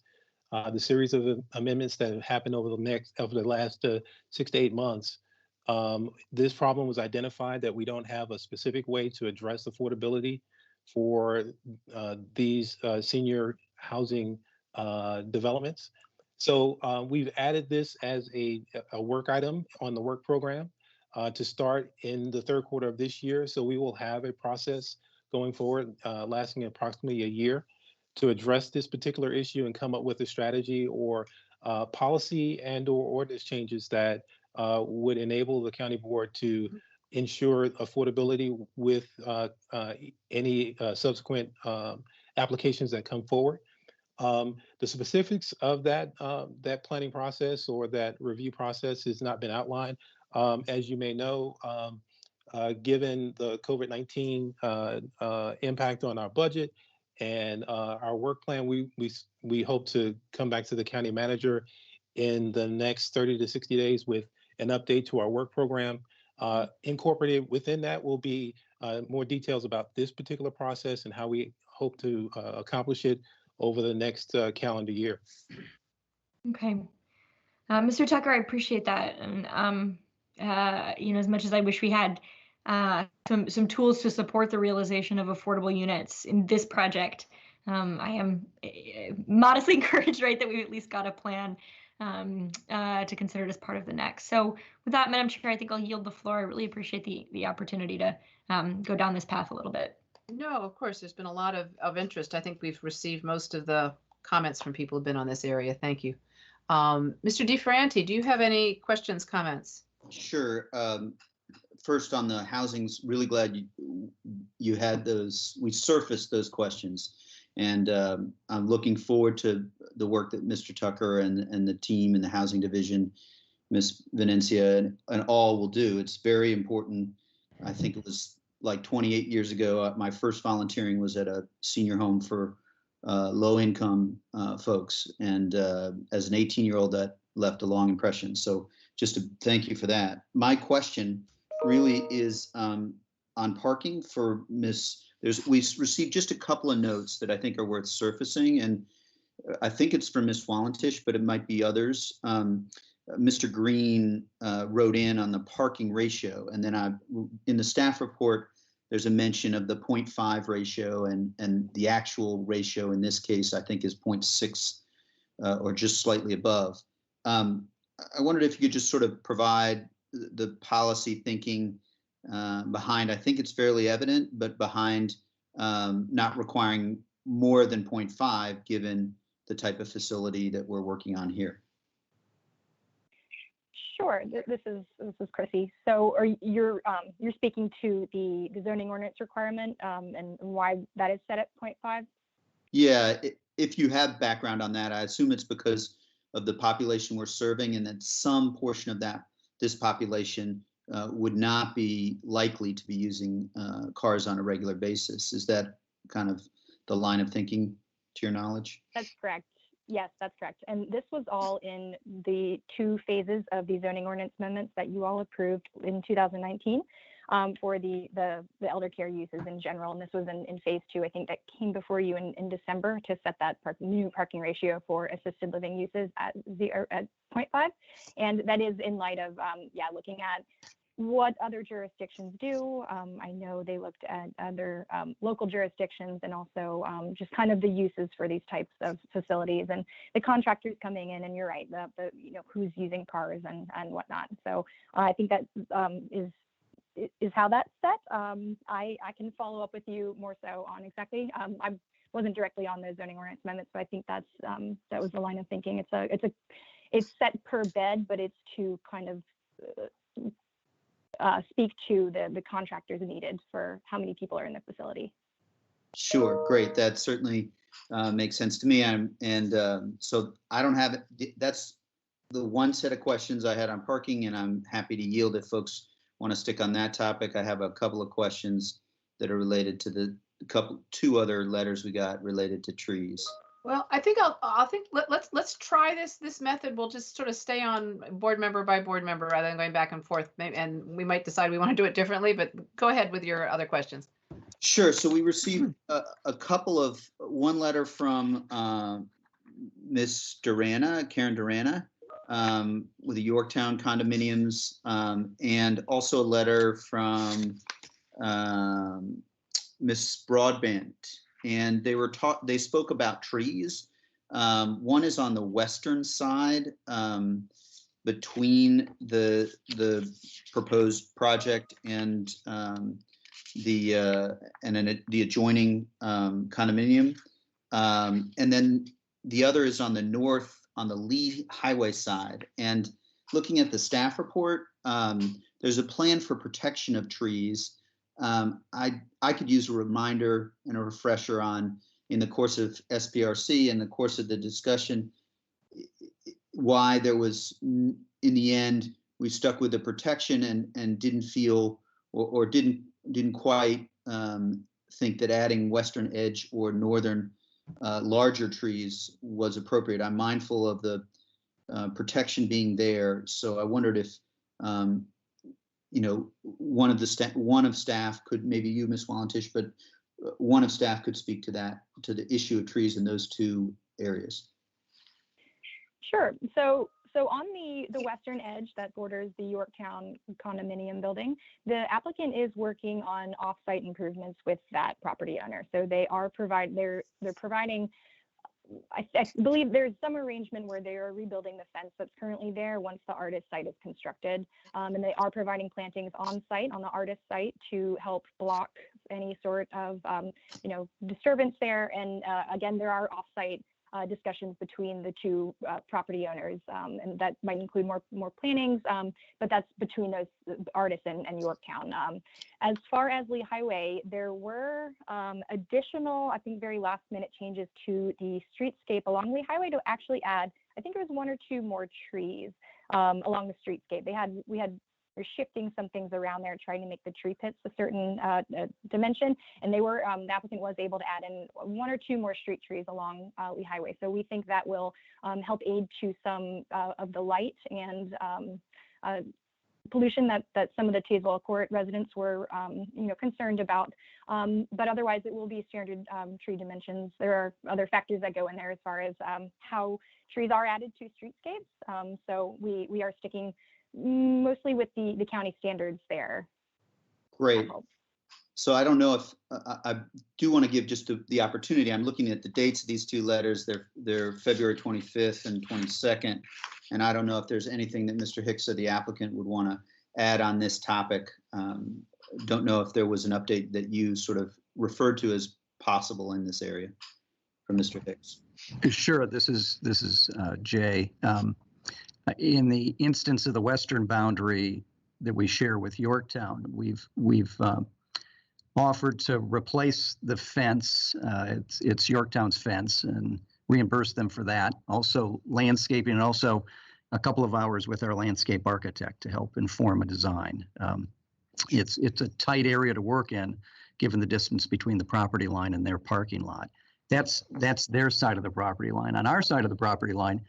the series of amendments that have happened over the last 6 to 8 months, this problem was identified that we don't have a specific way to address affordability for these senior housing developments. So we've added this as a work item on the work program to start in the third quarter of this year. So we will have a process going forward lasting approximately a year to address this particular issue and come up with a strategy or policy and or ordinance changes that would enable the county board to ensure affordability with any subsequent applications that come forward. The specifics of that planning process or that review process has not been outlined. As you may know, given the COVID-19 impact on our budget and our work plan, we hope to come back to the county manager in the next 30 to 60 days with an update to our work program. Incorporated within that will be more details about this particular process and how we hope to accomplish it over the next calendar year. Okay. Mr. Tucker, I appreciate that. And, as much as I wish we had some tools to support the realization of affordable units in this project, I am modestly encouraged, right, that we at least got a plan to consider it as part of the next. So with that, Madam Chair, I think I'll yield the floor. I really appreciate the opportunity to go down this path a little bit. No, of course, there's been a lot of interest. I think we've received most of the comments from people who've been on this area. Thank you. Mr. DeFranti, do you have any questions, comments? Sure. First on the housings, really glad you had those, we surfaced those questions. And I'm looking forward to the work that Mr. Tucker and the team in the housing division, Ms. Venencia and all will do. It's very important. I think it was like 28 years ago, my first volunteering was at a senior home for low-income folks. And as an 18-year-old, that left a long impression. So just to thank you for that. My question really is on parking for Ms. We received just a couple of notes that I think are worth surfacing, and I think it's from Ms. Walentish, but it might be others. Mr. Green wrote in on the parking ratio, and then in the staff report, there's a mention of the 0.5 ratio, and the actual ratio in this case, I think, is 0.6 or just slightly above. I wondered if you could just sort of provide the policy thinking behind, I think it's fairly evident, but behind not requiring more than 0.5 given the type of facility that we're working on here. Sure, this is Chrissy. So you're speaking to the zoning ordinance requirement and why that is set at 0.5? Yeah, if you have background on that, I assume it's because of the population we're serving and that some portion of this population would not be likely to be using cars on a regular basis. Is that kind of the line of thinking to your knowledge? That's correct. Yes, that's correct. And this was all in the 2 phases of the zoning ordinance amendments that you all approved in 2019 for the elder care uses in general. And this was in phase 2, I think, that came before you in December to set that new parking ratio for assisted living uses at 0.5. And that is in light of, looking at what other jurisdictions do. I know they looked at other local jurisdictions and also just kind of the uses for these types of facilities and the contractors coming in. And you're right, the who's using cars and whatnot. So I think that is how that's set. I can follow up with you more so on exactly. I wasn't directly on the zoning ordinance amendments, but I think that was the line of thinking. It's set per bed, but it's to kind of speak to the contractors needed for how many people are in the facility. Sure, great. That certainly makes sense to me. So I don't have it. That's the one set of questions I had on parking, and I'm happy to yield if folks want to stick on that topic. I have a couple of questions that are related to the two other letters we got related to trees. Well, I think let's try this method. We'll just sort of stay on board member by board member rather than going back and forth. And we might decide we want to do it differently, but go ahead with your other questions. Sure. So we received one letter from Miss Durana, Karen Durana, with the Yorktown condominiums, and also a letter from Miss Broadbent. And they spoke about trees. One is on the western side, between the proposed project and the adjoining condominium. And then the other is on the north, on the Lee Highway side. And looking at the staff report, there's a plan for protection of trees. I could use a reminder and a refresher on, in the course of SPRC, in the course of the discussion, why there was, in the end, we stuck with the protection and didn't feel or didn't quite think that adding western edge or northern larger trees was appropriate. I'm mindful of the protection being there, so I wondered if one of staff could, maybe you, Ms. Walentish, but one of staff could speak to that, to the issue of trees in those two areas. Sure. So on the western edge that borders the Yorktown condominium building, the applicant is working on off-site improvements with that property owner. So they're providing, I believe there's some arrangement where they are rebuilding the fence that's currently there once the artist site is constructed. And they are providing plantings on site, on the artist site, to help block any sort of, disturbance there. And again, there are off-site discussions between the two property owners, and that might include more plannings, but that's between those artists and Yorktown. As far as Lee Highway, there were additional, I think, very last minute changes to the streetscape along Lee Highway to actually add, I think it was 1 or 2 more trees along the streetscape. We're shifting some things around there, trying to make the tree pits a certain dimension, and the applicant was able to add in 1 or 2 more street trees along Lee Highway. So we think that will help aid to some of the light and pollution that some of the Tazewell Court residents were concerned about. But otherwise, it will be standard tree dimensions. There are other factors that go in there as far as how trees are added to streetscapes. So we are sticking mostly with the county standards there. Great. So I don't know if I do want to give just the opportunity. I'm looking at the dates of these 2 letters. They're February 25th and 22nd. And I don't know if there's anything that Mr. Hicks or the applicant would want to add on this topic. Don't know if there was an update that you sort of referred to as possible in this area from Mr. Hicks. Sure. This is Jay. In the instance of the western boundary that we share with Yorktown, we've offered to replace the fence. It's Yorktown's fence, and reimburse them for that. Also landscaping, and also a couple of hours with our landscape architect to help inform a design. It's a tight area to work in, given the distance between the property line and their parking lot. That's their side of the property line. On our side of the property line,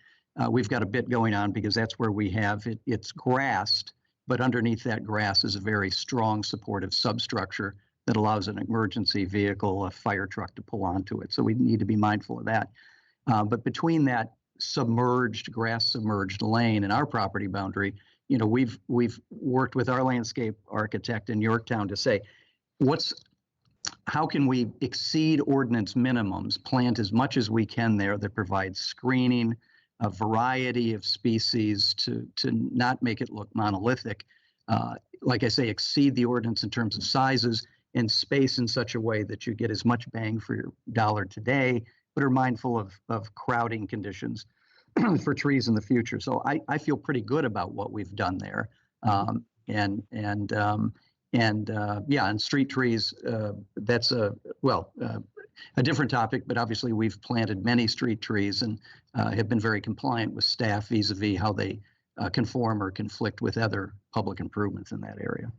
we've got a bit going on because that's where we have it. It's grassed, but underneath that grass is a very strong supportive substructure that allows an emergency vehicle, a fire truck, to pull onto it. So we need to be mindful of that. But between that submerged, grass submerged lane and our property boundary, we've worked with our landscape architect in Yorktown to say, how can we exceed ordinance minimums, plant as much as we can there that provides screening, a variety of species to not make it look monolithic. Like I say, exceed the ordinance in terms of sizes and space in such a way that you get as much bang for your dollar today, but are mindful of crowding conditions for trees in the future. So I feel pretty good about what we've done there. And street trees, that's a different topic, but obviously we've planted many street trees and have been very compliant with staff vis-a-vis how they conform or conflict with other public improvements in that area.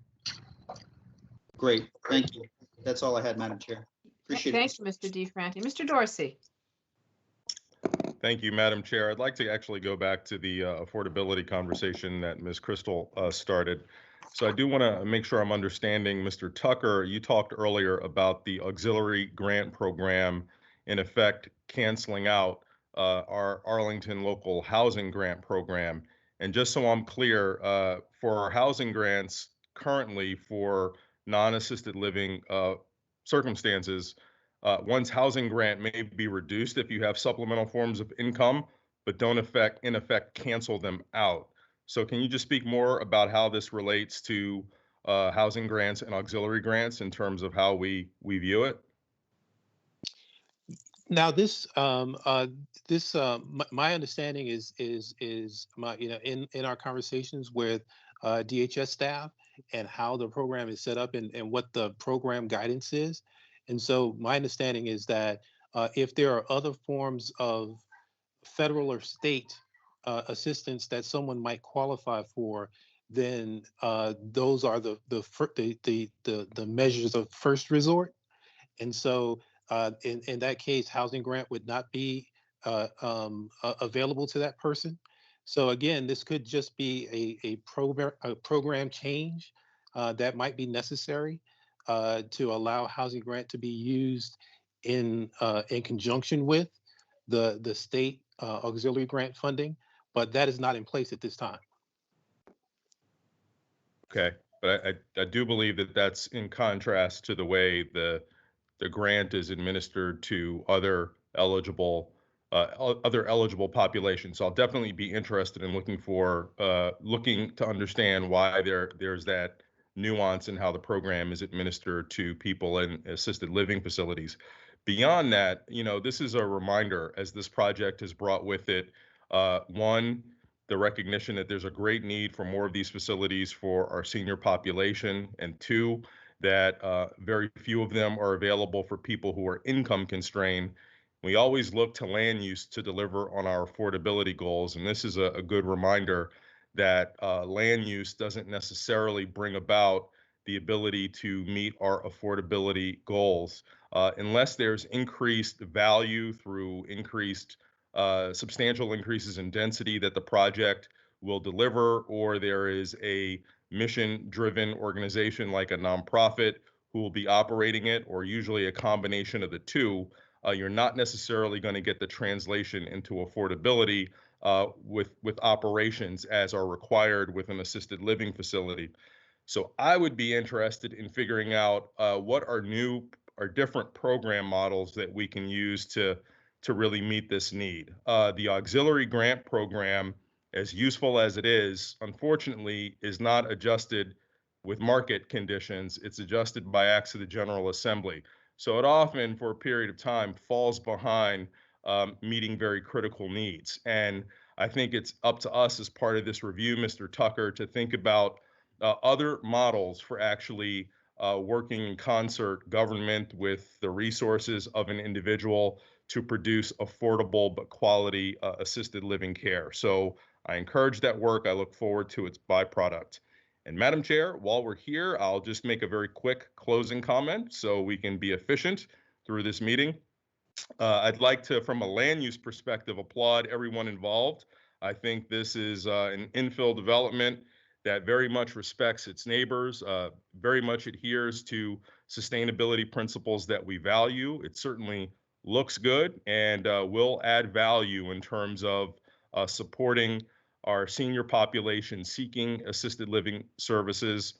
Great, thank you. That's all I had, Madam Chair. Appreciate it. Thank you, Mr. DeFranti. Mr. Dorsey. Thank you, Madam Chair. I'd like to actually go back to the affordability conversation that Ms. Crystal started. So I do want to make sure I'm understanding, Mr. Tucker, you talked earlier about the auxiliary grant program, in effect canceling out our Arlington local housing grant program. And just so I'm clear, for our housing grants currently for non-assisted living circumstances, one's housing grant may be reduced if you have supplemental forms of income, but don't in effect cancel them out. So can you just speak more about how this relates to housing grants and auxiliary grants in terms of how we view it? Now, my understanding is my, in our conversations with DHS staff and how the program is set up and what the program guidance is. And so my understanding is that if there are other forms of federal or state assistance that someone might qualify for, then those are the measures of first resort. And so in that case, housing grant would not be available to that person. So again, this could just be a program change that might be necessary to allow housing grant to be used in conjunction with the state auxiliary grant funding, but that is not in place at this time. Okay, but I do believe that that's in contrast to the way the grant is administered to other eligible populations. So I'll definitely be interested in looking to understand why there's that nuance in how the program is administered to people in assisted living facilities. Beyond that, this is a reminder, as this project has brought with it, one, the recognition that there's a great need for more of these facilities for our senior population, and two, that very few of them are available for people who are income constrained. We always look to land use to deliver on our affordability goals, and this is a good reminder that land use doesn't necessarily bring about the ability to meet our affordability goals unless there's increased value through substantial increases in density that the project will deliver, or there is a mission-driven organization like a nonprofit who will be operating it, or usually a combination of the two. You're not necessarily going to get the translation into affordability with operations as are required with an assisted living facility. So I would be interested in figuring out what are different program models that we can use to really meet this need. The auxiliary grant program, as useful as it is, unfortunately, is not adjusted with market conditions. It's adjusted by acts of the General Assembly. So it often, for a period of time, falls behind meeting very critical needs. And I think it's up to us as part of this review, Mr. Tucker, to think about other models for actually working in concert, government with the resources of an individual to produce affordable but quality assisted living care. So I encourage that work. I look forward to its byproduct. And Madam Chair, while we're here, I'll just make a very quick closing comment so we can be efficient through this meeting. I'd like to, from a land use perspective, applaud everyone involved. I think this is an infill development that very much respects its neighbors, very much adheres to sustainability principles that we value. It certainly looks good and will add value in terms of supporting our senior population seeking assisted living services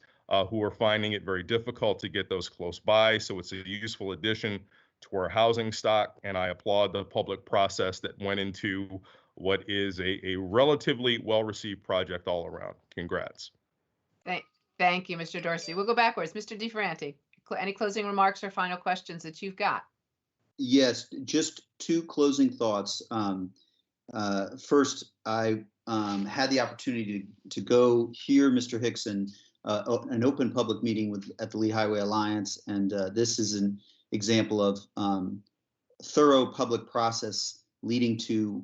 who are finding it very difficult to get those close by. So it's a useful addition to our housing stock, and I applaud the public process that went into what is a relatively well-received project all around. Congrats. Thank you, Mr. Dorsey. We'll go backwards. Mr. DiFerranti, any closing remarks or final questions that you've got? Yes, just two closing thoughts. First, I had the opportunity to go hear Mr. Hicks in an open public meeting at the Lee Highway Alliance, and this is an example of thorough public process leading to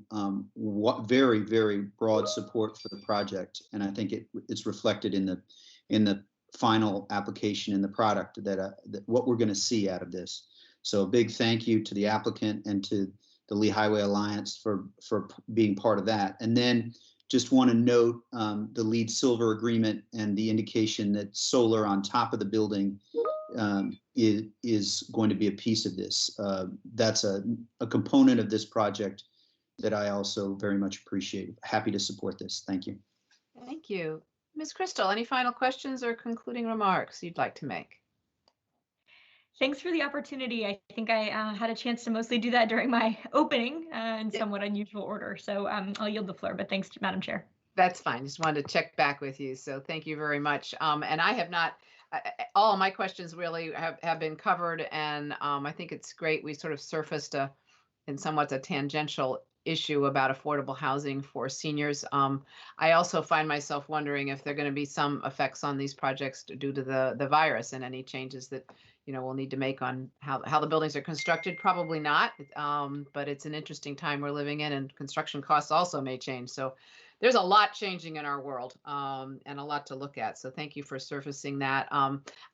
very, very broad support for the project. And I think it's reflected in the final application in the product that what we're going to see out of this. So a big thank you to the applicant and to the Lee Highway Alliance for being part of that. And then just want to note the LEED Silver agreement and the indication that solar on top of the building is going to be a piece of this. That's a component of this project that I also very much appreciate. Happy to support this. Thank you. Thank you. Ms. Crystal, any final questions or concluding remarks you'd like to make? Thanks for the opportunity. I think I had a chance to mostly do that during my opening in somewhat unusual order. So I'll yield the floor, but thanks to Madam Chair. That's fine. Just wanted to check back with you. So thank you very much. And I have not, all of my questions really have been covered. And I think it's great. We sort of surfaced in somewhat a tangential issue about affordable housing for seniors. I also find myself wondering if there are going to be some effects on these projects due to the virus and any changes that we'll need to make on how the buildings are constructed. Probably not, but it's an interesting time we're living in, and construction costs also may change. So there's a lot changing in our world and a lot to look at. So thank you for surfacing that.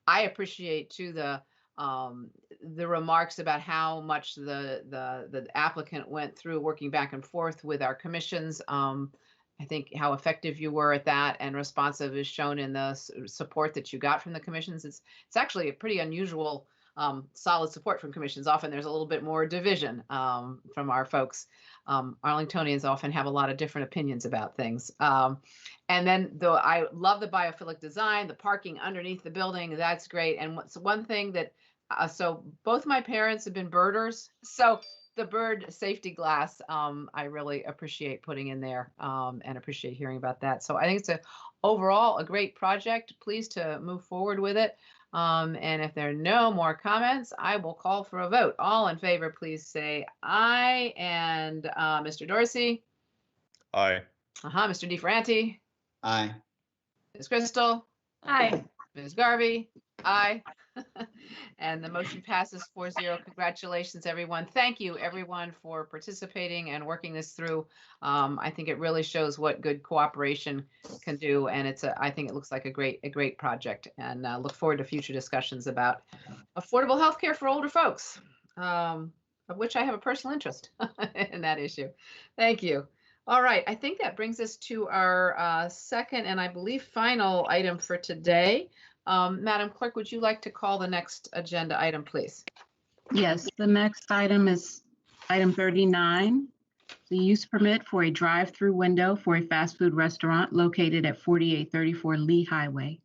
I appreciate too the remarks about how much the applicant went through working back and forth with our commissions. I think how effective you were at that and responsive is shown in the support that you got from the commissions. It's actually a pretty unusual, solid support from commissions. Often there's a little bit more division from our folks. Arlingtonians often have a lot of different opinions about things. And then though I love the biophilic design, the parking underneath the building, that's great. And what's one thing that, so both my parents have been birders. So the bird safety glass, I really appreciate putting in there and appreciate hearing about that. So I think it's overall a great project. Pleased to move forward with it. And if there are no more comments, I will call for a vote. All in favor, please say aye. And Mr. Dorsey? Aye. Mr. DiFerranti? Aye. Ms. Crystal? Aye. Ms. Garvey? Aye. And the motion passes 4-0. Congratulations, everyone. Thank you, everyone, for participating and working this through. I think it really shows what good cooperation can do, and I think it looks like a great project. And look forward to future discussions about affordable health care for older folks, of which I have a personal interest in that issue. Thank you. All right, I think that brings us to our second and I believe final item for today. Madam Clerk, would you like to call the next agenda item, please? Yes, the next item is item 39, the use permit for a drive-through window for a fast food restaurant located at 4834 Lee Highway.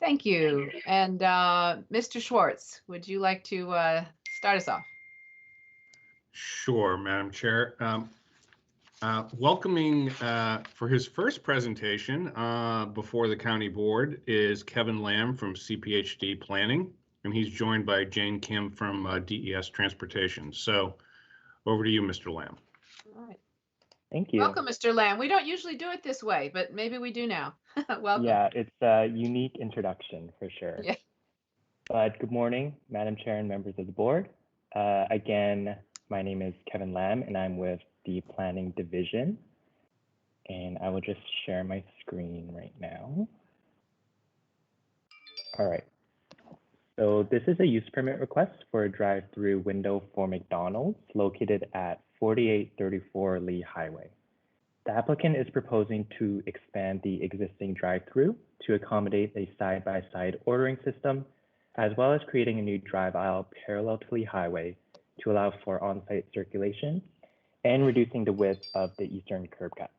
Thank you. And Mr. Schwartz, would you like to start us off? Sure, Madam Chair. Welcoming for his first presentation before the county board is Kevin Lamb from CPHD Planning, and he's joined by Jane Kim from DES Transportation. So over to you, Mr. Lamb. All right. Thank you. Welcome, Mr. Lamb. We don't usually do it this way, but maybe we do now. Welcome. Yeah, it's a unique introduction for sure. Yeah. But good morning, Madam Chair and members of the board. Again, my name is Kevin Lamb, and I'm with the Planning Division. And I will just share my screen right now. All right. So this is a use permit request for a drive-through window for McDonald's located at 4834 Lee Highway. The applicant is proposing to expand the existing drive-through to accommodate a side-by-side ordering system, as well as creating a new drive aisle parallel to Lee Highway to allow for on-site circulation and reducing the width of the eastern curb cut.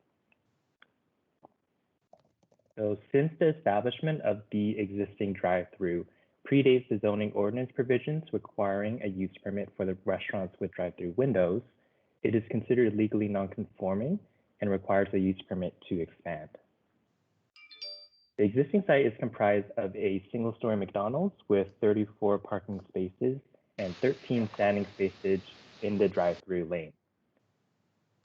So since the establishment of the existing drive-through predates the zoning ordinance provisions requiring a use permit for the restaurants with drive-through windows, it is considered legally non-conforming and requires a use permit to expand. The existing site is comprised of a single-story McDonald's with 34 parking spaces and 13 standing spaces in the drive-through lane.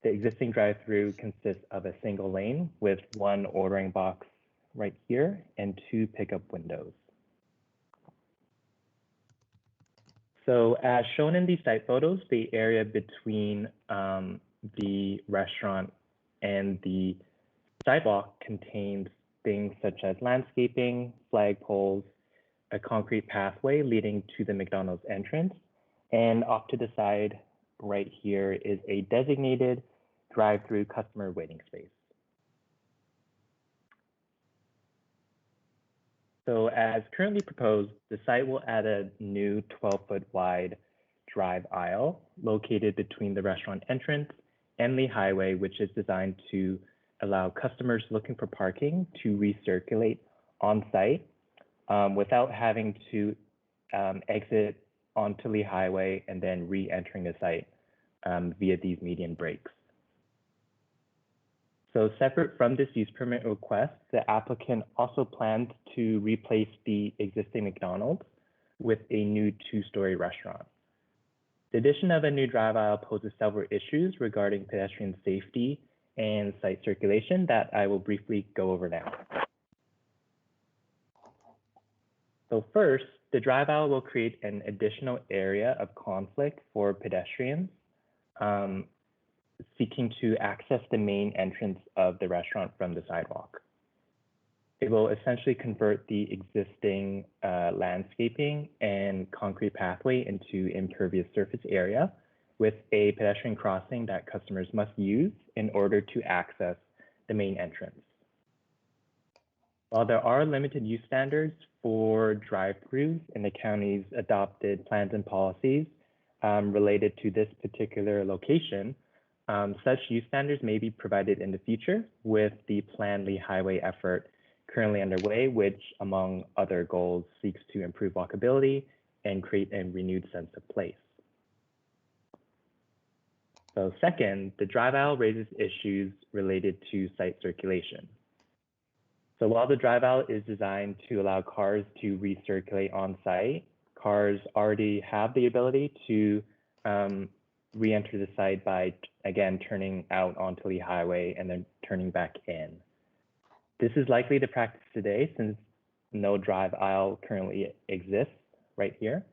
The existing drive-through consists of a single lane with one ordering box right here and 2 pickup windows. So as shown in these site photos, the area between the restaurant and the sidewalk contains things such as landscaping, flagpoles, a concrete pathway leading to the McDonald's entrance, and off to the side right here is a designated drive-through customer waiting space. So as currently proposed, the site will add a new 12-foot wide drive aisle located between the restaurant entrance and Lee Highway, which is designed to allow customers looking for parking to recirculate on site without having to exit onto Lee Highway and then re-entering the site via these median breaks. So separate from this use permit request, the applicant also plans to replace the existing McDonald's with a new 2-story restaurant. The addition of a new drive aisle poses several issues regarding pedestrian safety and site circulation that I will briefly go over now. So first, the drive aisle will create an additional area of conflict for pedestrians seeking to access the main entrance of the restaurant from the sidewalk. It will essentially convert the existing landscaping and concrete pathway into impervious surface area with a pedestrian crossing that customers must use in order to access the main entrance. While there are limited use standards for drive-throughs in the county's adopted plans and policies related to this particular location, such use standards may be provided in the future with the planned Lee Highway effort currently underway, which, among other goals, seeks to improve walkability and create a renewed sense of place. So second, the drive aisle raises issues related to site circulation. So while the drive aisle is designed to allow cars to recirculate on site, cars already have the ability to re-enter the site by, again, turning out onto Lee Highway and then turning back in. This is likely the practice today since no drive aisle currently exists right here.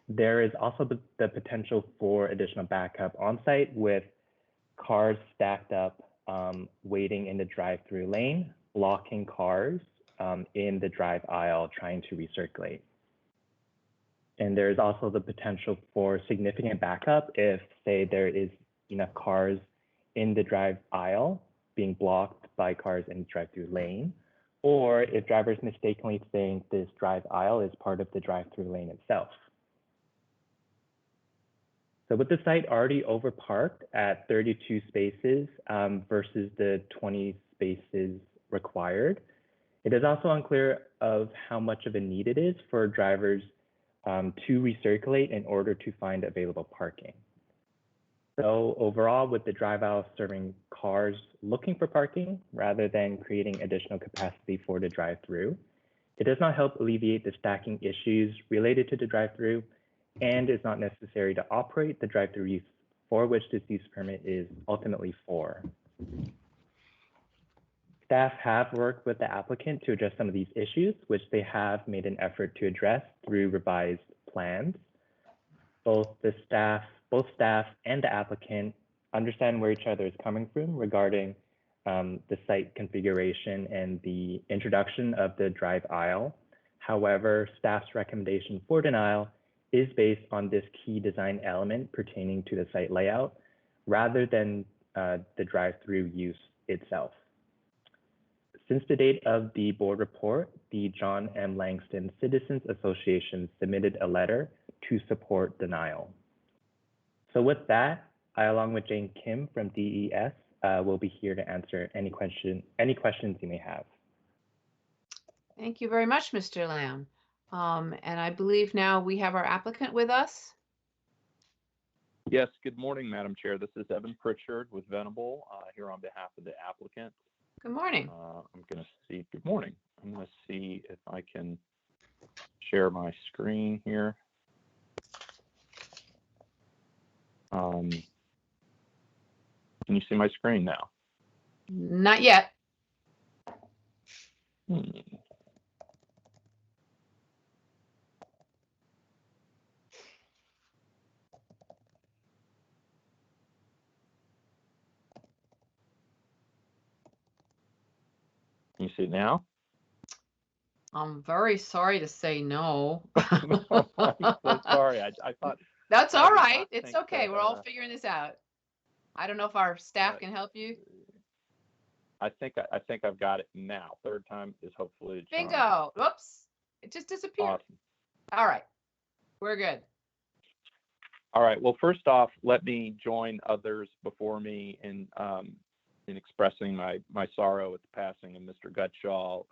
There is also the potential for additional backup on site with cars stacked up waiting in the drive-through lane, blocking cars in the drive aisle trying to recirculate. And there's also the potential for significant backup if, say, there is enough cars in the drive aisle being blocked by cars in the drive-through lane, or if drivers mistakenly think this drive aisle is part of the drive-through lane itself. So with the site already overparked at 32 spaces versus the 20 spaces required, it is also unclear of how much of a need it is for drivers to recirculate in order to find available parking. So overall, with the drive aisle serving cars looking for parking rather than creating additional capacity for the drive-through, it does not help alleviate the stacking issues related to the drive-through and is not necessary to operate the drive-through use for which this use permit is ultimately for. Staff have worked with the applicant to address some of these issues, which they have made an effort to address through revised plans. Both staff and the applicant understand where each other is coming from regarding the site configuration and the introduction of the drive aisle. However, staff's recommendation for denial is based on this key design element pertaining to the site layout rather than the drive-through use itself. Since the date of the board report, the John M. Langston Citizens Association submitted a letter to support denial. So with that, I, along with Jane Kim from DES, will be here to answer any questions you may have. Thank you very much, Mr. Lamb. And I believe now we have our applicant with us. Yes, good morning, Madam Chair. This is Evan Pritchard with Venable here on behalf of the applicant. Good morning. I'm going to see, good morning. I'm going to see if I can share my screen here. Can you see my screen now? Not yet. Can you see it now? I'm very sorry to say no. I'm so sorry. I thought. That's I all did right. not It's think okay. that, We're all figuring this out. I don't know if our staff can help you. I think I've got it now. Third time is hopefully the charm. Bingo. Whoops. It just disappeared. Awesome. All right. We're good. All right. Well, first off, let me join others before me in expressing my sorrow at the passing of Mr. Gutschall.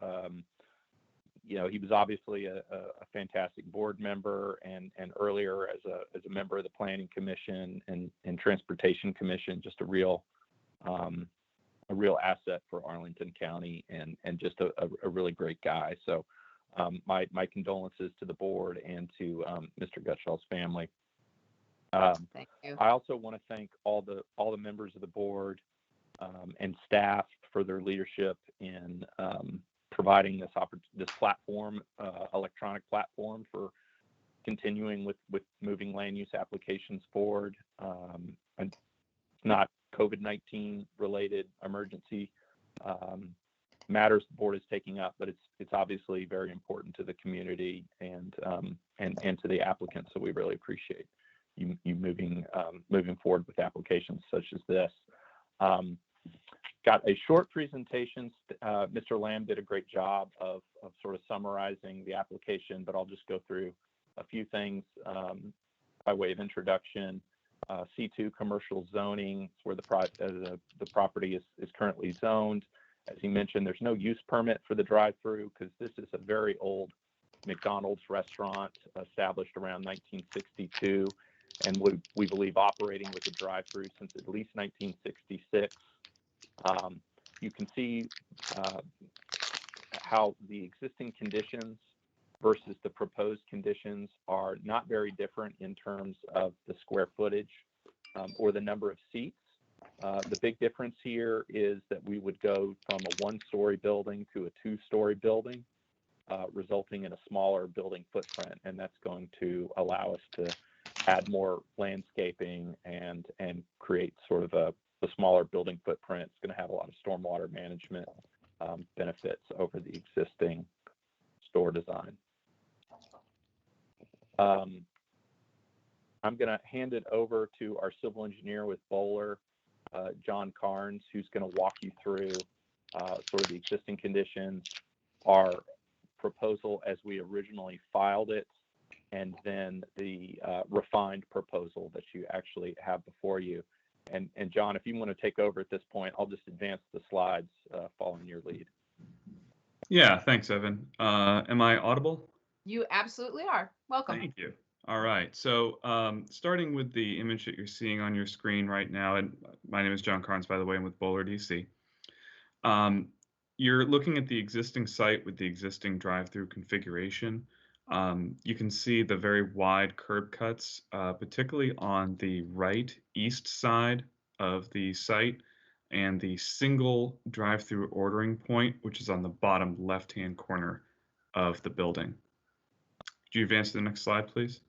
You know, he was obviously a fantastic board member, and earlier as a member of the Planning Commission and Transportation Commission, just a real asset for Arlington County, and just a really great guy. So my condolences to the board and to Mr. Gutschall's family. Thank you. I also want to thank all the members of the board and staff for their leadership in providing this platform, electronic platform for continuing with moving land use applications forward. And not COVID-19 related emergency matters the board is taking up, but it's obviously very important to the community and to the applicants. So we really appreciate you moving forward with applications such as this. Got a short presentation. Mr. Lamb did a great job of sort of summarizing the application, but I'll just go through a few things by way of introduction. C2 commercial zoning, where the property is currently zoned. As he mentioned, there's no use permit for the drive-through because this is a very old McDonald's restaurant established around 1962, and we believe operating with a drive-through since at least 1966. You can see how the existing conditions versus the proposed conditions are not very different in terms of the square footage or the number of seats. The big difference here is that we would go from a one-story building to a two-story building, resulting in a smaller building footprint, and that's going to allow us to add more landscaping and create sort of a smaller building footprint. It's going to have a lot of stormwater management benefits over the existing store design. I'm going to hand it over to our civil engineer with Bowler, John Carnes, who's going to walk you through sort of the existing conditions, our proposal as we originally filed it, and then the refined proposal that you actually have before you. And John, if you want to take over at this point, I'll just advance the slides following your lead. Yeah, thanks, Evan. Am I audible? You absolutely are. Welcome. Thank you. All right. So starting with the image that you're seeing on your screen right now, and my name is John Carnes, by the way, I'm with Bowler, DC. You're looking at the existing site with the existing drive-through configuration. You can see the very wide curb cuts, particularly on the right east side of the site, and the single drive-through ordering point, which is on the bottom left-hand corner of the building. Could you advance to the next slide, please?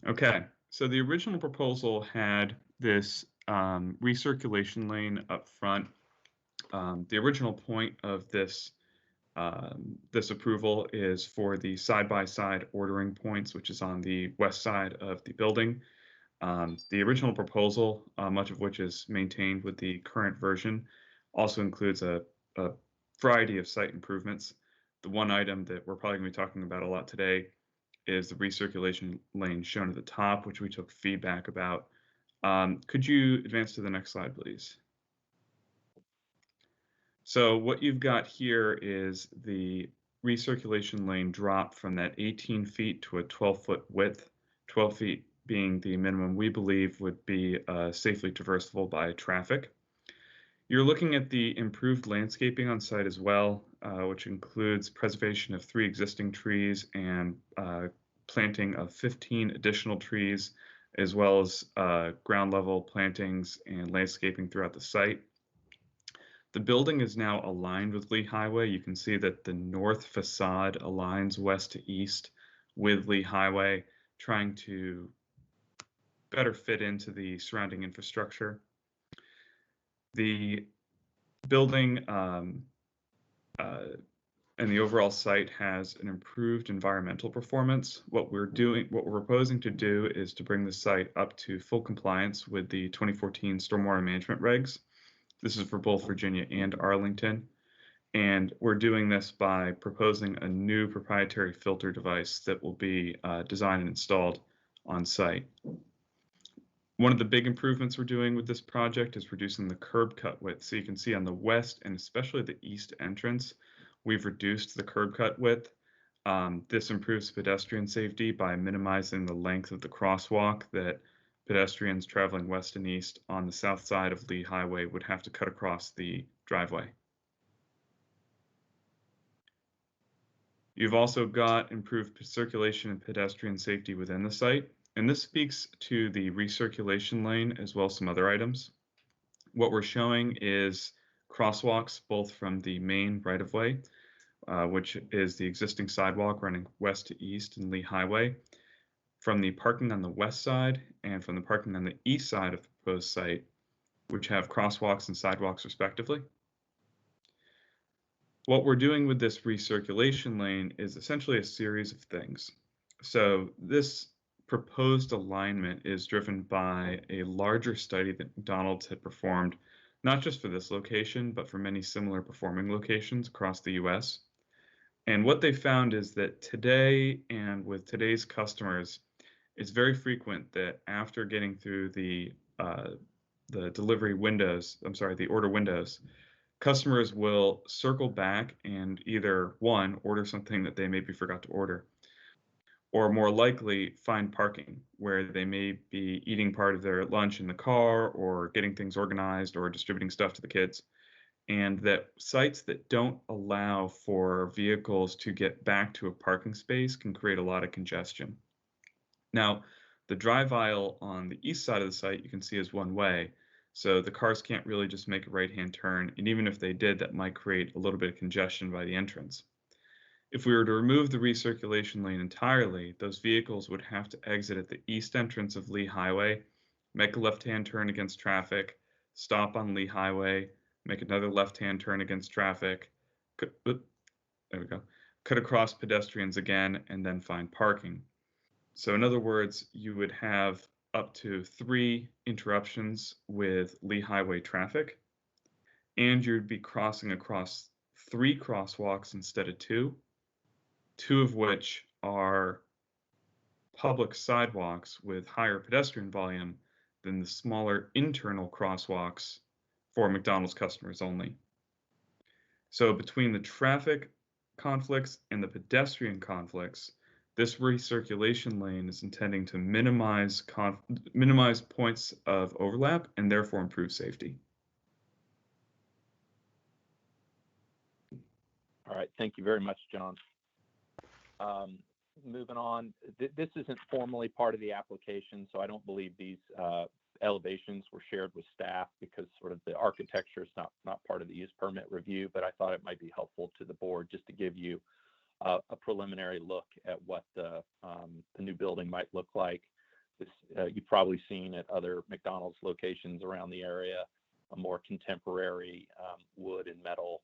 Okay, so the original proposal had this recirculation lane up front. The original point of this This approval is for the side-by-side ordering points, which is on the west side of the building. The original proposal, much of which is maintained with the current version, also includes a variety of site improvements. The one item that we're probably going to be talking about a lot today is the recirculation lane shown at the top, which we took feedback about. Could you advance to the next slide, please? So what you've got here is the recirculation lane drop from that 18 feet to a 12-foot width, 12 feet being the minimum we believe would be safely traversable by traffic. You're looking at the improved landscaping on site as well, which includes preservation of 3 existing trees and planting of 15 additional trees, as well as ground level plantings and landscaping throughout the site. The building is now aligned with Lee Highway. You can see that the north facade aligns west to east with Lee Highway, trying to better fit into the surrounding infrastructure. The building and the overall site has an improved environmental performance. What we're proposing to do is to bring the site up to full compliance with the 2014 stormwater management regs. This is for both Virginia and Arlington. And we're doing this by proposing a new proprietary filter device that will be designed and installed on site. One of the big improvements we're doing with this project is reducing the curb cut width. So you can see on the west and especially the east entrance, we've reduced the curb cut width. This improves pedestrian safety by minimizing the length of the crosswalk that pedestrians traveling west and east on the south side of Lee Highway would have to cut across the driveway. You've also got improved circulation and pedestrian safety within the site, and this speaks to the recirculation lane as well as some other items. What we're showing is crosswalks both from the main right-of-way, which is the existing sidewalk running west to east in Lee Highway, from the parking on the west side and from the parking on the east side of the proposed site, which have crosswalks and sidewalks respectively. What we're doing with this recirculation lane is essentially a series of things. So this proposed alignment is driven by a larger study that McDonald's had performed, not just for this location, but for many similar performing locations across the US. And what they found is that today and with today's customers, it's very frequent that after getting through the delivery windows, the order windows, customers will circle back and either one, order something that they maybe forgot to order, or more likely find parking where they may be eating part of their lunch in the car or getting things organized or distributing stuff to the kids. And that sites that don't allow for vehicles to get back to a parking space can create a lot of congestion. Now, the drive aisle on the east side of the site you can see is one way, so the cars can't really just make a right-hand turn, and even if they did, that might create a little bit of congestion by the entrance. If we were to remove the recirculation lane entirely, those vehicles would have to exit at the east entrance of Lee Highway, make a left-hand turn against traffic, stop on Lee Highway, make another left-hand turn against traffic, there we go, cut across pedestrians again, and then find parking. So in other words, you would have up to 3 interruptions with Lee Highway traffic, and you'd be crossing across 3 crosswalks instead of 2 of which are public sidewalks with higher pedestrian volume than the smaller internal crosswalks for McDonald's customers only. So between the traffic conflicts and the pedestrian conflicts, this recirculation lane is intending to minimize points of overlap and therefore improve safety. All right, thank you very much, John. Moving on, this isn't formally part of the application, so I don't believe these elevations were shared with staff because sort of the architecture is not part of the use permit review, but I thought it might be helpful to the board just to give you a preliminary look at what the new building might look like. You've probably seen at other McDonald's locations around the area, a more contemporary wood and metal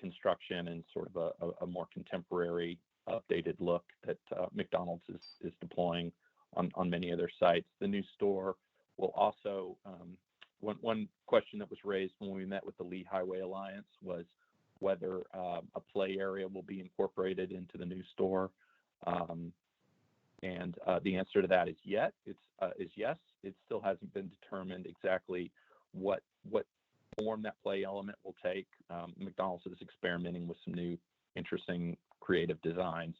construction and sort of a more contemporary, updated look that McDonald's is deploying on many of their sites. The new store will also, one question that was raised when we met with the Lee Highway Alliance was whether a play area will be incorporated into the new store. And the answer to that is yes. It still hasn't been determined exactly what form that play element will take. McDonald's is experimenting with some new, interesting, creative designs,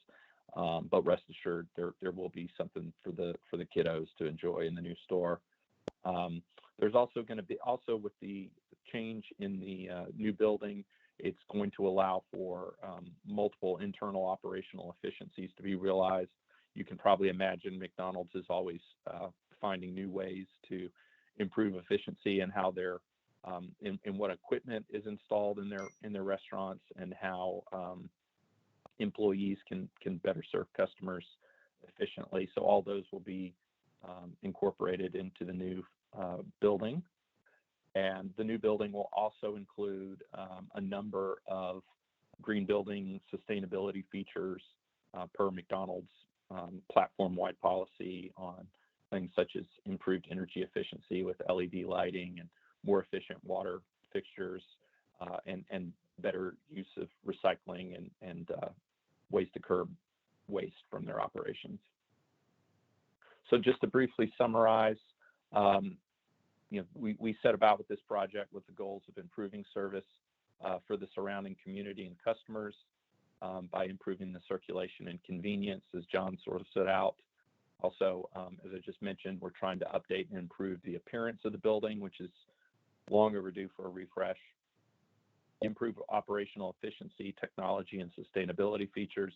but rest assured, there will be something for the kiddos to enjoy in the new store. There's also going to be, also with the change in the new building, it's going to allow for multiple internal operational efficiencies to be realized. You can probably imagine McDonald's is always finding new ways to improve efficiency and how they're in what equipment is installed in their restaurants, and how employees can better serve customers efficiently. So all those will be incorporated into the new building. And the new building will also include a number of green building sustainability features per McDonald's platform-wide policy on things such as improved energy efficiency with LED lighting and more efficient water fixtures, and better use of recycling and ways to curb waste from their operations. So just to briefly summarize, we set about with this project with the goals of improving service for the surrounding community and customers by improving the circulation and convenience, as John sort of set out. Also, as I just mentioned, we're trying to update and improve the appearance of the building, which is long overdue for a refresh. Improve operational efficiency, technology, and sustainability features.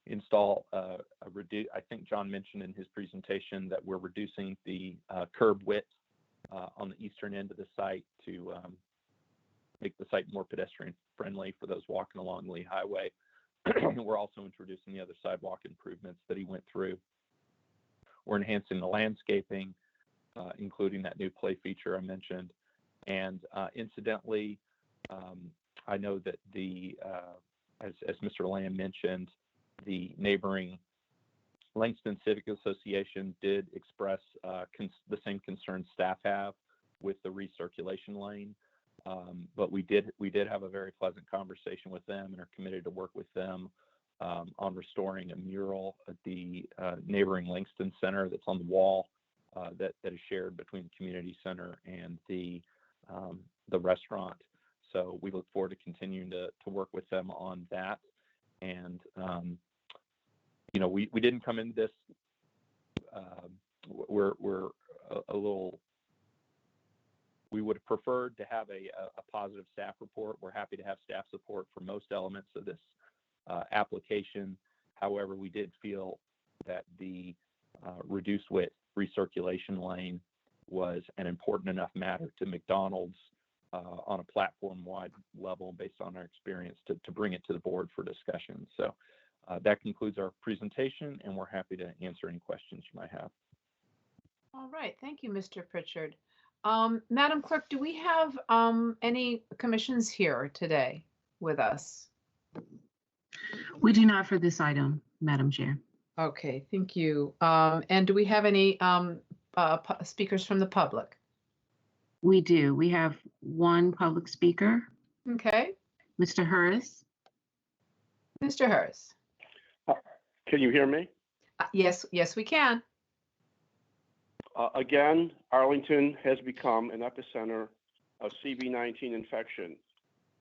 Install I think John mentioned in his presentation that we're reducing the curb width on the eastern end of the site to make the site more pedestrian friendly for those walking along Lee Highway. We're also introducing the other sidewalk improvements that he went through. We're enhancing the landscaping, including that new play feature I mentioned. And incidentally, I know that as Mr. Lamb mentioned, the neighboring Langston Civic Association did express the same concerns staff have with the recirculation lane. But we did have a very pleasant conversation with them and are committed to work with them on restoring a mural at the neighboring Langston Center that's on the wall that is shared between the community center and the restaurant. So we look forward to continuing to work with them on that. And we didn't come into this. We're a little. We would have preferred to have a positive staff report. We're happy to have staff support for most elements of this application. However, we did feel that the reduced width recirculation lane was an important enough matter to McDonald's on a platform-wide level based on our experience to bring it to the board for discussion. So that concludes our presentation, and we're happy to answer any questions you might have. All right, thank you, Mr. Pritchard. Madam Clerk, do we have any commissions here today with us? We do not for this item, Madam Chair. Okay, thank you. And do we have any speakers from the public? We do. We have one public speaker. Okay. Mr. Harris. Mr. Harris. Can you hear me? Yes, we can. Again, Arlington has become an epicenter of CV-19 infection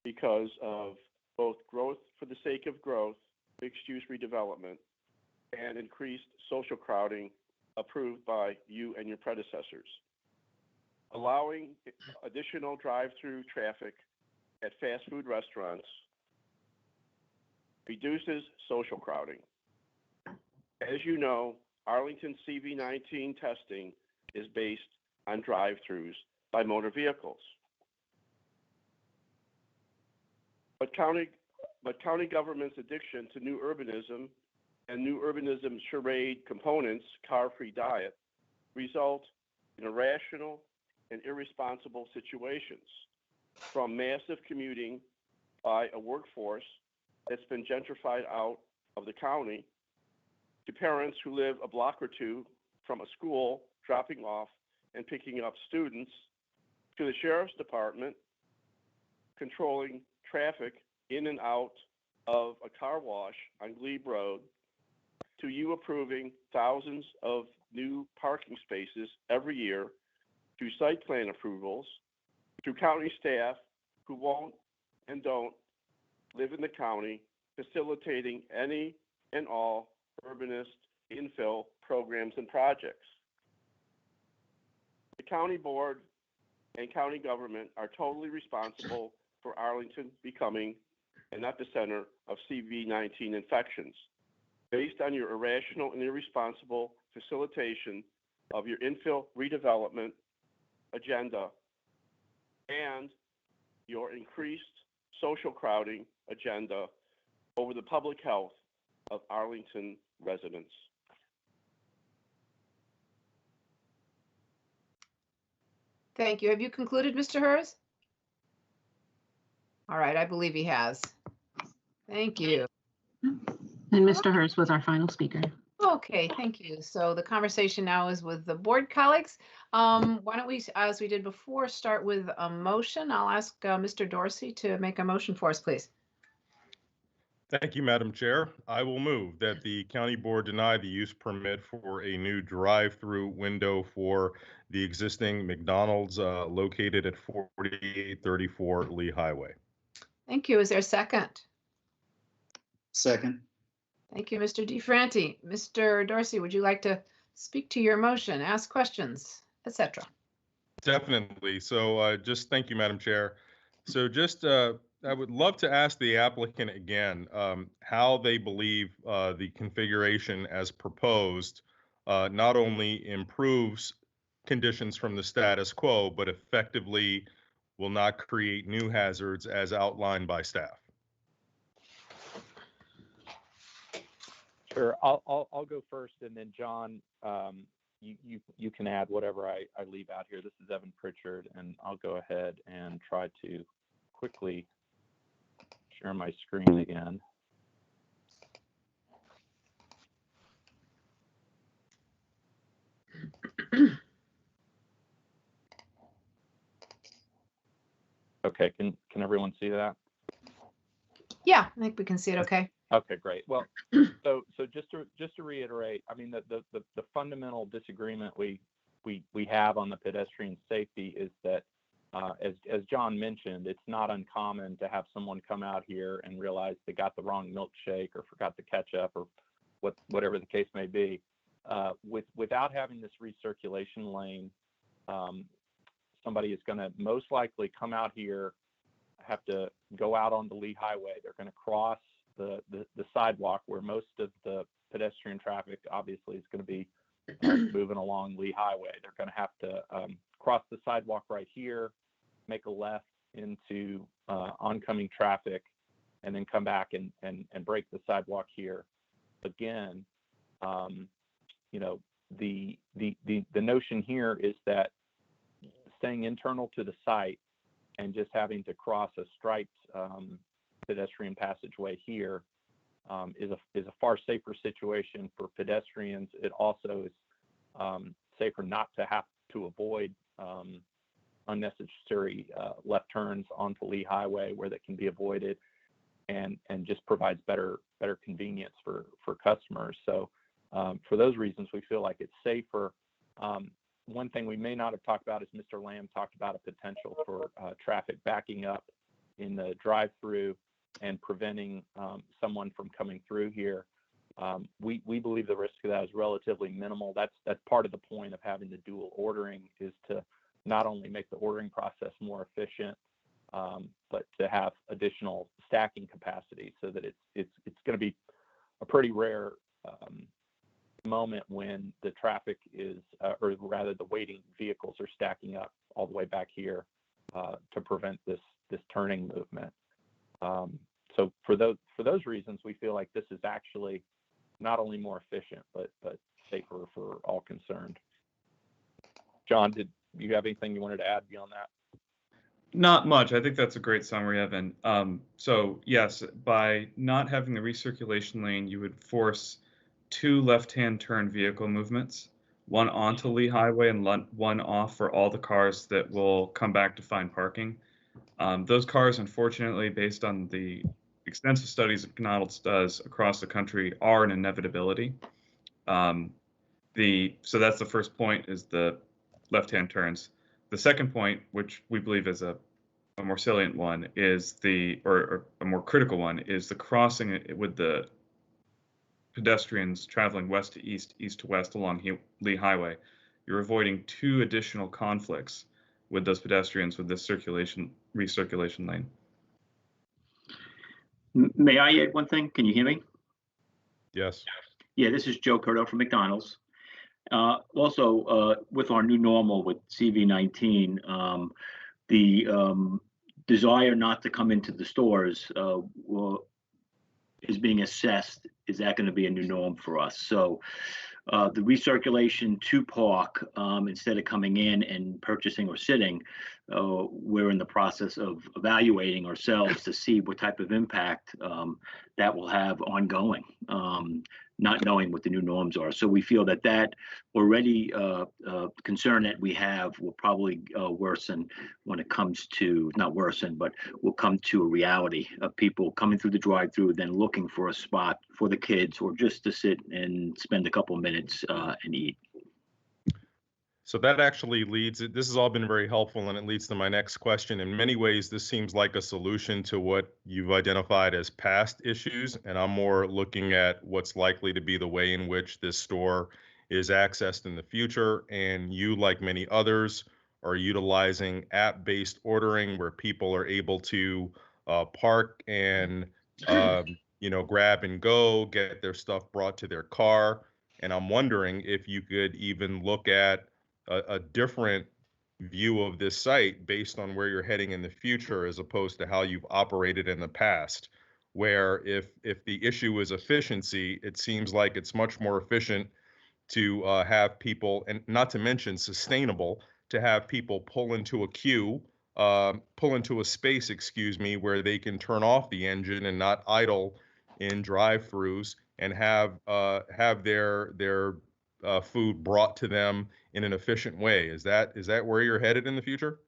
because of both growth for the sake of growth, mixed-use redevelopment, and increased social crowding approved by you and your predecessors. Allowing additional drive-through traffic at fast food restaurants reduces social crowding. As you know, Arlington CV-19 testing is based on drive-throughs by motor vehicles. But county government's addiction to new urbanism and new urbanism charade components, car-free diet, result in irrational and irresponsible situations, from massive commuting by a workforce that's been gentrified out of the county, to parents who live a block or two from a school, dropping off and picking up students, to the sheriff's department controlling traffic in and out of a car wash on Glebe Road, to you approving thousands of new parking spaces every year, to site plan approvals, to county staff who won't and don't live in the county, facilitating any and all urbanist infill programs and projects. The county board and county government are totally responsible for Arlington becoming an epicenter of CV-19 infections, based on your irrational and irresponsible facilitation of your infill redevelopment agenda and your increased social crowding agenda over the public health of Arlington residents. Thank you. Have you concluded, Mr. Hers? All right, I believe he has. Thank you. And Mr. Hurst was our final speaker. Okay, thank you. So the conversation now is with the board colleagues. Why don't we, as we did before, start with a motion. I'll ask Mr. Dorsey to make a motion for us, please. Thank you, Madam Chair. I will move that the county board deny the use permit for a new drive-through window for the existing McDonald's located at 4834 Lee Highway. Thank you. Is there a second? Second. Thank you, Mr. DeFranti. Mr. Dorsey, would you like to speak to your motion, ask questions, etc.? Definitely. So just thank you, Madam Chair. So just I would love to ask the applicant again how they believe the configuration as proposed not only improves conditions from the status quo, but effectively will not create new hazards as outlined by staff. Sure, I'll go first, and then John, you can add whatever I leave out here. This is Evan Pritchard, and I'll go ahead and try to quickly share my screen again. Okay, can everyone see that? Yeah, I think we can see it okay. Okay, great. Well, so just to reiterate, I mean, the fundamental disagreement we have on the pedestrian safety is that, as John mentioned, it's not uncommon to have someone come out here and realize they got the wrong milkshake or forgot the ketchup or whatever the case may be. Without having this recirculation lane, somebody is going to most likely come out here, have to go out on the Lee Highway. They're going to cross the sidewalk where most of the pedestrian traffic obviously is going to be moving along Lee Highway. They're going to have to cross the sidewalk right here, make a left into oncoming traffic, and then come back and break the sidewalk here. Again, you know, the notion here is that staying internal to the site and just having to cross a striped pedestrian passageway here is a far safer situation for pedestrians. It also is safer not to have to avoid unnecessary left turns onto Lee Highway where that can be avoided, and just provides better convenience for customers. So for those reasons, we feel like it's safer. One thing we may not have talked about is Mr. Lamb talked about a potential for traffic backing up in the drive-through and preventing someone from coming through here. We believe the risk of that is relatively minimal. That's part of the point of having the dual ordering, is to not only make the ordering process more efficient, but to have additional stacking capacity so that it's going to be a pretty rare moment when the traffic is, or rather the waiting vehicles are stacking up all the way back here to prevent this turning movement. So for those reasons, we feel like this is actually not only more efficient, but safer for all concerned. John, did you have anything you wanted to add beyond that? Not much. I think that's a great summary, Evan. So yes, by not having the recirculation lane, you would force 2 left-hand turn vehicle movements, one onto Lee Highway and one off for all the cars that will come back to find parking. Those cars, unfortunately, based on the extensive studies that McDonald's does across the country, are an inevitability. So that's the first point, is the left-hand turns. The second point, which we believe is a more salient one, is or a more critical one, is the crossing with the pedestrians traveling west to east, east to west along Lee Highway. You're avoiding 2 additional conflicts with those pedestrians with this recirculation lane. May I add one thing? Can you hear me? Yes. Yeah, this is Joe Curto from McDonald's. Also, with our new normal with CV19, the desire not to come into the stores is being assessed. Is that going to be a new norm for us? So the recirculation to park, instead of coming in and purchasing or sitting, we're in the process of evaluating ourselves to see what type of impact that will have ongoing, not knowing what the new norms are. So we feel that that already concern that we have will probably worsen when it comes to, not worsen, but will come to a reality of people coming through the drive-through, then looking for a spot for the kids or just to sit and spend a couple of minutes and eat. So that actually this has all been very helpful, and it leads to my next question. In many ways, this seems like a solution to what you've identified as past issues, and I'm more looking at what's likely to be the way in which this store is accessed in the future. And you, like many others, are utilizing app-based ordering where people are able to park and grab and go, get their stuff brought to their car. And I'm wondering if you could even look at a different view of this site based on where you're heading in the future, as opposed to how you've operated in the past, where if the issue is efficiency, it seems like it's much more efficient to have people, and not to mention sustainable, to have people pull into a space, where they can turn off the engine and not idle in drive-throughs, and have their food brought to them in an efficient way. Is that where you're headed in the future?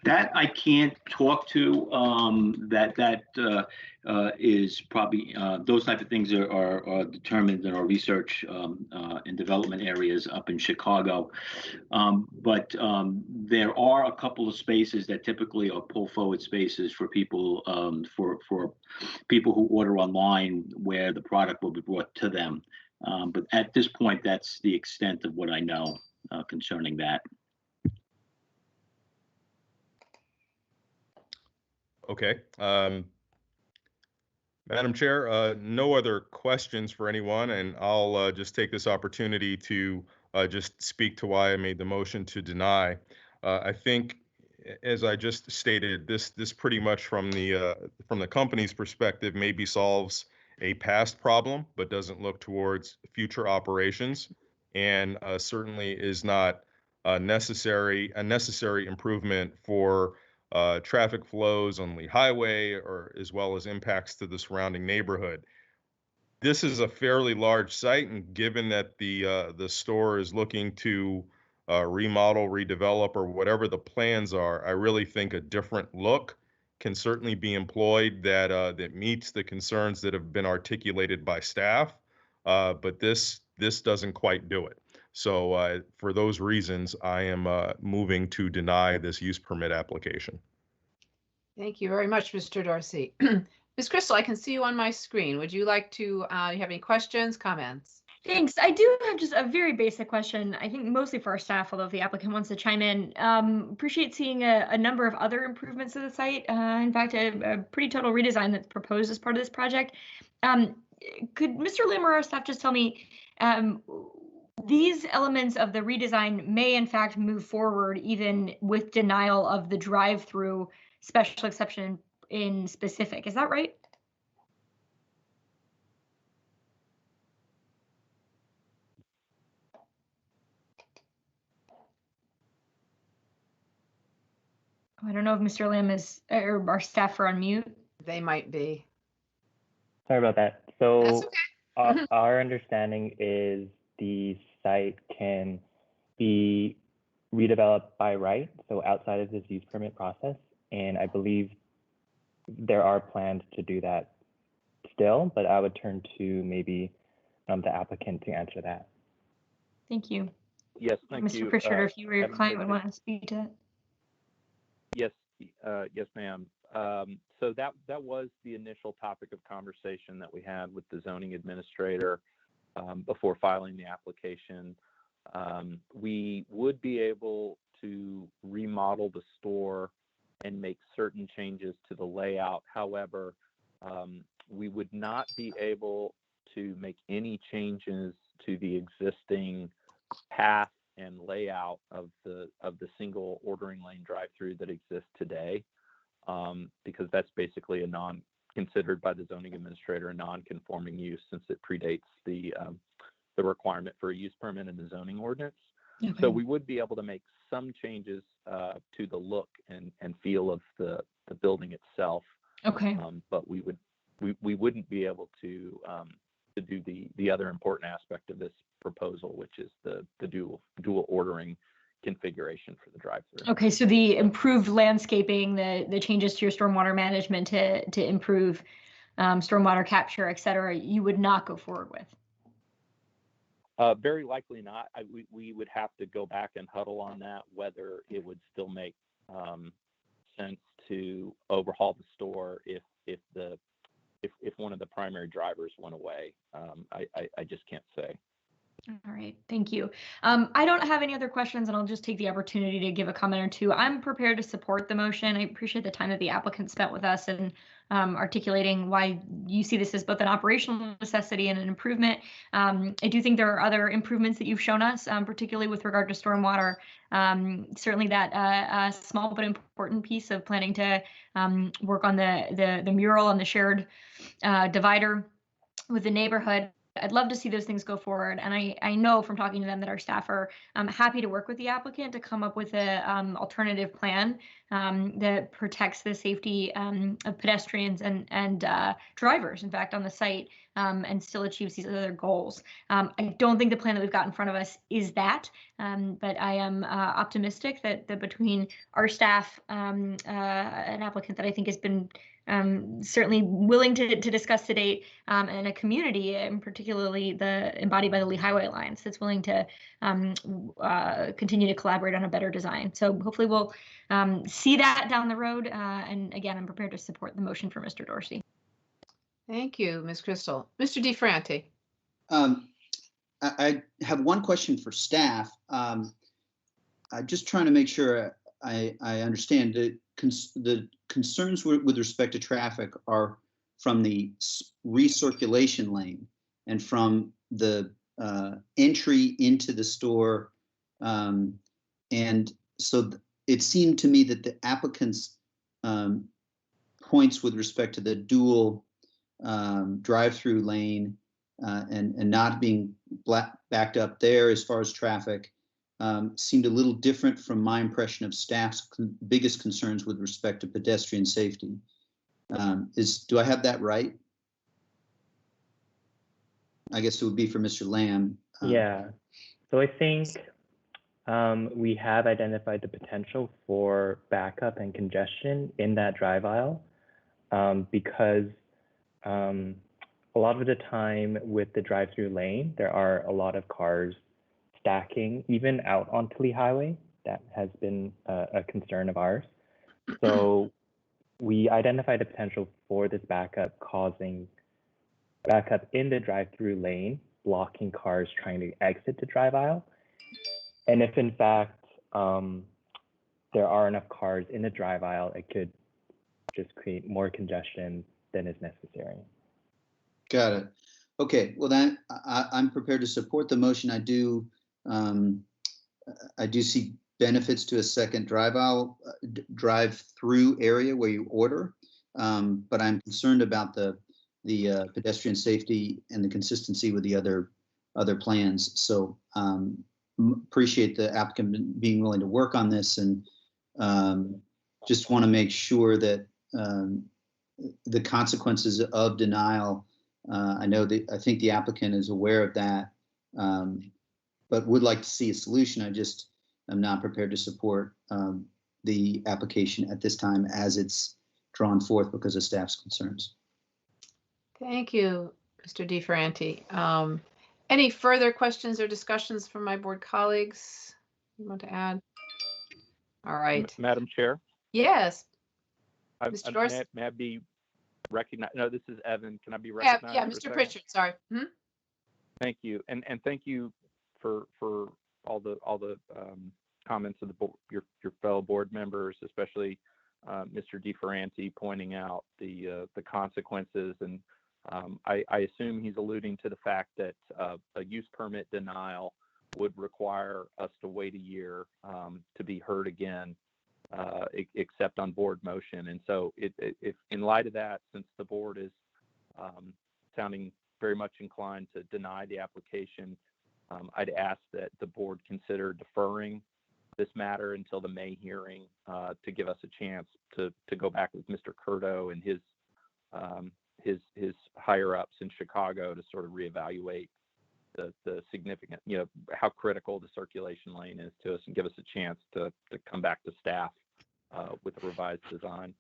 That I can't talk to. That is probably those type of things are determined in our research and development areas up in Chicago. But there are a couple of spaces that typically are pull forward spaces for people for people who order online, where the product will be brought to them. But at this point, that's the extent of what I know concerning that. Okay. Madam Chair, no other questions for anyone, and I'll just take this opportunity to just speak to why I made the motion to deny. I think, as I just stated, this pretty much from the company's perspective maybe solves a past problem, but doesn't look towards future operations, and certainly is not a necessary improvement for traffic flows on Lee Highway, or as well as impacts to the surrounding neighborhood. This is a fairly large site, and given that the store is looking to remodel, redevelop, or whatever the plans are, I really think a different look can certainly be employed that meets the concerns that have been articulated by staff. But this doesn't quite do it. So for those reasons, I am moving to deny this use permit application. Thank you very much, Mr. Dorsey. Ms. Crystal, I can see you on my screen. Would you like to, you have any questions, comments? Thanks. I do have just a very basic question, I think mostly for our staff, although if the applicant wants to chime in. Appreciate seeing a number of other improvements to the site. In fact, a pretty total redesign that's proposed as part of this project. Could Mr. Lim or our staff just tell me, these elements of the redesign may in fact move forward even with denial of the drive-through special exception in specific? Is that right? I don't know if Mr. Lamb is, or our staff are on mute. They might be. Sorry about that. That's So okay. our understanding is the site can be redeveloped by right, so outside of this use permit process. And I believe there are plans to do that still, but I would turn to maybe the applicant to answer that. Thank you. Yes, thank Mr. you. Pritchard, if you or your Madam client Chair. would want to speak to it. Yes, yes, ma'am. So that was the initial topic of conversation that we had with the zoning administrator before filing the application. We would be able to remodel the store and make certain changes to the layout. However, we would not be able to make any changes to the existing path and layout of the single ordering lane drive-through that exists today, because that's basically considered by the zoning administrator a non-conforming use, since it predates the requirement for a use permit in the zoning ordinance. Okay. So we would be able to make some changes to the look and feel of the building itself. Okay. But we wouldn't be able to do the other important aspect of this proposal, which is the dual ordering configuration for the drive-through. Okay, so the improved landscaping, the changes to your stormwater management to improve stormwater capture, et cetera, you would not go forward with? Very likely not. We would have to go back and huddle on that, whether it would still make sense to overhaul the store if one of the primary drivers went away. I just can't say. All right, thank you. I don't have any other questions, and I'll just take the opportunity to give a comment or two. I'm prepared to support the motion. I appreciate the time that the applicant spent with us and articulating why you see this as both an operational necessity and an improvement. I do think there are other improvements that you've shown us, particularly with regard to stormwater. Certainly that small but important piece of planning to work on the mural on the shared divider with the neighborhood. I'd love to see those things go forward. And I know from talking to them that our staff are happy to work with the applicant to come up with an alternative plan that protects the safety of pedestrians and drivers, in fact, on the site, and still achieves these other goals. I don't think the plan that we've got in front of us is that, but I am optimistic that between our staff, an applicant that I think has been certainly willing to discuss to date, and a community, and particularly embodied by the Lee Highway Alliance, that's willing to continue to collaborate on a better design. So hopefully we'll see that down the road. And again, I'm prepared to support the motion for Mr. Dorsey. Thank you, Ms. Crystal. Mr. DiFranti. I have one question for staff. I'm just trying to make sure I understand the concerns with respect to traffic are from the recirculation lane and from the entry into the store. And so it seemed to me that the applicant's points with respect to the dual drive-through lane and not being backed up there as far as traffic seemed a little different from my impression of staff's biggest concerns with respect to pedestrian safety. Do I have that right? I guess it would be for Mr. Lamb. Yeah, so I think we have identified the potential for backup and congestion in that drive aisle because a lot of the time with the drive-through lane, there are a lot of cars stacking even out onto Lee Highway. That has been a concern of ours. So we identified the potential for this backup causing backup in the drive-through lane, blocking cars trying to exit the drive aisle. And if in fact there are enough cars in the drive aisle, it could just create more congestion than is necessary. Got it. Okay, well then I'm prepared to support the motion. I do see benefits to a second drive-through area where you order, but I'm concerned about the pedestrian safety and the consistency with the other plans. So appreciate the applicant being willing to work on this, and just want to make sure that the consequences of denial, I think the applicant is aware of that, but would like to see a solution. I'm not prepared to support the application at this time as it's drawn forth because of staff's concerns. Thank you, Mr. DeFerranti. Any further questions or discussions from my board colleagues you want to add? All right. Madam Chair? Yes. Mr. Dorsey? May I be recognized? No, this is Evan. Can I be recognized? Yeah, Mr. Pritchard, sorry. Thank you. And thank you for all the comments of your fellow board members, especially Mr. DeFerranti pointing out the consequences. And I assume he's alluding to the fact that a use permit denial would require us to wait a year to be heard again, except on board motion. And so if in light of that, since the board is sounding very much inclined to deny the application, I'd ask that the board consider deferring this matter until the May hearing to give us a chance to go back with Mr. Curto and his higher ups in Chicago to sort of reevaluate the significant, how critical the circulation lane is to us, and give us a chance to come back to staff with a revised design.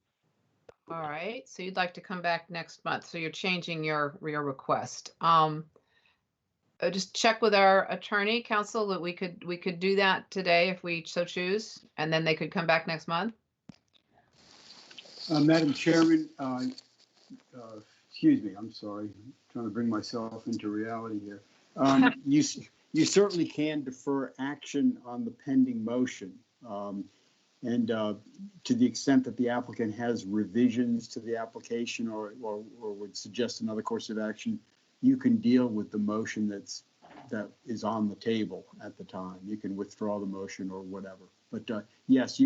All right, so you'd like to come back next month. So you're changing your request. Just check with our attorney counsel that we could do that today if we so choose, and then they could come back next month. Madam Chairman, excuse me, I'm sorry, I'm trying to bring myself into reality here. You certainly can defer action on the pending motion. And to the extent that the applicant has revisions to the application or would suggest another course of action, you can deal with the motion that is on the table at the time. You can withdraw the motion or whatever. But yes,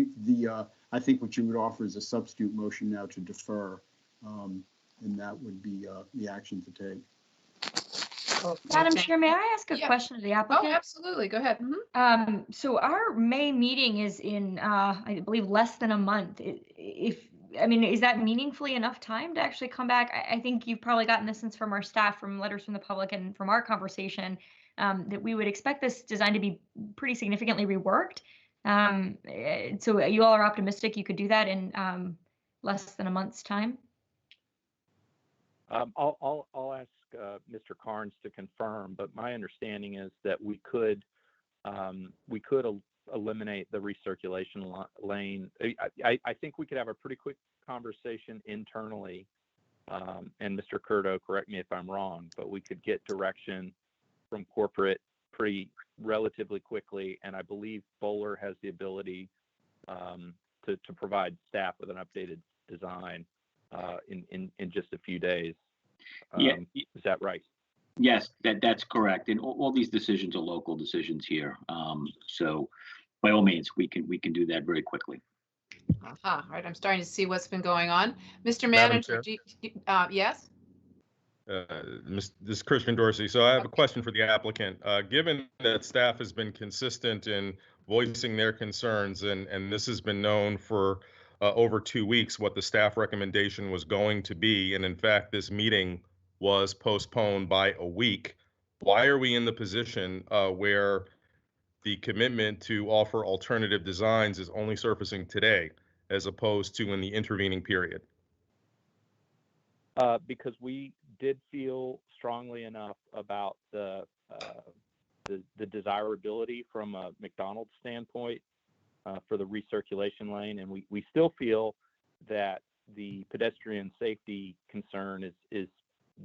I think what you would offer is a substitute motion now to defer, and that would be the action to take. Madam Chair, may I ask a question of the applicant? Oh, absolutely. Go ahead. So our May meeting is in, I believe, less than a month. Is that meaningfully enough time to actually come back? I think you've probably gotten this sense from our staff, from letters from the public, and from our conversation, that we would expect this design to be pretty significantly reworked. So you all are optimistic you could do that in less than a month's time? I'll ask Mr. Carnes to confirm, but my understanding is that we could eliminate the recirculation lane. I think we could have a pretty quick conversation internally, and Mr. Curto, correct me if I'm wrong, but we could get direction from corporate relatively quickly, and I believe Bowler has the ability to provide staff with an updated design in just a few days. Is that right? Yes, that's correct. And all these decisions are local decisions here. So by all means, we can do that very quickly. All right, I'm starting to see what's been going on. Mr. Manager, yes? This is Christian Dorsey. So I have a question for the applicant. Given that staff has been consistent in voicing their concerns, and this has been known for over 2 weeks what the staff recommendation was going to be, and in fact, this meeting was postponed by a week, why are we in the position where the commitment to offer alternative designs is only surfacing today, as opposed to in the intervening period? Because we did feel strongly enough about the desirability from a McDonald's standpoint for the recirculation lane, and we still feel that the pedestrian safety concern is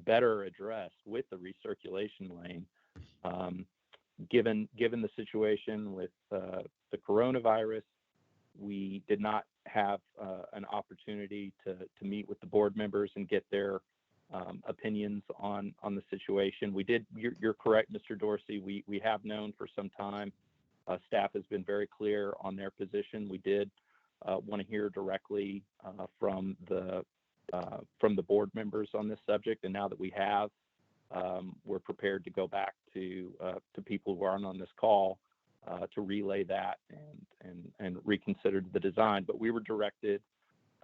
better addressed with the recirculation lane. Given the situation with the coronavirus, we did not have an opportunity to meet with the board members and get their opinions on the situation. We did. You're correct, Mr. Dorsey. We have known for some time. Staff has been very clear on their position. We did want to hear directly from the board members on this subject, and now that we have, we're prepared to go back to people who aren't on this call to relay that and reconsider the design. But we were directed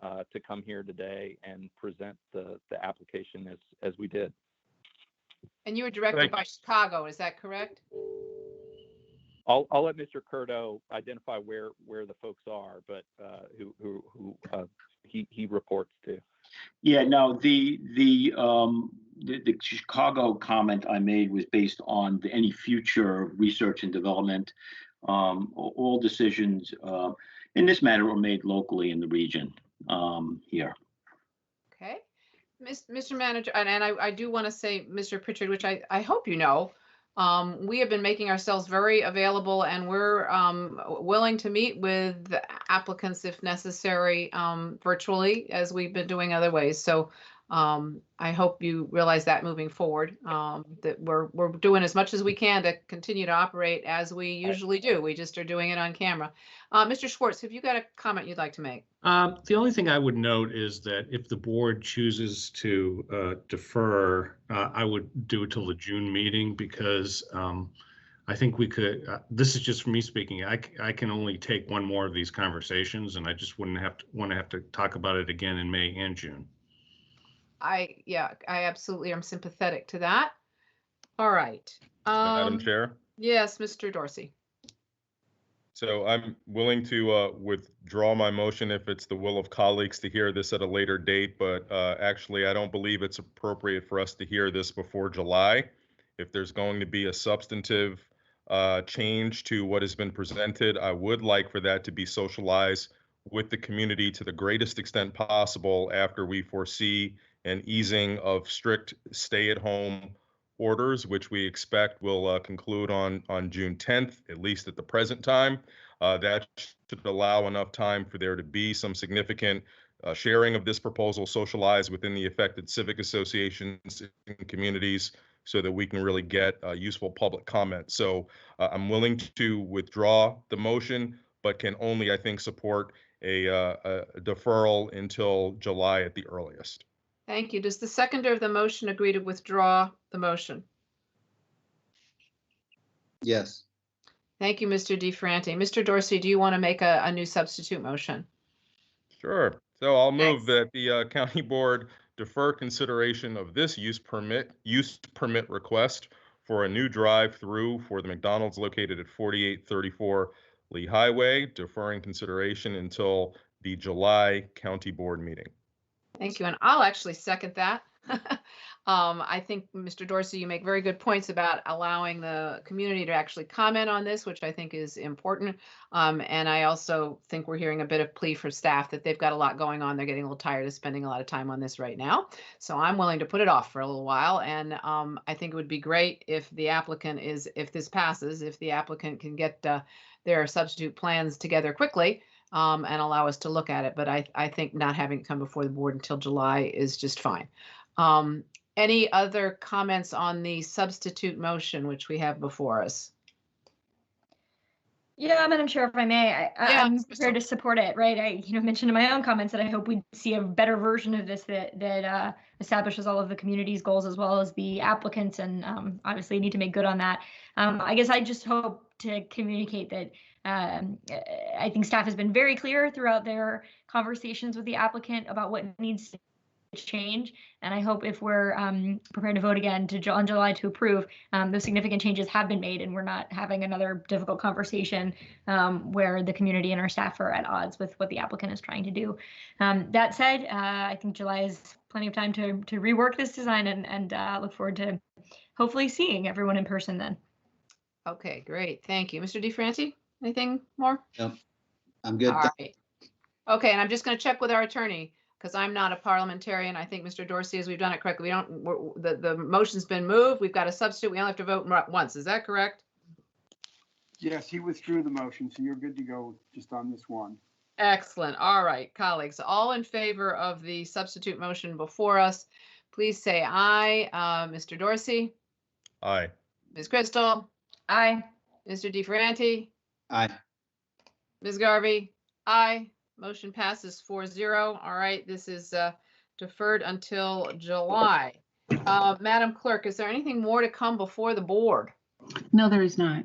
to come here today and present the application as we did. And you were directed by Chicago, is that correct? I'll let Mr. Curto identify where the folks are, but who he reports to. Yeah, no, the Chicago comment I made was based on any future research and development. All decisions in this matter were made locally in the region here. Okay, Mr. Manager, and I do want to say, Mr. Pritchard, which I hope you know, we have been making ourselves very available, and we're willing to meet with applicants if necessary virtually, as we've been doing other ways. So I hope you realize that moving forward, that we're doing as much as we can to continue to operate as we usually do. We just are doing it on camera. Mr. Schwartz, have you got a comment you'd like to make? The only thing I would note is that if the board chooses to defer, I would do it till the June meeting, because I think we could, this is just for me speaking, I can only take one more of these conversations, and I just wouldn't want to have to talk about it again in May and June. I absolutely am sympathetic to that. All right. Madam Chair? Yes, Mr. Dorsey. So I'm willing to withdraw my motion if it's the will of colleagues to hear this at a later date, but actually I don't believe it's appropriate for us to hear this before July. If there's going to be a substantive change to what has been presented, I would like for that to be socialized with the community to the greatest extent possible after we foresee an easing of strict stay-at-home orders, which we expect will conclude on June 10th, at least at the present time. That should allow enough time for there to be some significant sharing of this proposal socialized within the affected civic associations and communities, so that we can really get useful public comment. So I'm willing to withdraw the motion, but can only, I think, support a deferral until July at the earliest. Thank you. Does the seconder of the motion agree to withdraw the motion? Yes. Thank you, Mr. DeFranti. Mr. Dorsey, do you want to make a new substitute motion? Sure. So I'll move that the county board defer consideration of this use permit request for a new drive-through for the McDonald's located at 4834 Lee Highway, deferring consideration until the July county board meeting. Thank you, and I'll actually second that. I think, Mr. Dorsey, you make very good points about allowing the community to actually comment on this, which I think is important. And I also think we're hearing a bit of plea for staff that they've got a lot going on. They're getting a little tired of spending a lot of time on this right now. So I'm willing to put it off for a little while. And I think it would be great if the applicant if this passes, if the applicant can get their substitute plans together quickly, and allow us to look at it. But I think not having it come before the board until July is just fine. Any other comments on the substitute motion, which we have before us? Yeah, Madam Chair, if I may, I'm prepared to support it, right? I mentioned in my own comments that I hope we see a better version of this that establishes all of the community's goals as well as the applicants, and obviously need to make good on that. I guess I just hope to communicate that I think staff has been very clear throughout their conversations with the applicant about what needs to change, and I hope if we're prepared to vote again on July to approve, those significant changes have been made, and we're not having another difficult conversation where the community and our staff are at odds with what the applicant is trying to do. That said, I think July is plenty of time to rework this design, and look forward to hopefully seeing everyone in person then. Okay, great. Thank you. Mr. DeFranti, anything more? No, I'm good. All right. Okay, and I'm just going to check with our attorney, because I'm not a parliamentarian. I think Mr. Dorsey, as we've done it correctly, the motion's been moved. We've got a substitute. We only have to vote once. Is that correct? Yes, he withdrew the motion, so you're good to go just on this one. Excellent. All right, colleagues, all in favor of the substitute motion before us, please say aye. Mr. Dorsey? Aye. Ms. Crystal? Aye. Mr. DeFranti? Aye. Ms. Garvey? Aye. Motion passes 4-0. All right, this is deferred until July. Madam Clerk, is there anything more to come before the board? No, there is not.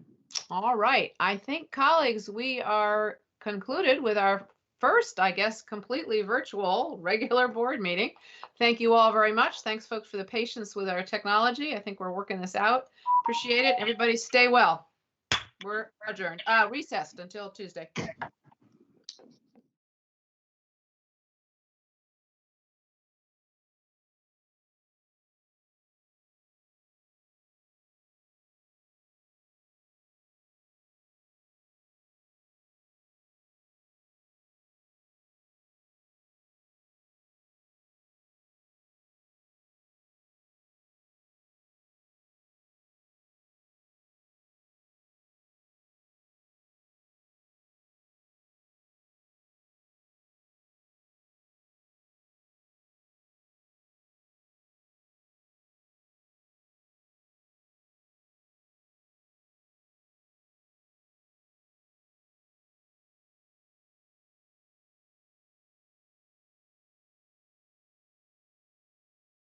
All right. I think, colleagues, we are concluded with our first, I guess, completely virtual regular board meeting. Thank you all very much. Thanks, folks, for the patience with our technology. I think we're working this out. Appreciate it. Everybody stay well. We're adjourned. Recessed until Tuesday.